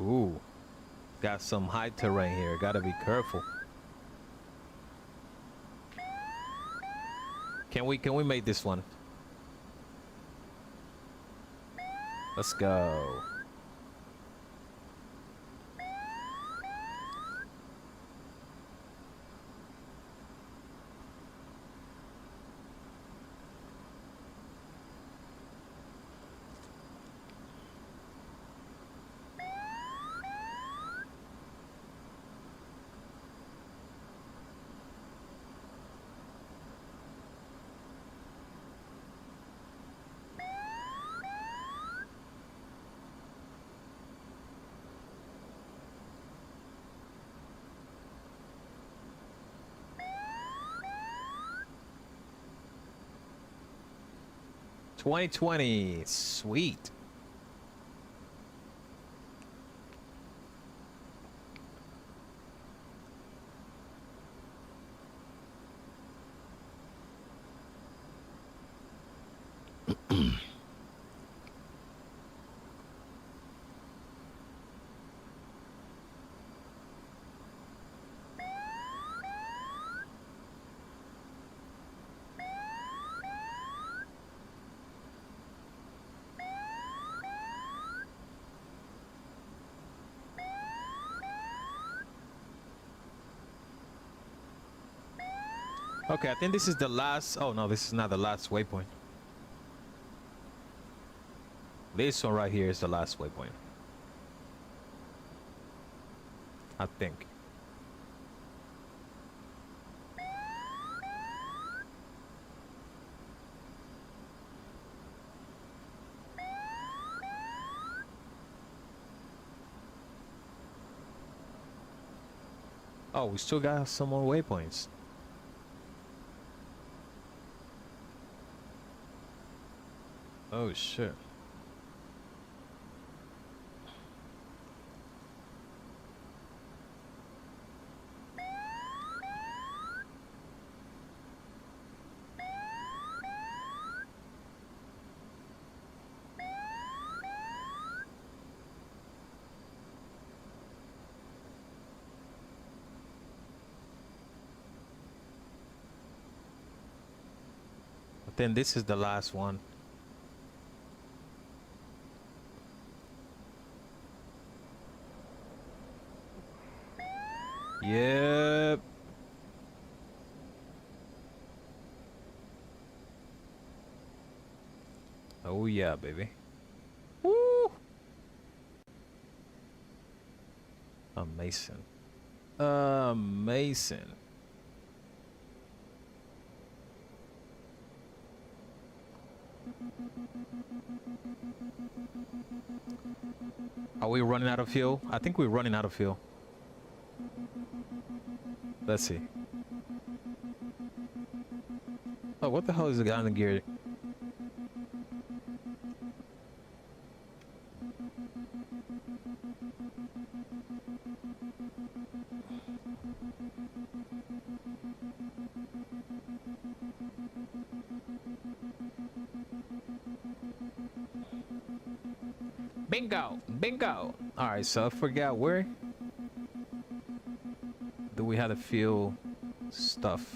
Ooh, got some high terrain here. Gotta be careful. Can we make this one? Let's go. $2020, sweet. Okay, I think this is the last. Oh no, this is not the last waypoint. This one right here is the last waypoint, I think. Oh, we still got some more waypoints. Oh shit. But then this is the last one. Yep. Oh yeah, baby. Woo! Amazing. Amazing. Are we running out of fuel? I think we're running out of fuel. Let's see. Oh, what the hell is the guy in the gear? Bingo! Bingo! Alright, so I forgot where do we have the fuel stuff?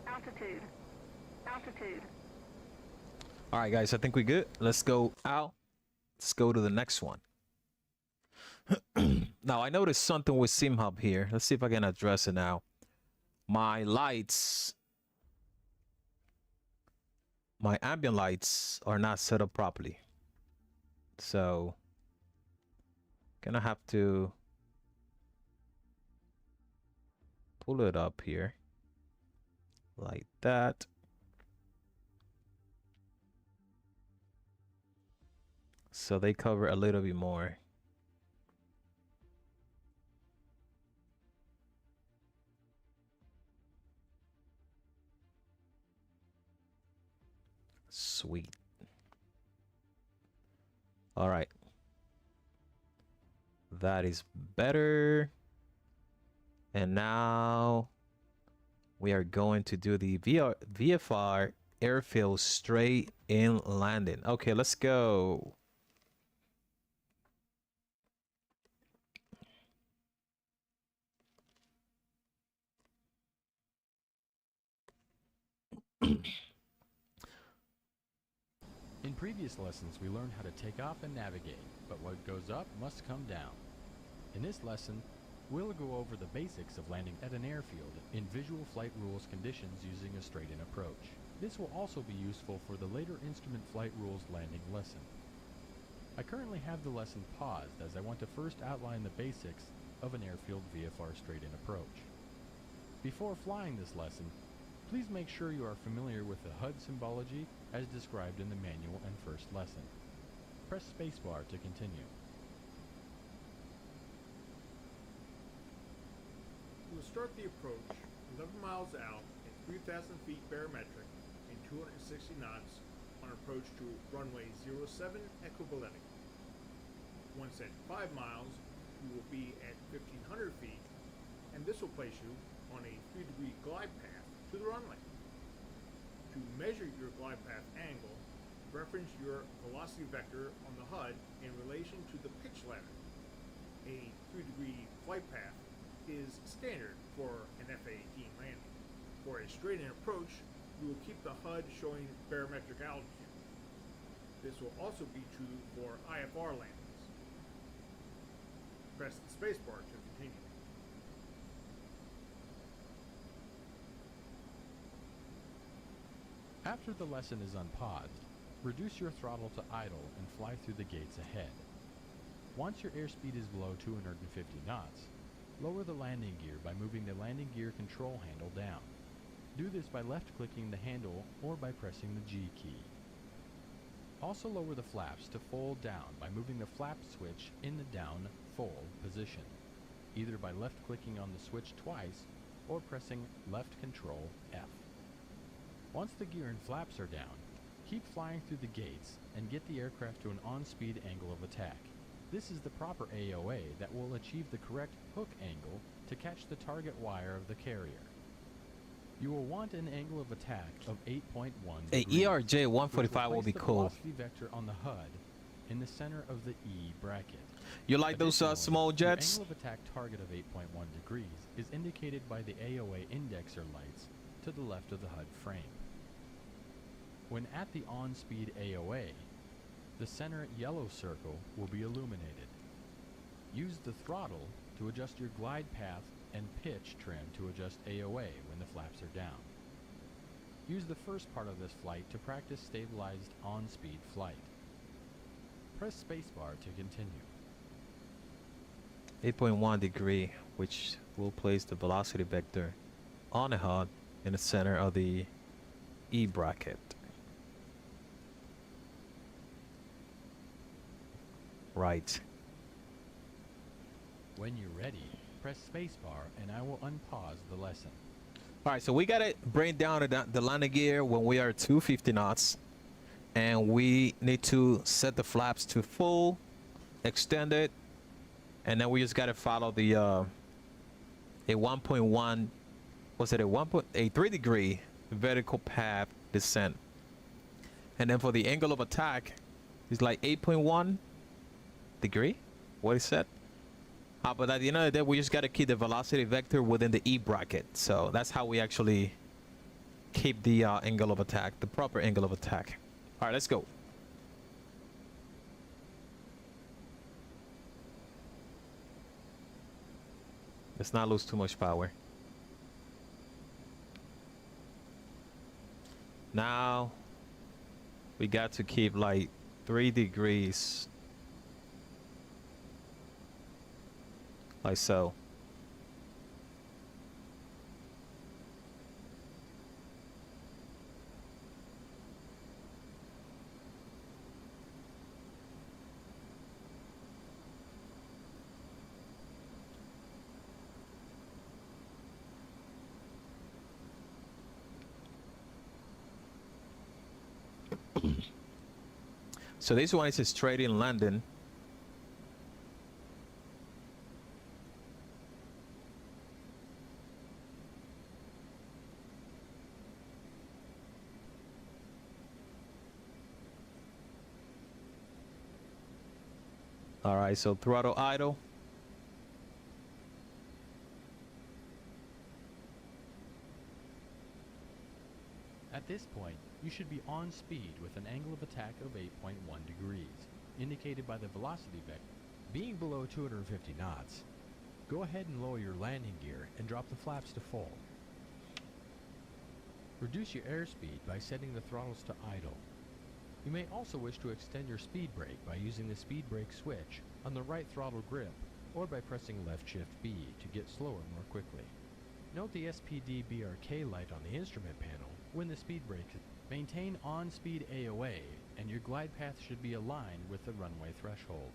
Altitude. Altitude. Alright guys, I think we good. Let's go out. Let's go to the next one. Now I noticed something with SimHub here. Let's see if I can address it now. My lights, my ambient lights are not set up properly. So gonna have to pull it up here like that. So they cover a little bit more. Sweet. All right. That is better. And now We are going to do the VFR airfield straight in landing. Okay, let's go. In previous lessons, we learned how to take off and navigate, but what goes up must come down. In this lesson, we'll go over the basics of landing at an airfield in visual flight rules conditions using a straight-in approach. This will also be useful for the later instrument flight rules landing lesson. I currently have the lesson paused as I want to first outline the basics of an airfield VFR straight-in approach. Before flying this lesson, please make sure you are familiar with the HUD symbology as described in the manual and first lesson. Press spacebar to continue. We'll start the approach 11 miles out at 3,000 feet barometric and 260 knots on approach to runway 07 equivalent. Once at 5 miles, you will be at 1,500 feet, and this will place you on a 3-degree glide path to the runway. To measure your glide path angle, reference your velocity vector on the HUD in relation to the pitch ladder. A 3-degree flight path is standard for an FA-18 landing. For a straight-in approach, you will keep the HUD showing barometric altitude. This will also be true for IFR landings. Press the spacebar to continue. After the lesson is unpaused, reduce your throttle to idle and fly through the gates ahead. Once your airspeed is below 250 knots, lower the landing gear by moving the landing gear control handle down. Do this by left-clicking the handle or by pressing the G key. Also lower the flaps to fold down by moving the flap switch in the down fold position, either by left-clicking on the switch twice or pressing left control F. Once the gear and flaps are down, keep flying through the gates and get the aircraft to an on-speed angle of attack. This is the proper AOA that will achieve the correct hook angle to catch the target wire of the carrier. You will want an angle of attack of 8.1 A degrees, ERJ 145 will which be place the cool. velocity vector on the HUD in the center of the E bracket. You like those Additionally, small jets? Your angle of attack target of 8.1 degrees is indicated by the AOA indexer lights to the left of the HUD frame. When at the on-speed AOA, the center yellow circle will be illuminated. Use the throttle to adjust your glide path and pitch trim to adjust AOA when the flaps are down. Use the first part of this flight to practice stabilized on-speed flight. Press spacebar to continue. 8.1 degree, which will place the velocity vector on the HUD in the center of the E bracket. Right. When you're ready, press spacebar and I will unpause the lesson. All right, so we got to bring down the landing gear when we are 250 knots, and we need to set the flaps to full, extend it, and then we just got to follow the a 1.1, was it a 3 degree vertical path descent, and then for the angle of attack, it's like 8.1 degree. What is that? But at the end of the day, we just got to keep the velocity vector within the E bracket. So that's how we actually keep the angle of attack, the proper angle of attack. All right, let's go. Let's not lose too much power. Now we got to keep like 3 degrees. Like so. So this one is straight in London. All right, so throttle idle. At this point, you should be on speed with an angle of attack of 8.1 degrees, indicated by the velocity vector being below 250 knots. Go ahead and lower your landing gear and drop the flaps to full. Reduce your airspeed by setting the throttles to idle. You may also wish to extend your speed brake by using the speed brake switch on the right throttle grip or by pressing left shift B to get slower more quickly. Note the SPD BRK light on the instrument panel when the speed brake. Maintain on-speed AOA and your glide path should be aligned with the runway threshold.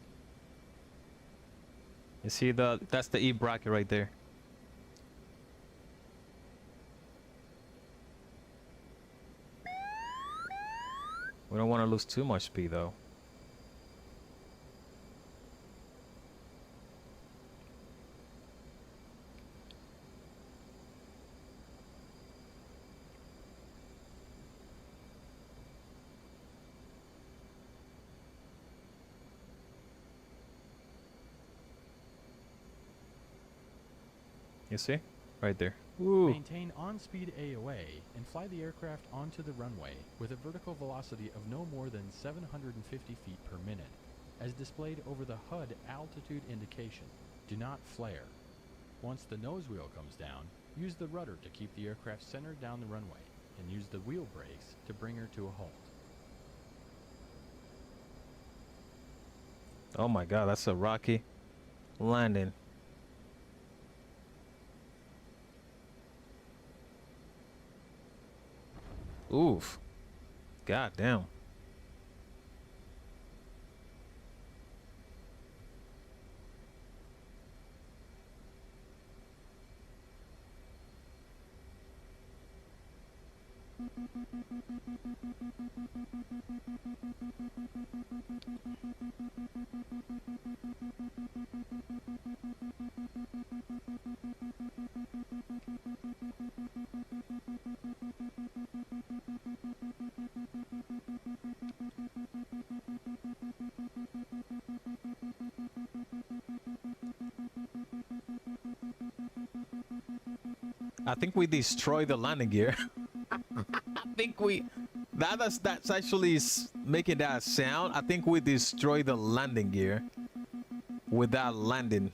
You see that's the E bracket right there. We don't want to lose too much speed though. You see? Right there. Ooh. Maintain on-speed AOA and fly the aircraft onto the runway with a vertical velocity of no more than 750 feet per minute, as displayed over the HUD altitude indication. Do not flare. Once the nose wheel comes down, use the rudder to keep the aircraft centered down the runway, and use the wheel brakes to bring her to a halt. Oh my god, that's a rocky landing. Oof. God damn. I think we destroyed the landing gear. I think that's actually making that sound. I think we destroyed the landing gear with that landing.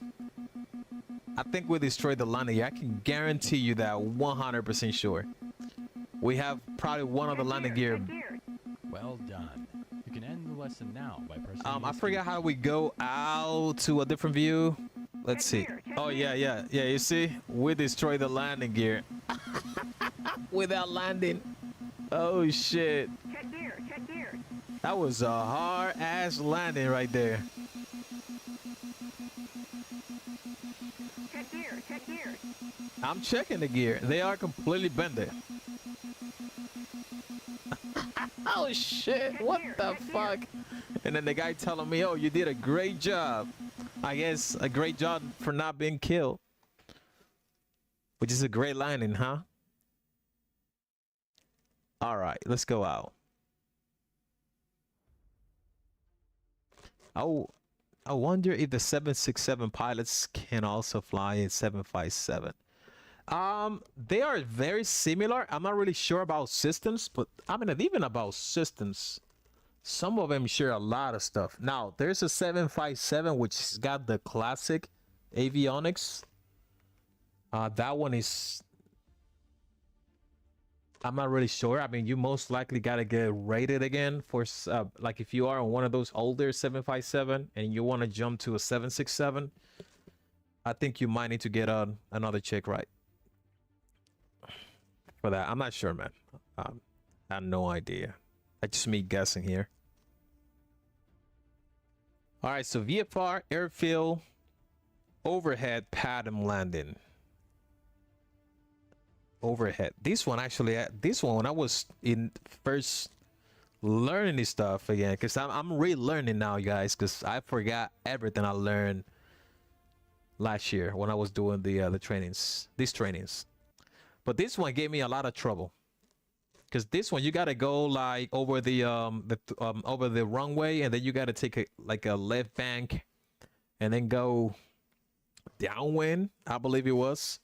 I think we destroyed the landing gear. I can guarantee you that 100% sure. We have probably one of the landing gear. Well done. You can end the lesson now by pressing. I forgot how we go out to a different view. Let's see. Oh yeah. You see, we destroyed the landing gear without landing. Oh shit. Check gear, check gear. That was a hard ass landing right there. Check gear, check gear. I'm checking the gear. They are completely bended. Oh shit, what the fuck? And then the guy telling me, oh, you did a great job. I guess a great job for not being killed. Which is a great landing, huh? All right, let's go out. Oh, I wonder if the 767 pilots can also fly in 757. They are very similar. I'm not really sure about systems, but I mean, even about systems, some of them share a lot of stuff. Now, there's a 757 which got the classic avionics. That one is, I'm not really sure. I mean, you most likely gotta get rated again for like if you are on one of those older 757 and you want to jump to a 767. I think you might need to get another check right for that. I'm not sure, man. I have no idea. I just me guessing here. All right, so VFR airfield overhead pattern landing. Overhead. This one actually, when I was in first learning this stuff again, because I'm relearning now, guys, because I forgot everything I learned last year when I was doing the trainings, these trainings. But this one gave me a lot of trouble, because this one you gotta go like over the runway, and then you gotta take a left bank and then go downwind, I believe it was,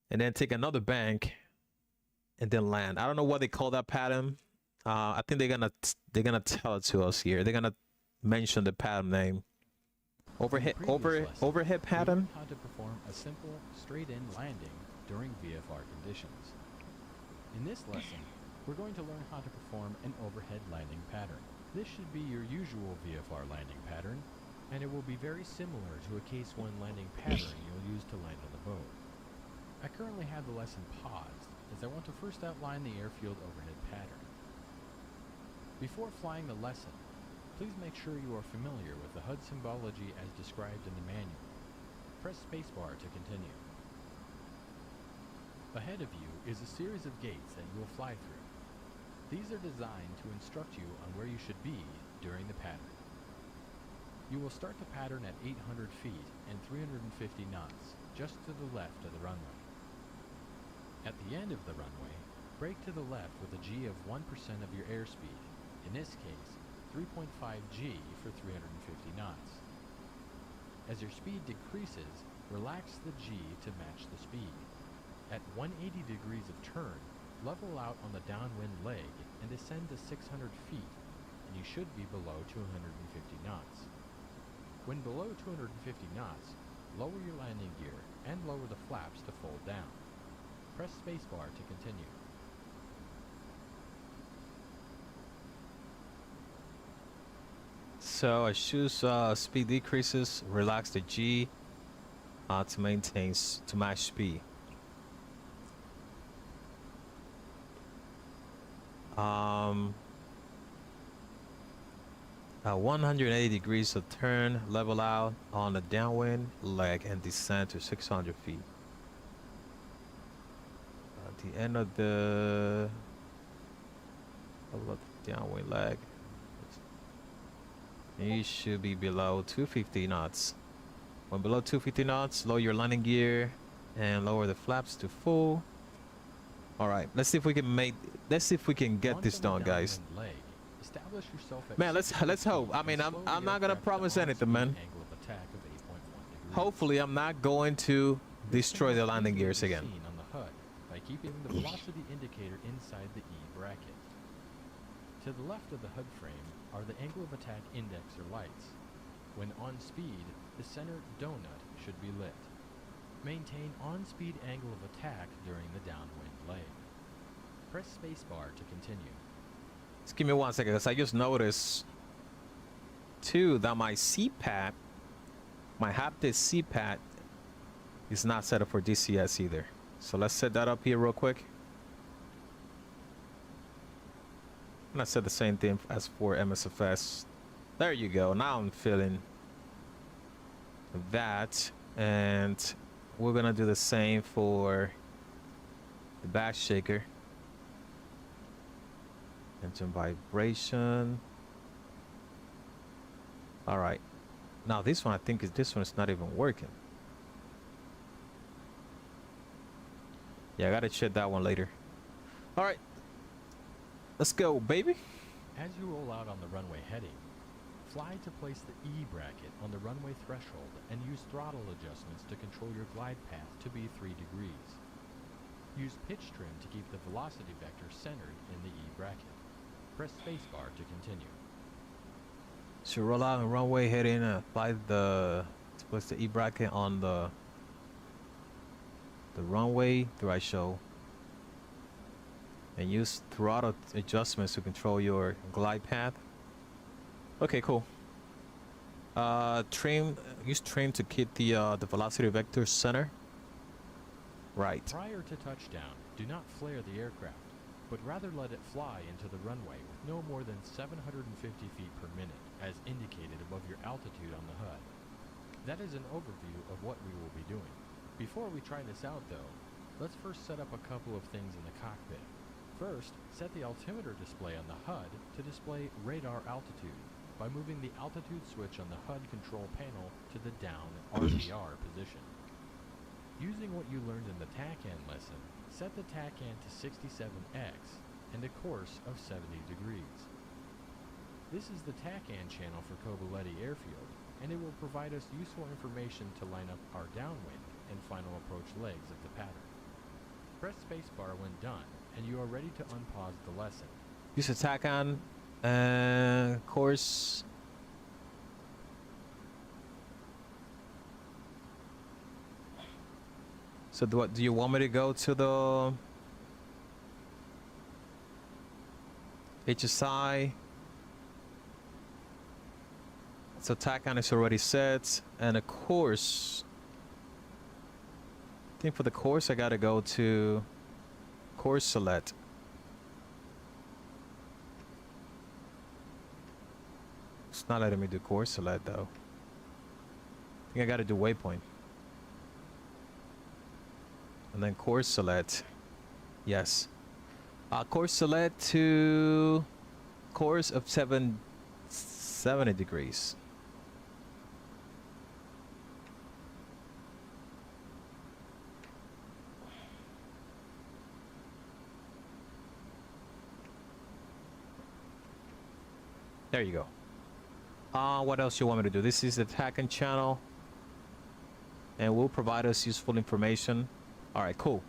and then take another bank and then land. I don't know what they call that pattern. I think they're gonna tell it to us here. They're gonna mention the pattern name. Overhead We pattern. learned how to perform a simple straight-in landing during VFR conditions. In this lesson, we're going to learn how to perform an overhead landing pattern. This should be your usual VFR landing pattern, and it will be very similar to a Case 1 landing pattern you'll use to land on the boat. I currently have the lesson paused, as I want to first outline the airfield overhead pattern. Before flying the lesson, please make sure you are familiar with the HUD symbology as described in the manual. Press spacebar to continue. Ahead of you is a series of gates that you will fly through. These are designed to instruct you on where you should be during the pattern. You will start the pattern at 800 feet and 350 knots, just to the left of the runway. At the end of the runway, brake to the left with a G of 1% of your airspeed, in this case, 3.5 G for 350 knots. As your speed decreases, relax the G to match the speed. At 180 degrees of turn, level out on the downwind leg and descend to 600 feet, and you should be below 250 knots. When below 250 knots, lower your landing gear and lower the flaps to fold down. Press spacebar to continue. So I choose speed decreases, relax the G to match speed. 180 degrees of turn, level out on the downwind leg and descend to 600 feet. At the end of the downwind leg, you should be below 250 knots. When below 250 knots, lower your landing gear and lower the flaps to full. All right, let's see if we can get this done, guys. Man, let's hope. I mean, I'm not gonna promise anything, man. Hopefully, I'm not going to destroy the landing gears again. On the HUD by keeping the velocity indicator inside the E bracket. To the left of the HUD frame are the angle of attack indexer lights. When on speed, the center donut should be lit. Maintain on-speed angle of attack during the downwind leg. Press spacebar to continue. Just give me 1 second, because I just noticed too that my CPAT, my haptic CPAT, is not set up for DCS either. So let's set that up here real quick. And I said the same thing as for MSFS. There you go. Now I'm feeling that, and we're gonna do the same for the back shaker. Engine vibration. All right. Now this one, I think this one is not even working. Yeah, I gotta check that one later. All right. Let's go, baby. As you roll out on the runway heading, fly to place the E bracket on the runway threshold and use throttle adjustments to control your glide path to be 3 degrees. Use pitch trim to keep the velocity vector centered in the E bracket. Press spacebar to continue. So roll out on runway heading, apply to place the E bracket on the runway threshold, and use throttle adjustments to control your glide path. Okay, cool. Use trim to keep the velocity vector center. Right. Prior to touchdown, do not flare the aircraft, but rather let it fly into the runway with no more than 750 feet per minute, as indicated above your altitude on the HUD. That is an overview of what we will be doing. Before we try this out though, let's first set up a couple of things in the cockpit. First, set the altimeter display on the HUD to display radar altitude by moving the altitude switch on the HUD control panel to the down RVR position. Using what you learned in the TACAN lesson, set the TACAN to 67X and a course of 70 degrees. This is the TACAN channel for Koboleti Airfield, and it will provide us useful information to line up our downwind and final approach legs of the pattern. Press spacebar when done, and you are ready to unpause the lesson. Use attack on course. So do you want me to go to the HSI? So TACAN is already set, and a course. I think for the course I gotta go to course select. It's not letting me do course select though. I think I gotta do waypoint. And then course select. Yes. Course select to course of 770 degrees. There you go. What else you want me to do? This is the TACAN channel, and will provide us useful information. All right, cool.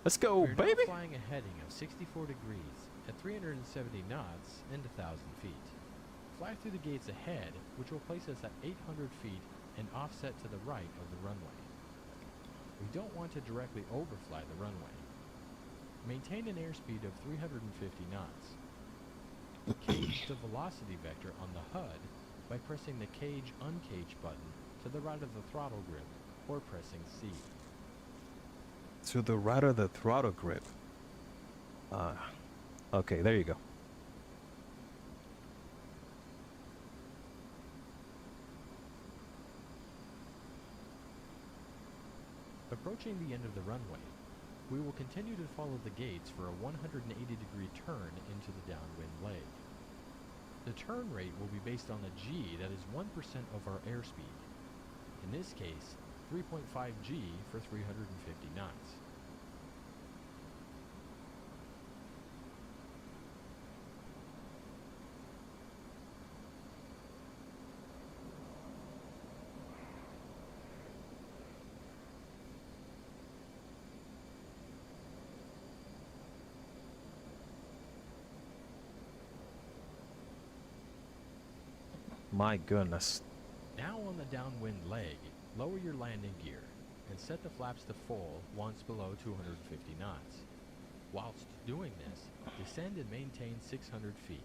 Let's go, We're baby. now flying a heading of 64 degrees at 370 knots and 1,000 feet. Fly through the gates ahead, which will place us at 800 feet and offset to the right of the runway. We don't want to directly overfly the runway. Maintain an airspeed of 350 knots. Cage the velocity vector on the HUD by pressing the Cage Uncage button to the right of the throttle grip or pressing C. To the right of the throttle grip. Okay, there you go. Approaching the end of the runway, we will continue to follow the gates for a 180-degree turn into the downwind leg. The turn rate will be based on a G that is 1% of our airspeed. In this case, 3.5 G for 350 knots. My goodness. Now on the downwind leg, lower your landing gear and set the flaps to full once below 250 knots. Whilst doing this, descend and maintain 600 feet.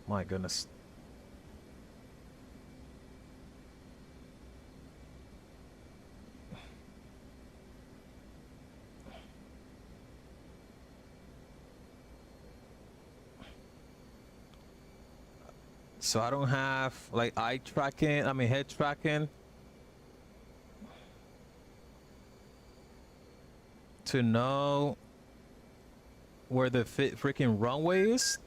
My goodness. So I don't have like eye tracking, head tracking to know where the freaking runway is.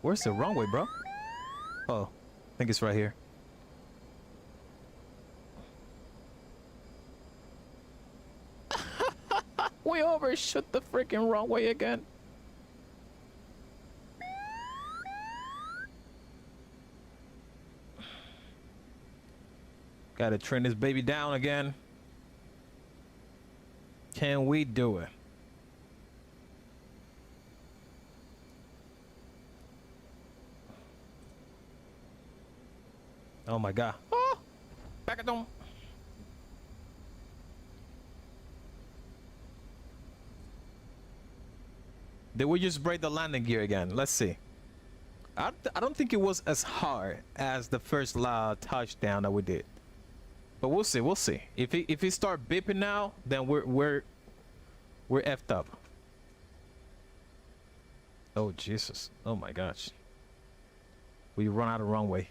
Where's the runway, bro? Oh, I think it's right here. We overshot the freaking runway again. Gotta trim this baby down again. Can we do it? Oh my god. Oh! Back it on. Did we just break the landing gear again? Let's see. I don't think it was as hard as the first touchdown that we did. But we'll see, we'll see. If it start beeping now, then we're effed up. Oh Jesus. Oh my gosh. We run out of runway.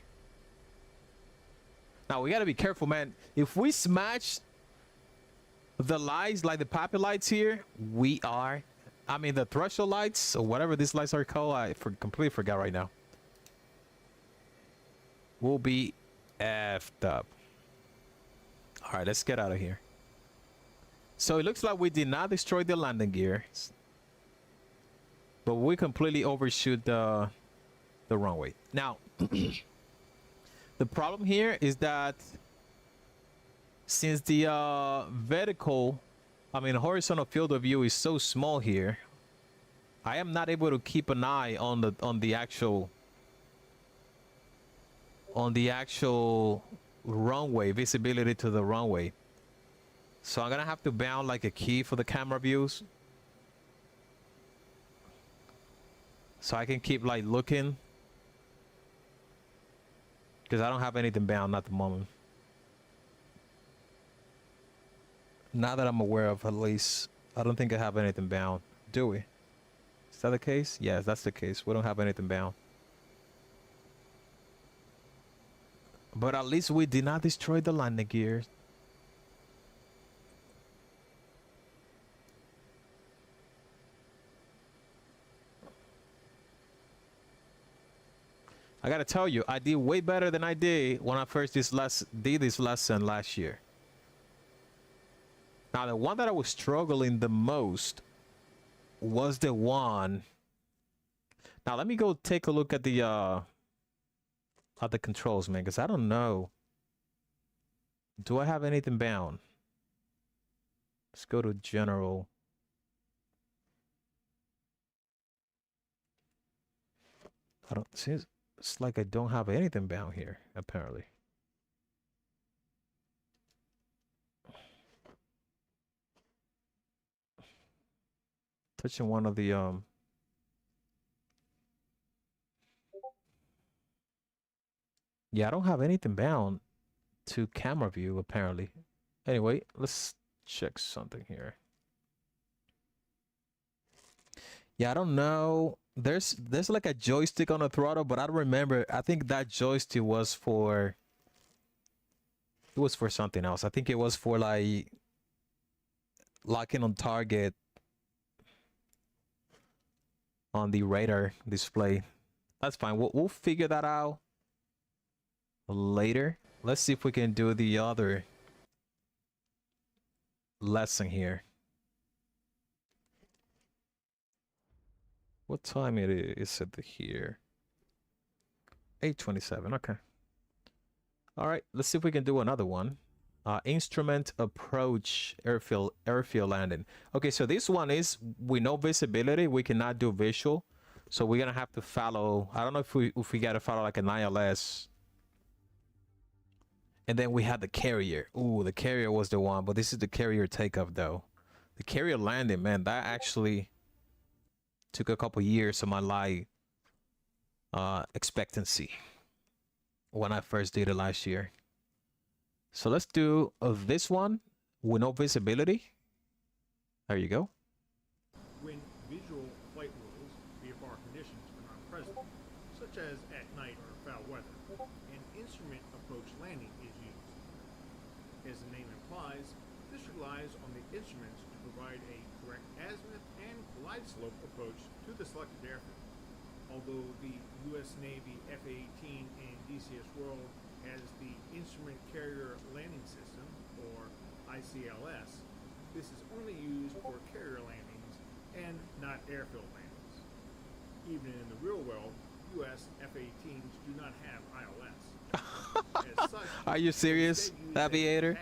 Now we gotta be careful, man. If we smash the lights, like the poppy lights here, the threshold lights or whatever these lights are called, completely forgot right now. will be effed up. All right, let's get out of here. So it looks like we did not destroy the landing gear, but we completely overshoot the runway. Now, the problem here is that since the horizontal field of view is so small here, I am not able to keep an eye on the actual runway, visibility to the runway. So I'm gonna have to bound like a key for the camera views, so I can keep like looking, because I don't have anything bound at the moment. Not that I'm aware of, at least. I don't think I have anything bound. Do we? Is that the case? Yes, that's the case. We don't have anything bound. But at least we did not destroy the landing gear. I gotta tell you, I did way better than I did when I first did this lesson last year. Now, the one that I was struggling the most was the one. Now, let me go take a look at the controls, man, because I don't know. Do I have anything bound? Let's go to general. I don't see. It's like I don't have anything bound here, apparently. Touching one of the yeah, I don't have anything bound to camera view, apparently. Anyway, let's check something here. Yeah, I don't know. There's like a joystick on the throttle, but I don't remember. I think that joystick was for, it was for something else. I think it was for like locking on target on the radar display. That's fine. We'll figure that out later. Let's see if we can do the other lesson here. What time it is it here? 8:27. Okay. All right. Let's see if we can do another one. Instrument approach airfield landing. Okay, so this one is with no visibility. We cannot do visual, so we're gonna have to follow. I don't know if we gotta follow like an ILS. And then we had the carrier. Ooh, the carrier was the one, but this is the carrier takeoff though. The carrier landing, man, that actually took a couple years of my life expectancy when I first did it last year. So let's do this one with no visibility. There you go. When visual flight rules, VFR conditions are not present, such as at night or foul weather, an instrument approach landing is used. As the name implies, this relies on the instruments to provide a correct azimuth and glide slope approach to the selected airfield. Although the U.S. Navy F-18 and DCS World has the Instrument Carrier Landing System, or ICLS, this is only used for carrier landings and not airfield landings. Even in the real world, U.S. F-18s do not have ILS. As such, Are you serious, aviator?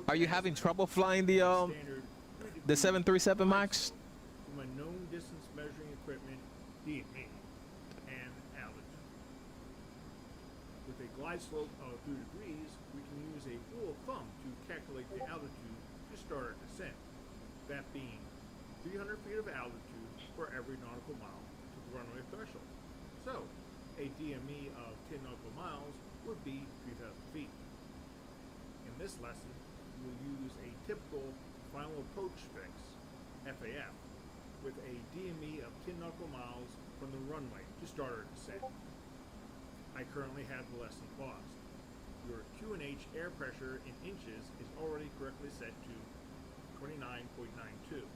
Are you having trouble flying the 737 MAX? From a known distance measuring equipment, DME, and altitude. With a glide slope of 2 degrees, we can use a rule of thumb to calculate the altitude to start our descent, that being 300 feet of altitude for every nautical mile to the runway threshold. So, a DME of 10 nautical miles would be 3,000 feet. In this lesson, we will use a typical final approach fix, FAF, with a DME of 10 nautical miles from the runway to start our descent. I currently have the lesson paused. Your QNH air pressure in inches is already correctly set to 29.92.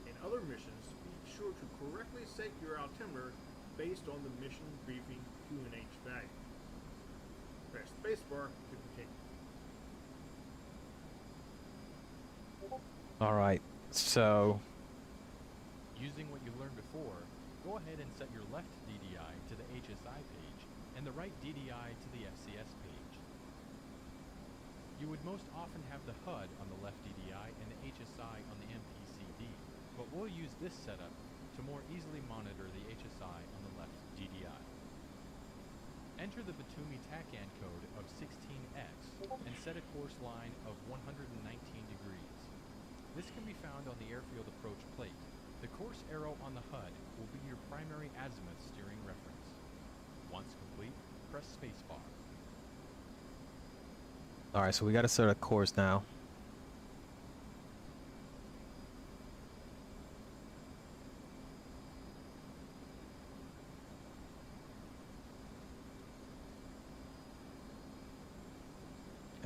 In other missions, be sure to correctly set your altimeter based on the mission briefing QNH value. Press spacebar to continue. All right. So Using what you learned before, go ahead and set your left DDI to the HSI page and the right DDI to the FCS page. You would most often have the HUD on the left DDI and the HSI on the MPCD, but we'll use this setup to more easily monitor the HSI on the left DDI. Enter the Batumi TACAN code of 16X and set a course line of 119 degrees. This can be found on the airfield approach plate. The course arrow on the HUD will be your primary azimuth steering reference. Once complete, press spacebar. all right, so we got to set a course now.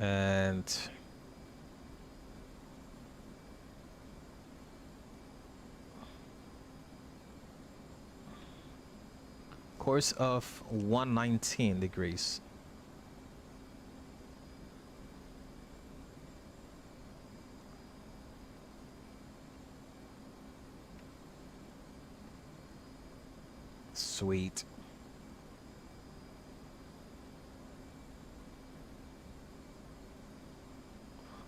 And course of 119 degrees. Sweet.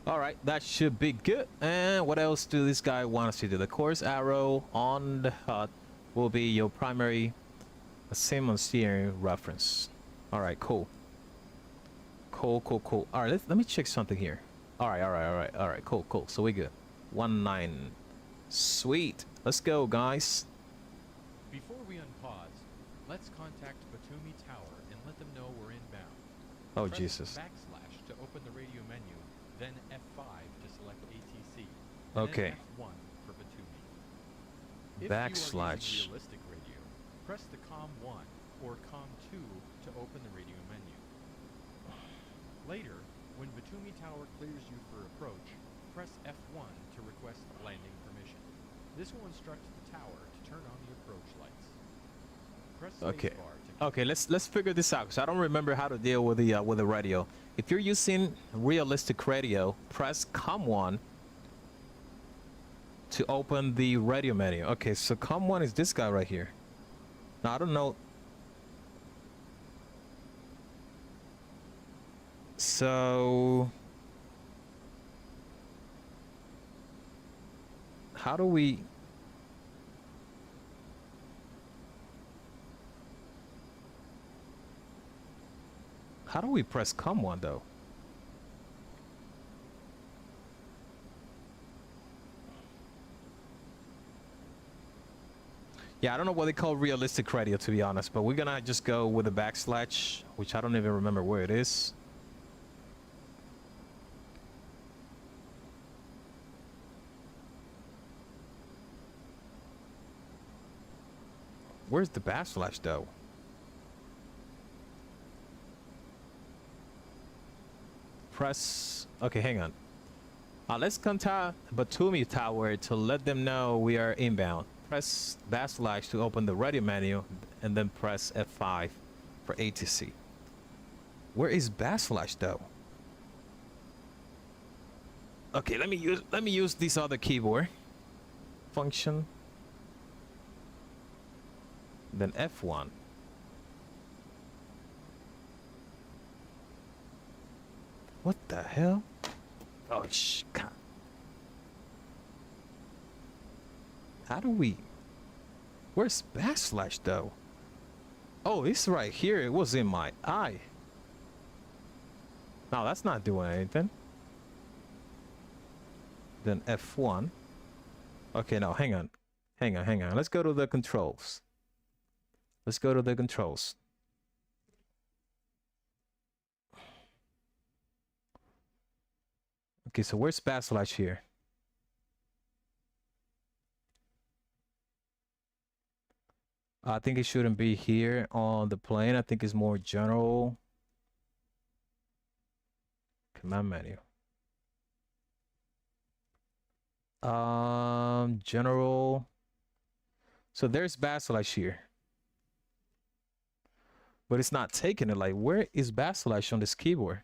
All right, that should be good. And what else do this guy want us to do? The course arrow on the HUD will be your primary azimuth steering reference. All right, cool. Cool. All right, let me check something here. All right, cool. So we good. 19. Sweet. Let's go, guys. Before we unpause, let's contact Batumi Tower and let them know we're inbound. Oh, Press Jesus. backslash to open the radio menu, then F5 to select ATC, and Okay. then F1 for Batumi. If Backslash. you are using realistic radio, press the COM1 or COM2 to open the radio menu. Later, when Batumi Tower clears you for approach, press F1 to request landing permission. This will instruct the tower to turn on the approach lights. Press Okay. spacebar to Okay, let's figure this out because I don't remember how to deal with the radio. If you're using realistic radio, press COM1 to open the radio menu. Okay, so COM1 is this guy right here. Now I don't know. So how do we? How do we press COM1 though? Yeah, I don't know what they call realistic radio, to be honest, but we're gonna just go with a backslash, which I don't even remember where it is. Where's the backslash though? Press. Okay, hang on. Let's contact Batumi Tower to let them know we are inbound. Press backslash to open the radio menu, and then press F5 for ATC. Where is backslash though? Okay, let me use this other keyboard function. Then F1. What the hell? Oh, God. How do we? Where's backslash though? Oh, it's right here. It was in my eye. No, that's not doing anything. Then F1. Okay, now hang on. Let's go to the controls. Okay, so where's backslash here? I think it shouldn't be here on the plane. I think it's more general. Command menu. General. So there's backslash here. but it's not taking it. Like, where is backslash on this keyboard?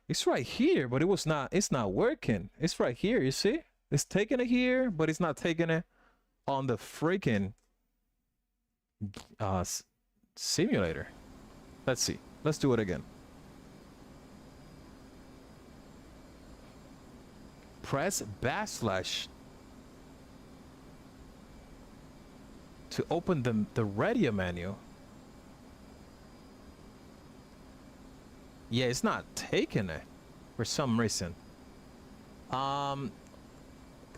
It's right here, but it's not working. It's right here, you see? It's taking it here, but it's not taking it on the freaking simulator. Let's see. Let's do it again. Press backslash to open the radio menu. Yeah, it's not taking it for some reason. Come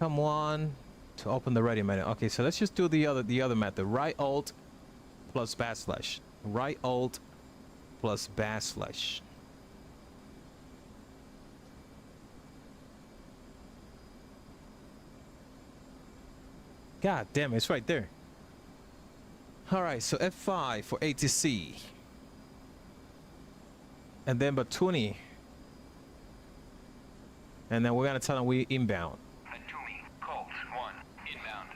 on, to open the radio menu. Okay, so let's just do the other method. Right alt plus backslash. Right alt plus backslash. God damn it, it's right there. All right, so F5 for ATC. And then but 20. And then we're gonna tell them we inbound. Batumi, Colt 1, inbound.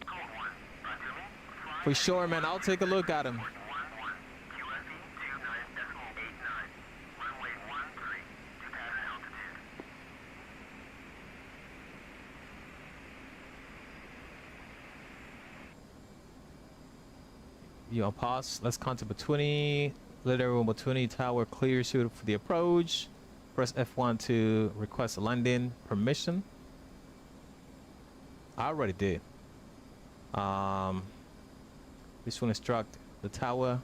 Colt 1, Batumi. For sure, man. I'll take a look at him. 11, QFE 29.89, runway 13, to pass altitude. You on pause. Let's contact Batuni. Let everyone Batuni tower clear suited for the approach. Press F1 to request a landing permission. I already did. This will instruct the tower.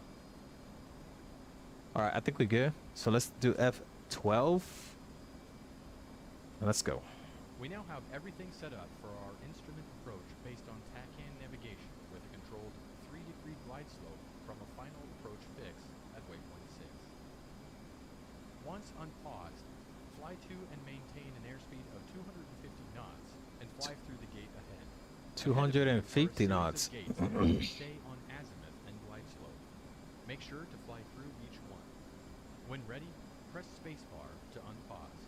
All right, I think we're good. So let's do F12. And let's go. We now have everything set up for our instrument approach based on TACAN navigation with a controlled 3-degree glide slope from a final approach fix at waypoint 6. Once unpaused, fly to and maintain an airspeed of 250 knots and fly through the gate ahead. 250 knots. Stay on azimuth and glide slope. Make sure to fly through each one. When ready, press spacebar to unpause.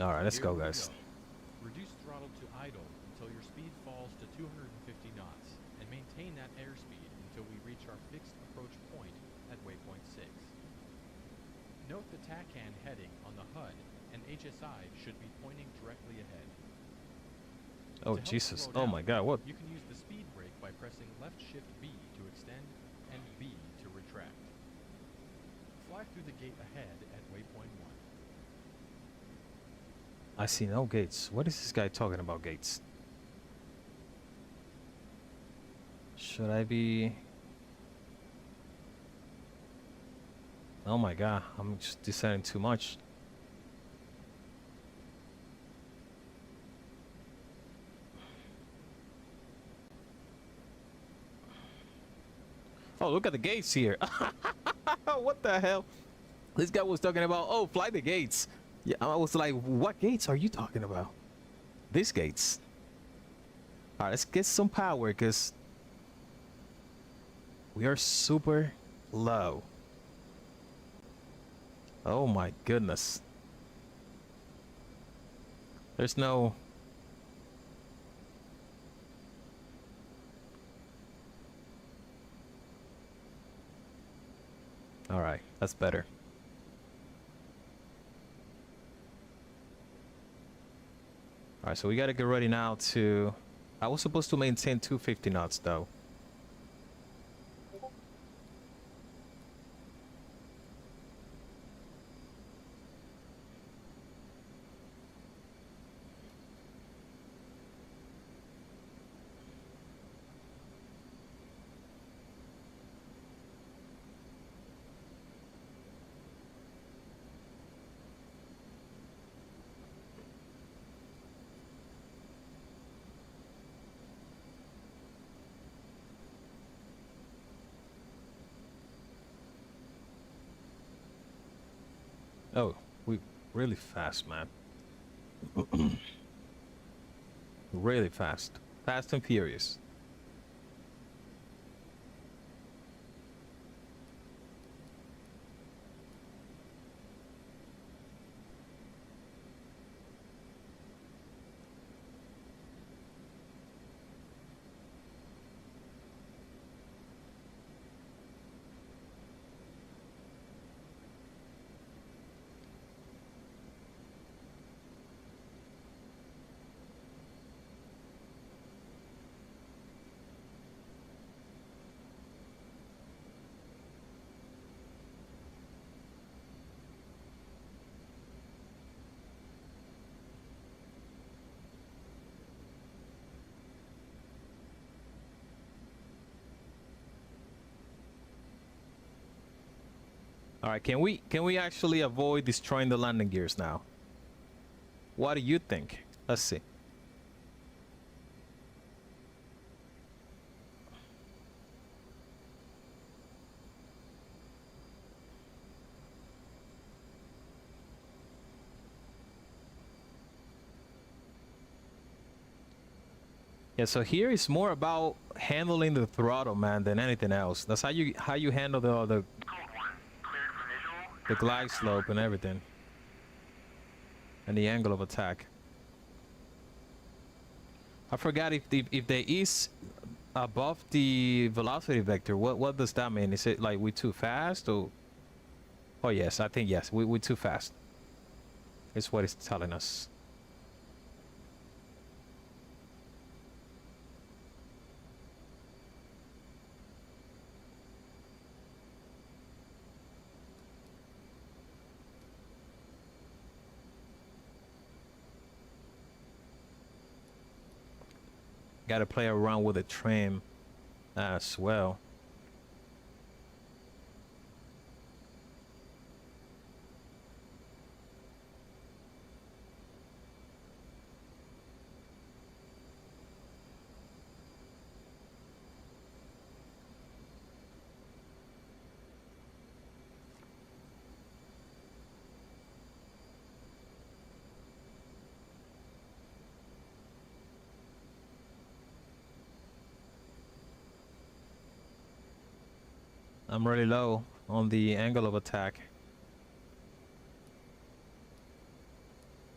All right, let's Here go, we guys. Reduce throttle to idle until your speed falls to 250 knots, and maintain that airspeed until we reach our fixed approach point at waypoint 6. Note the TACAN heading on the HUD and HSI should be pointing directly ahead. Oh, To help Jesus. slow Oh, down, my God. What? You can use the speed brake by pressing left shift B to extend and B to retract. Fly through the gate ahead at waypoint 1. I see no gates. What is this guy talking about, gates? Should I be... Oh my God, I'm just deciding too much. Oh, look at the gates here. What the hell? This guy was talking about, oh, fly the gates. Yeah, I was like, what gates are you talking about? These gates. All right, let's get some power because we are super low. Oh my goodness. There's no... All right, that's better. All right, so we got to get ready now to... I was supposed to maintain 250 knots though. Oh, we really fast, man. Really fast. Fast and furious. All right, can we actually avoid destroying the landing gears now? What do you think? Let's see. Yeah, so here it's more about handling the throttle, man, than anything else. That's how you handle the Code 1, cleared for visual. the glide slope and everything, and the angle of attack. I forgot if the is above the velocity vector. What does that mean? Is it like we too fast or? Oh yes, I think yes. We're too fast. It's what it's telling us. Got to play around with the trim as well. I'm really low on the angle of attack.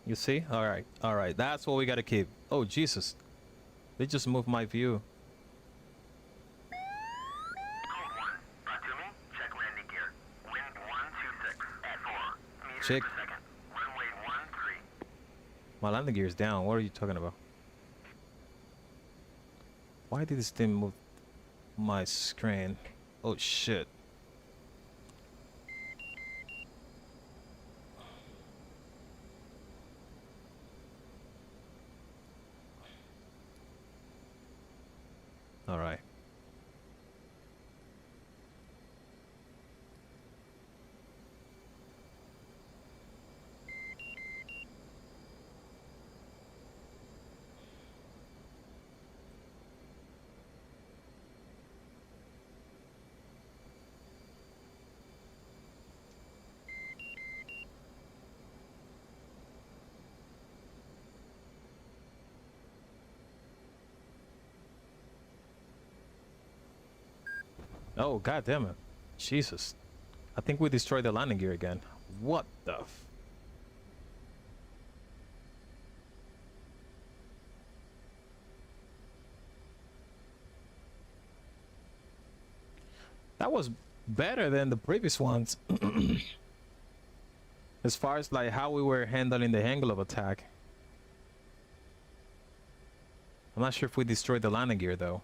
You see? All right. That's what we gotta keep. Oh Jesus! They just moved my view. Code 1, Batumi, check landing gear. Wind 126 at 4 meters Check. per second. Runway 13. My landing gear is down. What are you talking about? Why did this thing move my screen? Oh shit. All right. Oh, god damn it. Jesus. I think we destroyed the landing gear again. What the f... That was better than the previous ones. As far as like how we were handling the angle of attack. I'm not sure if we destroyed the landing gear though.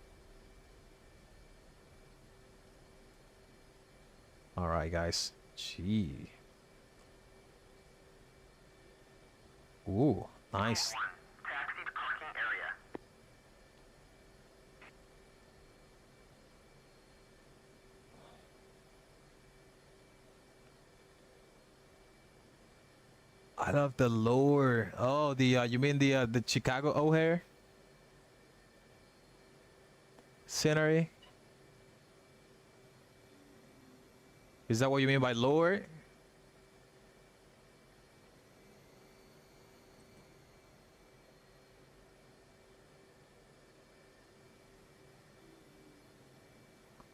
All right, guys. Gee. Ooh, nice. Code 1, taxi to parking area. I love the lower. Oh, the you mean the Chicago O'Hare scenery? Is that what you mean by lower?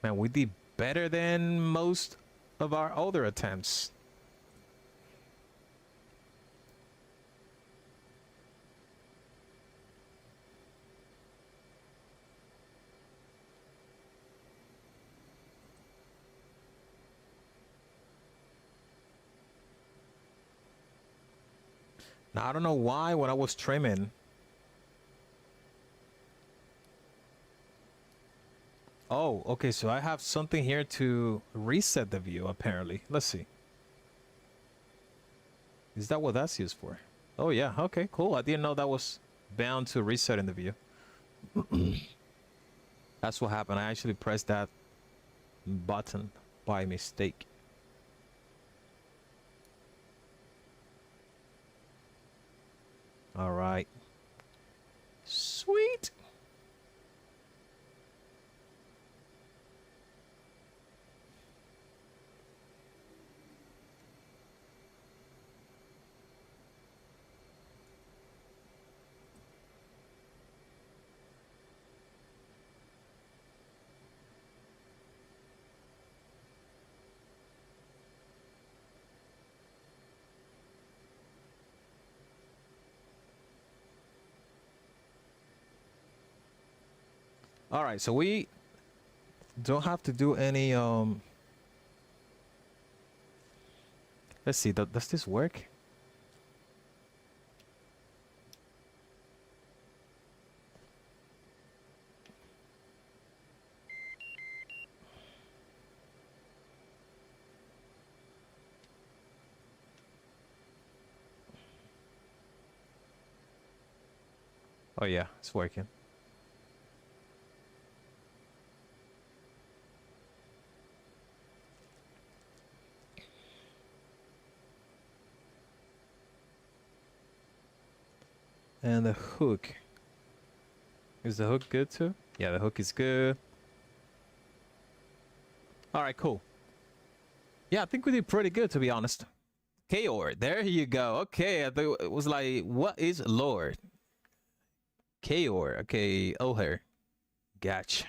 Man, we did better than most of our other attempts. Now, I don't know why when I was trimming. Oh, okay, so I have something here to reset the view, apparently. Let's see. Is that what that's used for? Oh, yeah, okay, cool. I didn't know that was bound to reset in the view. That's what happened. I actually pressed that button by mistake. All right. Sweet. All right, so we don't have to do any let's see, does this work? Oh yeah, it's working. And the hook. Is the hook good too? Yeah, the hook is good. All right, cool. Yeah, I think we did pretty good, to be honest. Kaor, there you go. Okay, I thought it was like, what is Lord? Kaor, okay, Oher. Gotcha.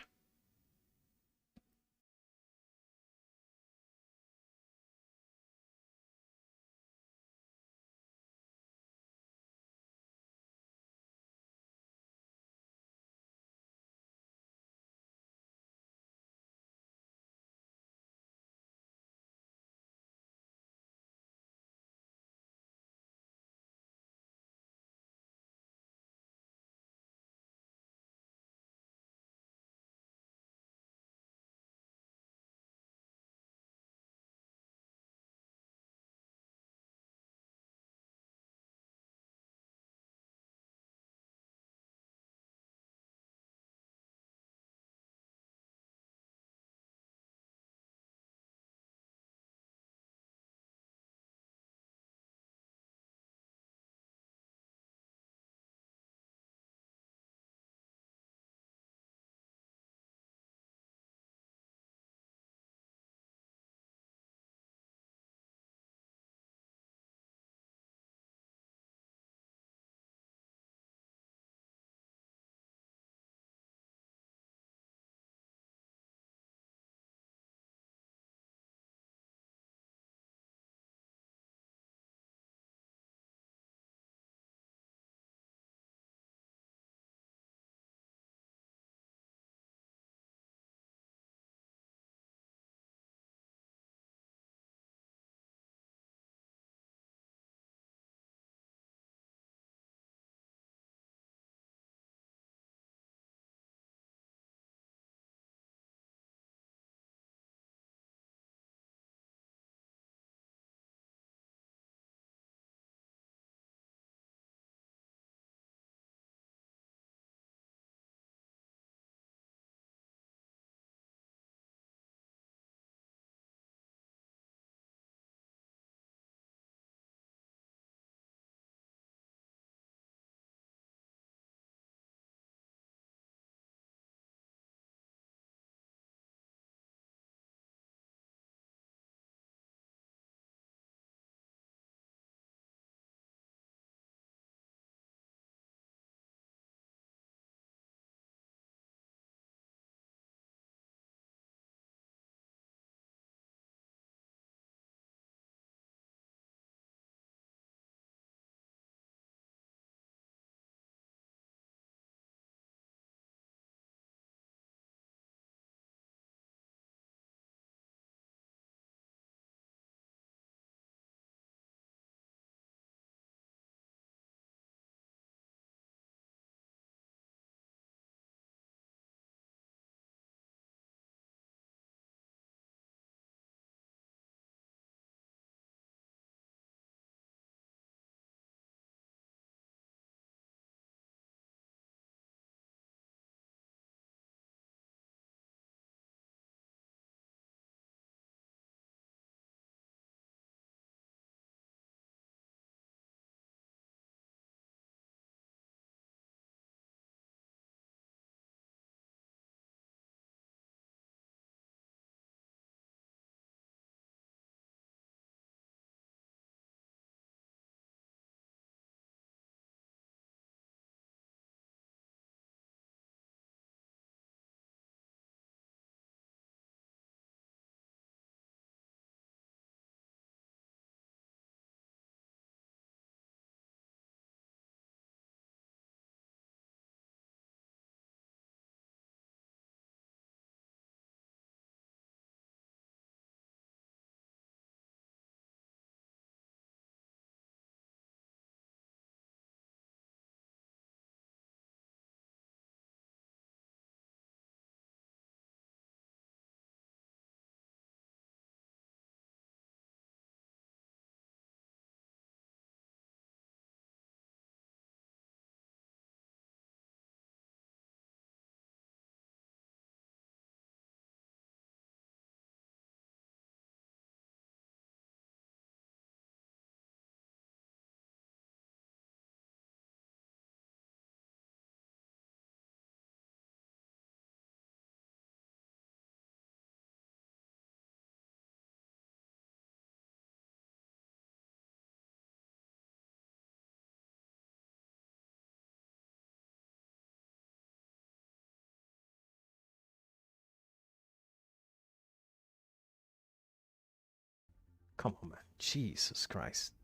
Come on, man. Jesus Christ.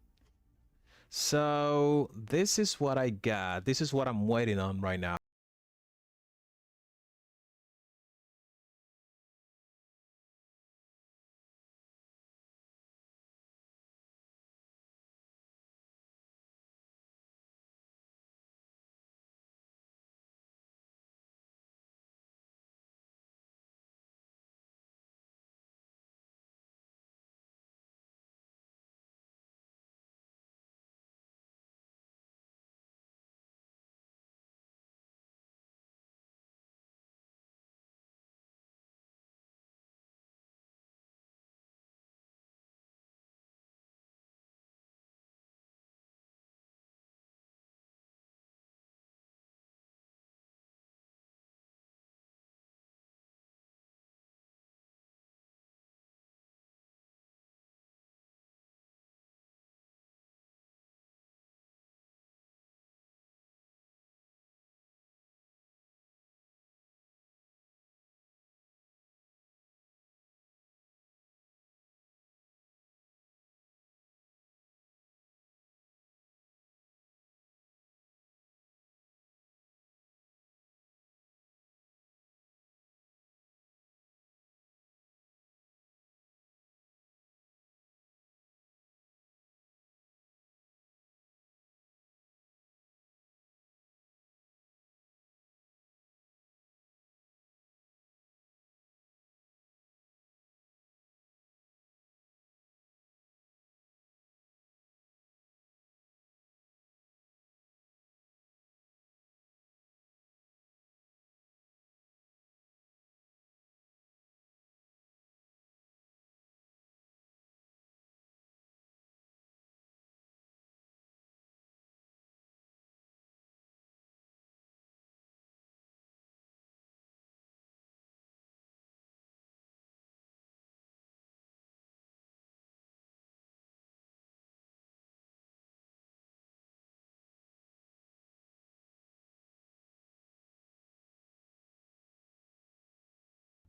So this is what I got. This is what I'm waiting on right now.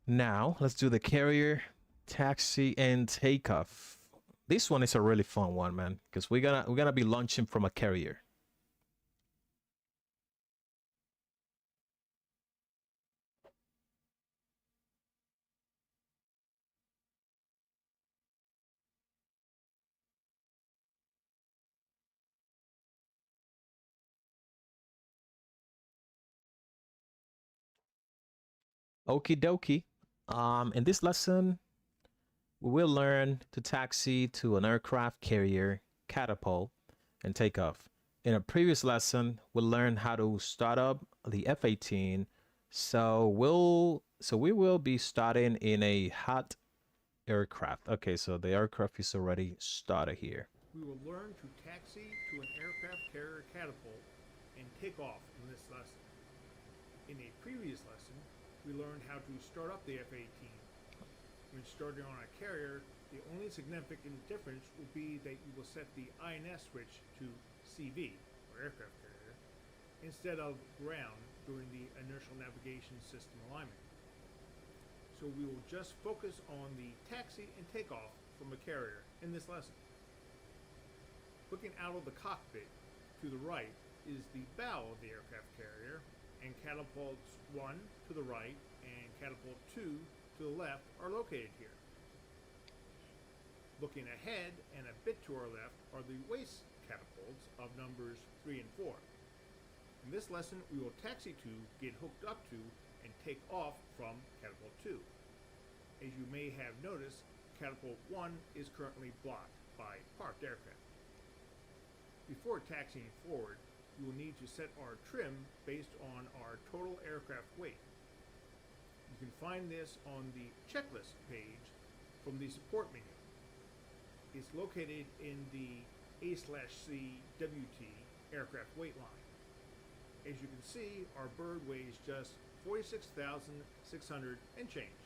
Now let's do the carrier, taxi, and takeoff. This one is a really fun one, man, because we're gonna be launching from a carrier. Okie dokie. In this lesson, we will learn to taxi to an aircraft carrier, catapult, and take off. In a previous lesson, we learned how to start up the F-18. So we will be starting in a hot aircraft. Okay, so the aircraft is already started here. We will learn to taxi to an aircraft carrier catapult and take off in this lesson. In a previous lesson, we learned how to start up the F-18. When starting on a carrier, the only significant difference will be that you will set the INS switch to CV, or aircraft carrier, instead of ground during the inertial navigation system alignment. So we will just focus on the taxi and takeoff from a carrier in this lesson. Looking out of the cockpit, to the right is the bow of the aircraft carrier, and catapults 1 to the right and catapult 2 to the left are located here. Looking ahead and a bit to our left are the waist catapults of numbers 3 and 4. In this lesson, we will taxi to, get hooked up to, and take off from catapult 2. As you may have noticed, catapult 1 is currently blocked by parked aircraft. Before taxiing forward, we will need to set our trim based on our total aircraft weight. You can find this on the checklist page from the support menu. It's located in the A/C WT aircraft weight line. As you can see, our bird weighs just 46,600 and change.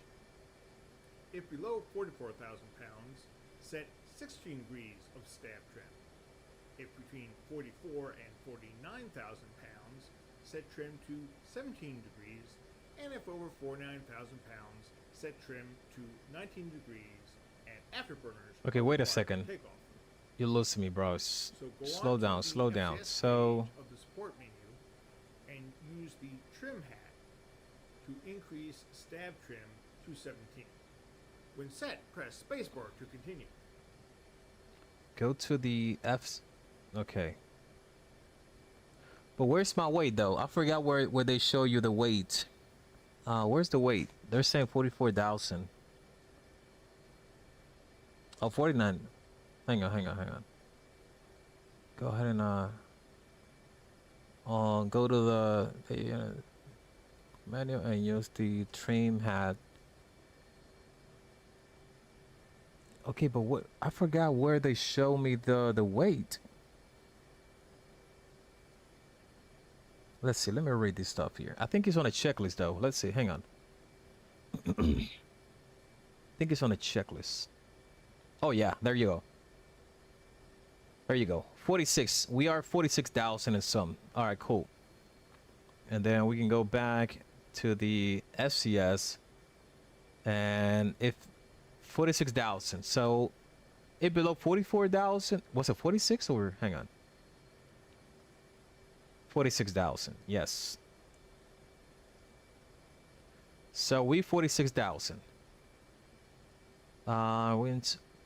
If below 44,000 pounds, set 16 degrees of stab trim. If between 44 and 49,000 pounds, set trim to 17 degrees, and if over 49,000 pounds, set trim to 19 degrees at afterburners. Okay, are wait a required for second. takeoff. You lose me, bro. So go Slow on to down, the slow down. FCS So, page of the support menu and use the trim hat to increase stab trim to 17. When set, press spacebar to continue. go to the F. Okay. But where's my weight though? I forgot where they show you the weight. Where's the weight? They're saying 44,000. Oh, 49. Hang on. Go ahead and go to the menu and use the trim hat. Okay, but what? I forgot where they show me the weight. Let's see. Let me read this stuff here. I think it's on a checklist though. Let's see. Hang on. I think it's on a checklist. Oh yeah, there you go. There you go. 46. We are 46,000 and some. All right, cool. And then we can go back to the FCS, and if 46,000. So it below 44,000. Was it 46 or hang on? 46,000. Yes. So we 46,000.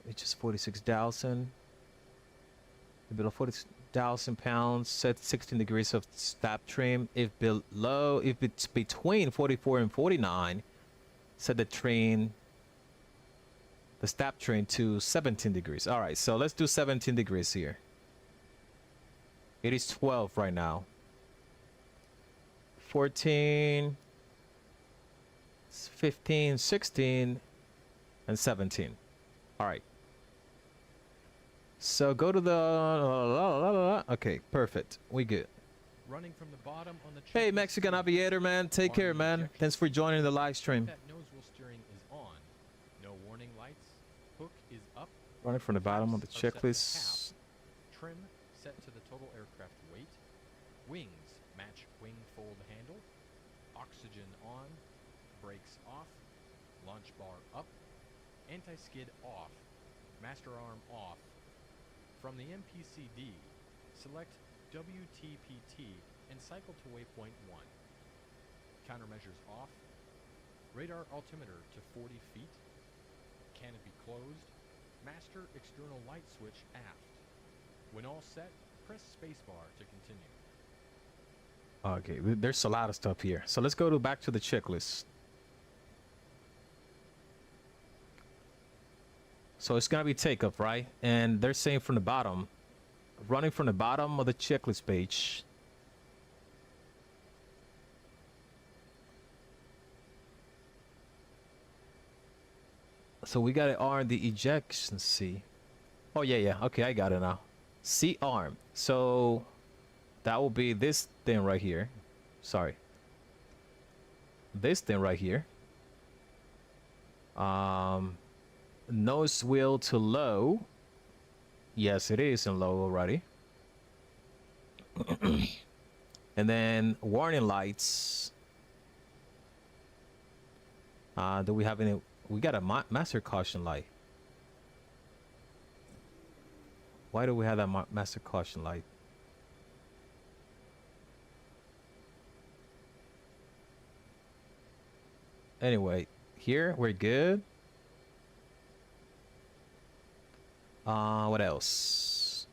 It's just 46,000. Below 40,000 pounds, set 16 degrees of stab trim. If it's between 44 and 49, set the stab trim to 17 degrees. All right, so let's do 17 degrees here. It is 12 right now. 14, 15, 16, and 17. All right. So go to the okay, perfect. We good. Running from the bottom on the Hey, checklist Mexican page, Aviator, man. Take on care, the man. injection Thanks for joining the live stream. that nose wheel steering is on. No warning lights. Hook is up. Running from the bottom of the Flaps are set to checklist. half. Trim set to the total aircraft weight. Wings match wing fold handle. Oxygen on. Brakes off. Launch bar up. Anti-skid off. Master arm off. From the MPCD, select WTPT and cycle to waypoint 1. Countermeasures off. Radar altimeter to 40 feet. Canopy closed. Master external light switch aft. When all set, press spacebar to continue. Okay, there's a lot of stuff here. So let's go back to the checklist. So it's gonna be takeoff, right? And they're saying from the bottom, running from the bottom of the checklist page. So we got to arm the ejection C. Oh yeah. Okay, I got it now. C arm. So that will be this thing right here. Sorry. This thing right here. Nose wheel to low. Yes, it is in low already. And then warning lights. Do we have any? We got a master caution light. Why do we have that master caution light? Anyway, here we're good. What else?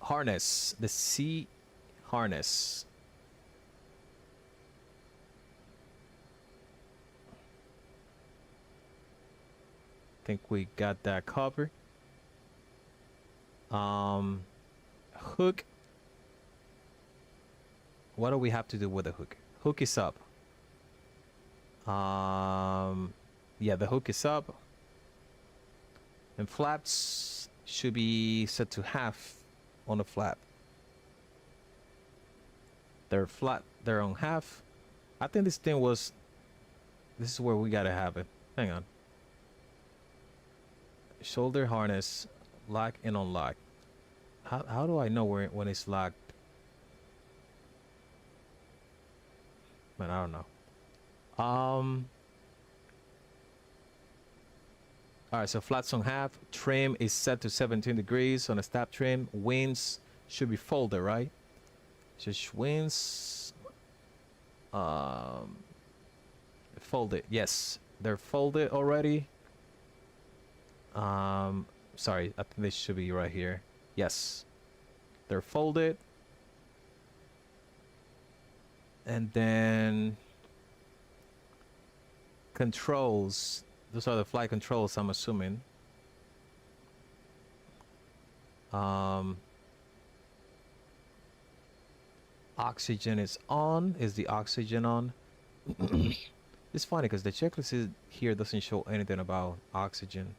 Harness, the C harness. Think we got that covered. Hook. What do we have to do with the hook? Hook is up. Yeah, the hook is up. And flaps should be set to half on the flap. They're flat, they're on half. I think this thing was, this is where we gotta have it. Hang on. Shoulder harness, lock and unlock. How do I know when it's locked? Man, I don't know. All right, so flats on half. Trim is set to 17 degrees on a stab trim. Wings should be folded, right? Just wings. Folded. Yes, they're folded already. Sorry, I think they should be right here. Yes, they're folded. And then controls. Those are the flight controls, I'm assuming. Oxygen is on. Is the oxygen on? It's funny because the checklist here doesn't show anything about oxygen.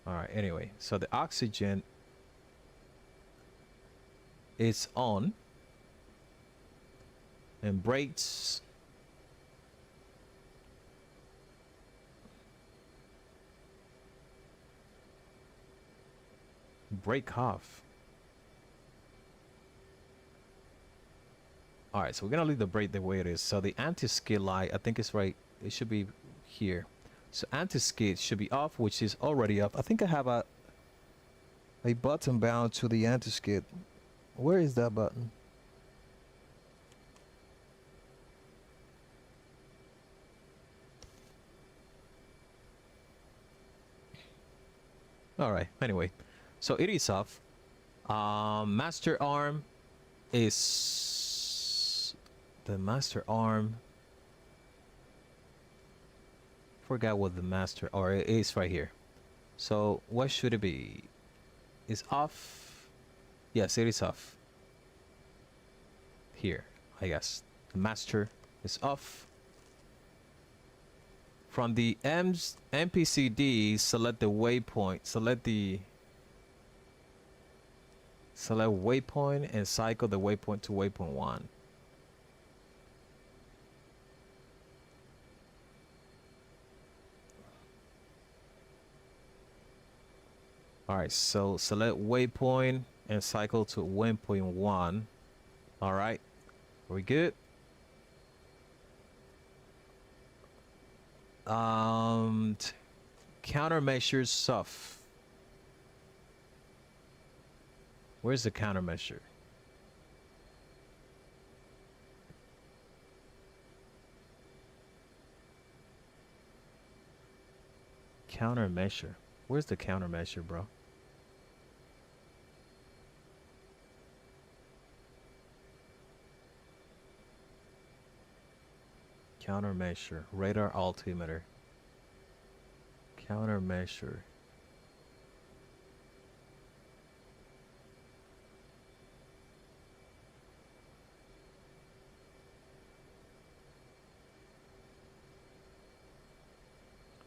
All right, anyway, so the oxygen is on. And brakes. Brake off. All right, so we're gonna leave the brake the way it is. So the anti-skid light, I think it's right. It should be here. So anti-skid should be off, which is already up. I think I have a button bound to the anti-skid. Where is that button? All right, anyway, so it is off. Master arm is the master arm. Forgot what the master, or it is right here. So what should it be? Is off. Yes, it is off. Here, I guess. The master is off. From the MPCD, select the waypoint. Select waypoint and cycle the waypoint to waypoint 1. All right, so select waypoint and cycle to waypoint 1. All right, are we good? Countermeasures off. Where's the countermeasure? Countermeasure. Where's the countermeasure, bro? Countermeasure. Radar altimeter. Countermeasure.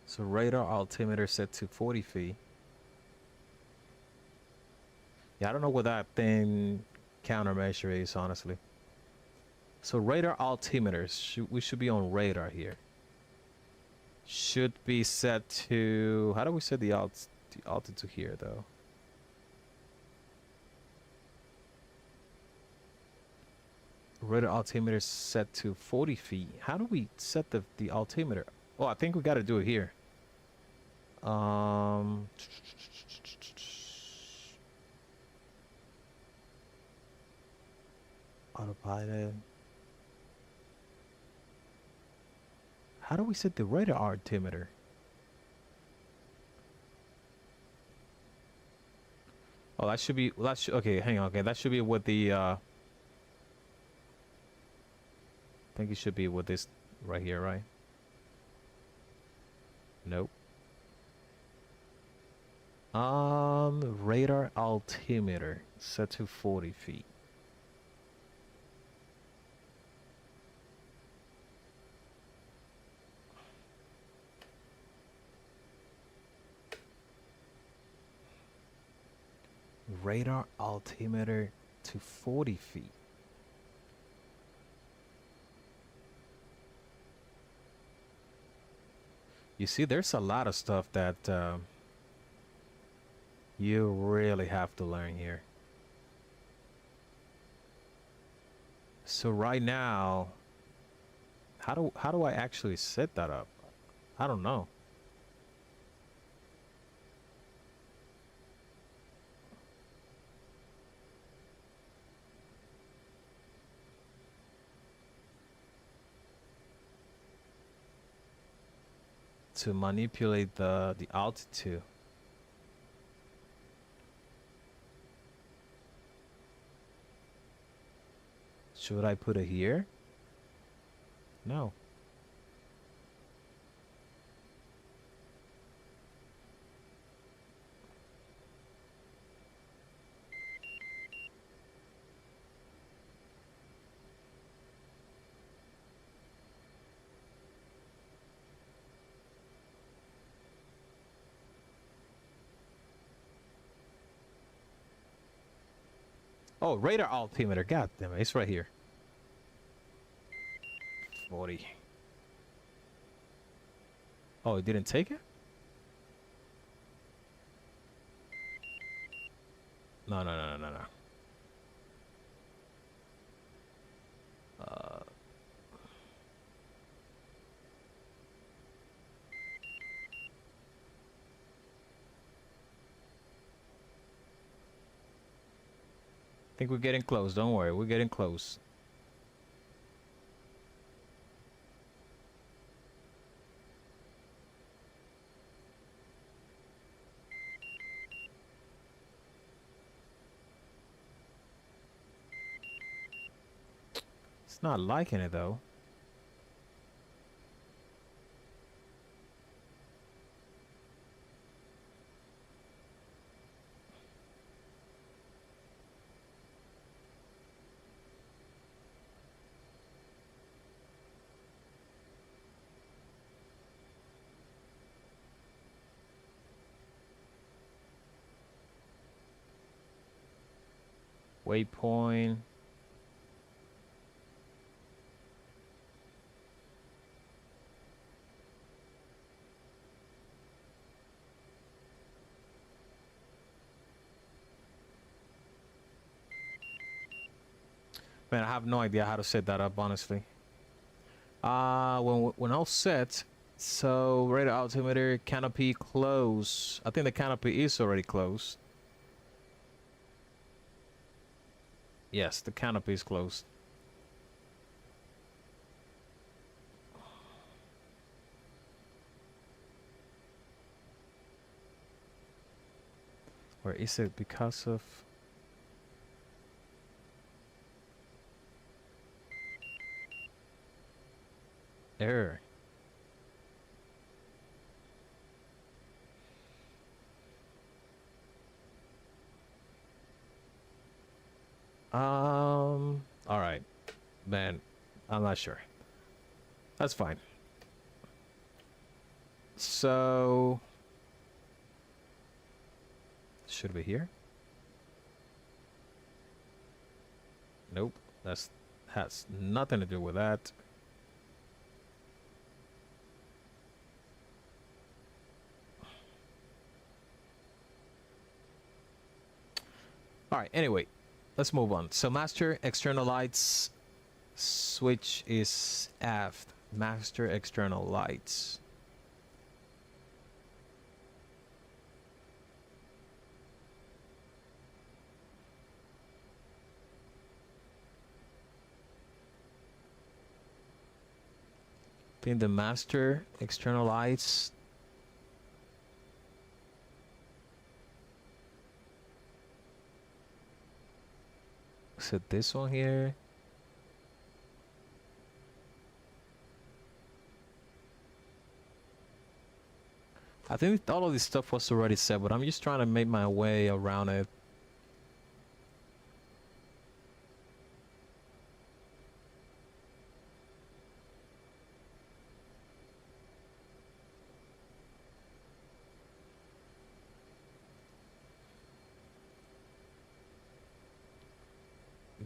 So radar altimeter set to 40 feet. Yeah, I don't know what that thing countermeasure is, honestly. So radar altimeters, we should be on radar here. Should be set to, how do we set the altitude here though? Radar altimeter set to 40 feet. How do we set the altimeter? Oh, I think we got to do it here. Autopilot. How do we set the radar altimeter? Oh, that should be, okay, hang on, okay, that should be with the, I think it should be with this right here, right? Nope. Radar altimeter set to 40 feet. Radar altimeter to 40 feet. You see, there's a lot of stuff that you really have to learn here. So right now, how do I actually set that up? I don't know. To manipulate the altitude. Should I put it here? No. Oh, radar altimeter. God damn it. It's right here. 40. Oh, it didn't take it? No, no, no, no, no, no. I think we're getting close. Don't worry. We're getting close. It's not liking it though. Waypoint. Man, I have no idea how to set that up, honestly. When all set, so radar altimeter, canopy close. I think the canopy is already closed. Yes, the canopy is closed. Or is it because of... error? All right, man, I'm not sure. That's fine. So should be here. Nope, that's has nothing to do with that. All right, anyway, let's move on. So master external lights switch is aft. Master external lights. Pin the master external lights. Set this one here. I think all of this stuff was already set, but I'm just trying to make my way around it.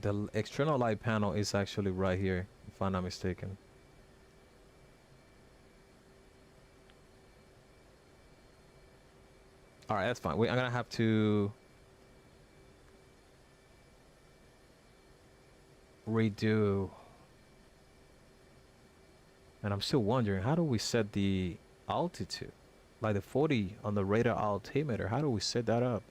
The external light panel is actually right here, if I'm not mistaken. All right, that's fine. I'm gonna have to redo. And I'm still wondering, how do we set the altitude, like the 40 on the radar altimeter. How do we set that up?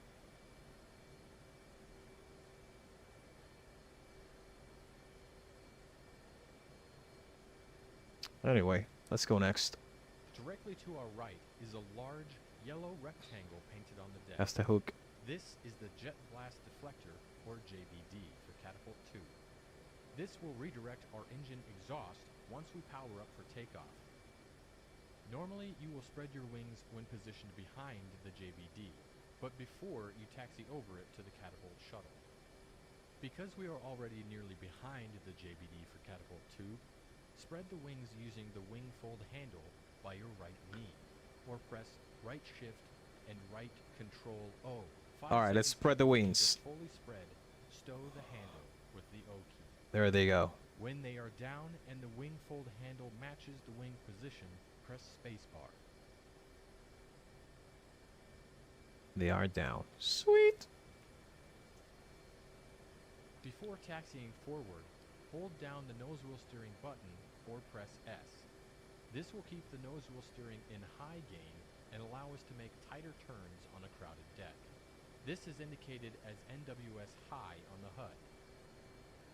Anyway, let's go next. Directly to our right is a large yellow rectangle painted on the deck. That's the hook. This is the Jet Blast Deflector, or JBD, for Catapult 2. This will redirect our engine exhaust once we power up for takeoff. Normally, you will spread your wings when positioned behind the JBD, but before you taxi over it to the Catapult shuttle. Because we are already nearly behind the JBD for Catapult 2, spread the wings using the wing fold handle by your right knee, or press right shift and right control O. All right, let's spread the wings. Fully spread, stow the handle with the O key. There they go. When they are down and the wing fold handle matches the wing position, press spacebar. They are down. Sweet. Before taxiing forward, hold down the nose wheel steering button or press S. This will keep the nose wheel steering in high gain and allow us to make tighter turns on a crowded deck. This is indicated as NWS high on the HUD.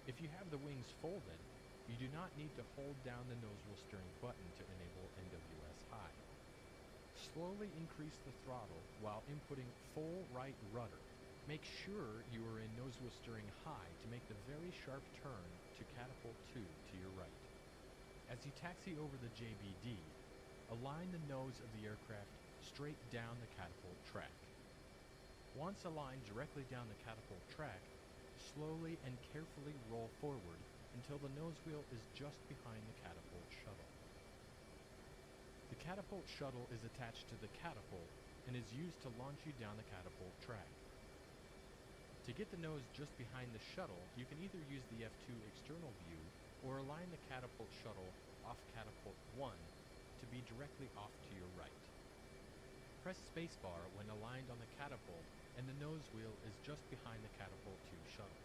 If you have the wings folded, you do not need to hold down the nose wheel steering button to enable NWS high. Slowly increase the throttle while inputting full right rudder. Make sure you are in nose wheel steering high to make the very sharp turn to Catapult 2 to your right. As you taxi over the JBD, align the nose of the aircraft straight down the catapult track. Once aligned directly down the catapult track, slowly and carefully roll forward until the nose wheel is just behind the catapult shuttle. The catapult shuttle is attached to the catapult and is used to launch you down the catapult track. To get the nose just behind the shuttle, you can either use the F2 external view or align the catapult shuttle off catapult 1 to be directly off to your right. Press spacebar when aligned on the catapult and the nose wheel is just behind the catapult 2 shuttle.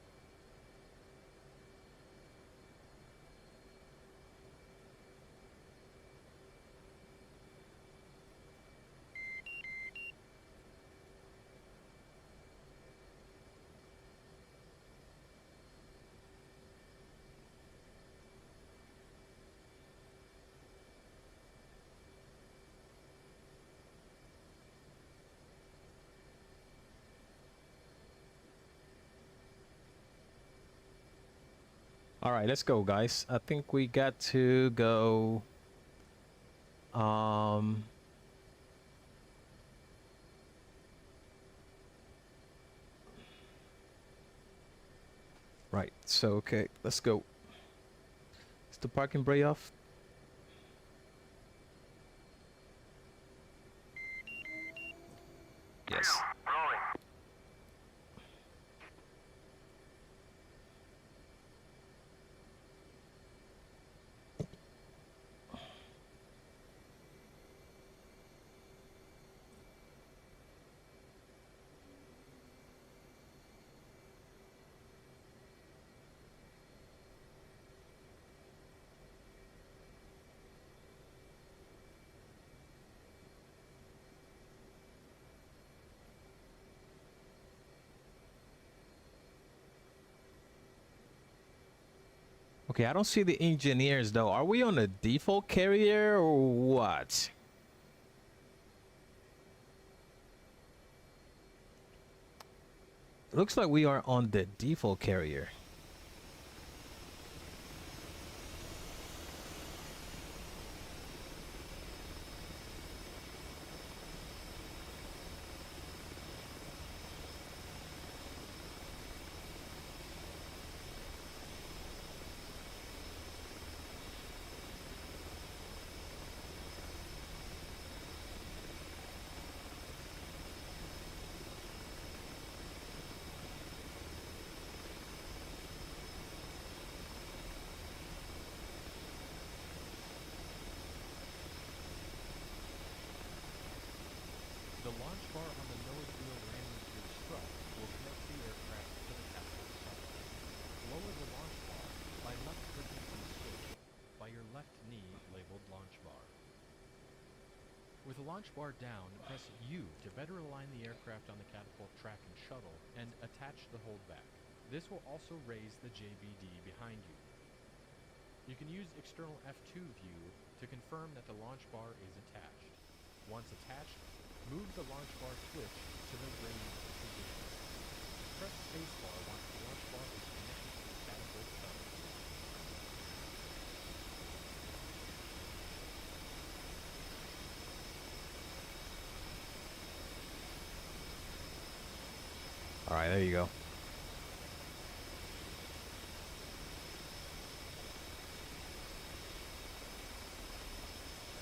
All right, let's go, guys. I think we got to go. Right. So okay, let's go. Is the parking brake off? Yes. Rolling. Okay, I don't see the engineers though. Are we on a default carrier or what? Looks like we are on the default carrier. The launch bar on the nose wheel landing gear strut will connect the aircraft to the catapult shuttle. Lower the launch bar by left-clicking on the switch by your left knee labeled launch bar. With the launch bar down, press U to better align the aircraft on the catapult track and shuttle, and attach the holdback. This will also raise the JBD behind you. You can use external F2 view to confirm that the launch bar is attached. Once attached, move the launch bar switch to the raised position. Press spacebar once the launch bar is connected to the catapult shuttle. All right, there you go.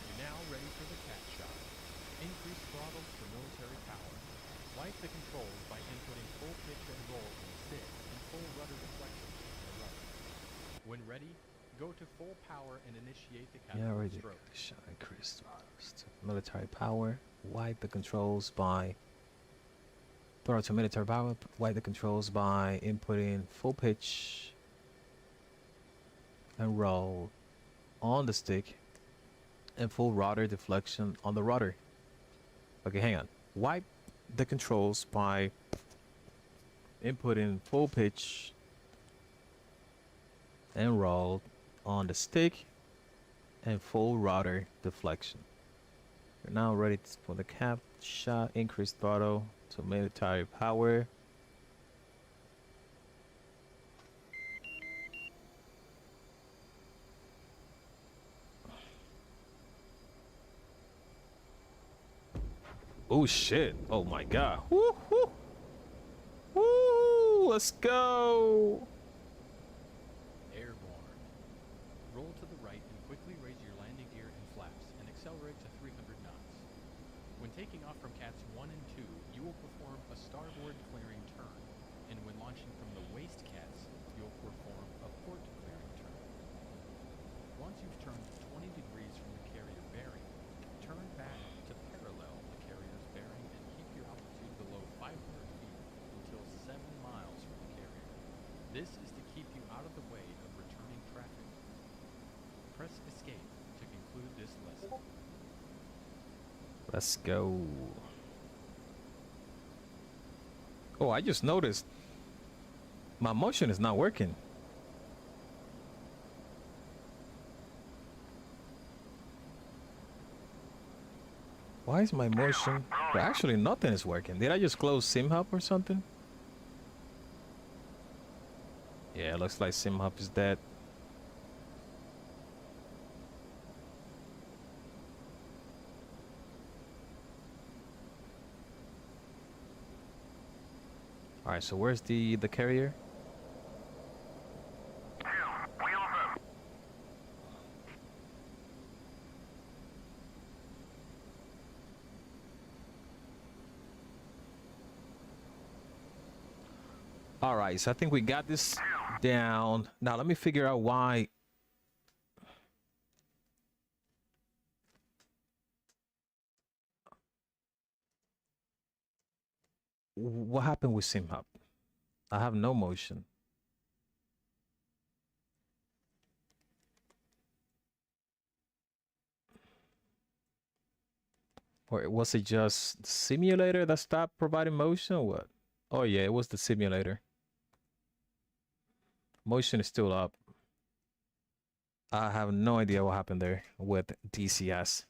You're now ready for the cat shot. Increase throttle for military power. Wipe the controls by inputting full pitch and roll in the stick and full rudder deflection in the rudder. When ready, go to full power and initiate the Yeah, catapult ready. stroke. Shot increased military power. Wipe the controls by throttle to military power. Wipe the controls by inputting full pitch and roll on the stick and full rudder deflection on the rudder. Okay, hang on. Wipe the controls by inputting full pitch and roll on the stick and full rudder deflection. You're now ready for the cap shot. Increase throttle to military power. Oh shit. Oh my god. Woo, woo. Woo, let's go. Airborne. Roll to the right and quickly raise your landing gear and flaps and accelerate to 300 knots. When taking off from cats 1 and 2, you will perform a starboard clearing turn, and when launching from the waist cats, you'll perform a port clearing turn. Once you've turned 20 degrees from the carrier bearing, turn back to parallel the carrier's bearing and keep your altitude below 500 feet until 7 miles from the carrier. This is to keep you out of the way of returning traffic. Press escape to conclude this lesson. Let's go. Oh, I just noticed my motion is not working. Why is my motion? Well, actually, nothing is working. Did I just close SimHub or something? Yeah, it looks like SimHub is dead. All right, so where's the carrier? 2, wheels up. All right, so I think we got this down. Now let me figure out why. What happened with SimHub? I have no motion. Or was it just the simulator that stopped providing motion or what? Oh yeah, it was the simulator. Motion is still up. I have no idea what happened there with DCS.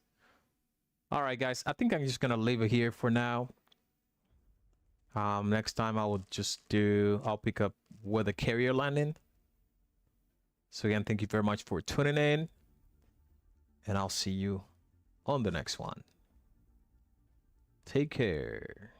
All right, guys, I think I'm just gonna leave it here for now. Next time I'll pick up where the carrier landing. So again, thank you very much for tuning in, and I'll see you on the next one. Take care.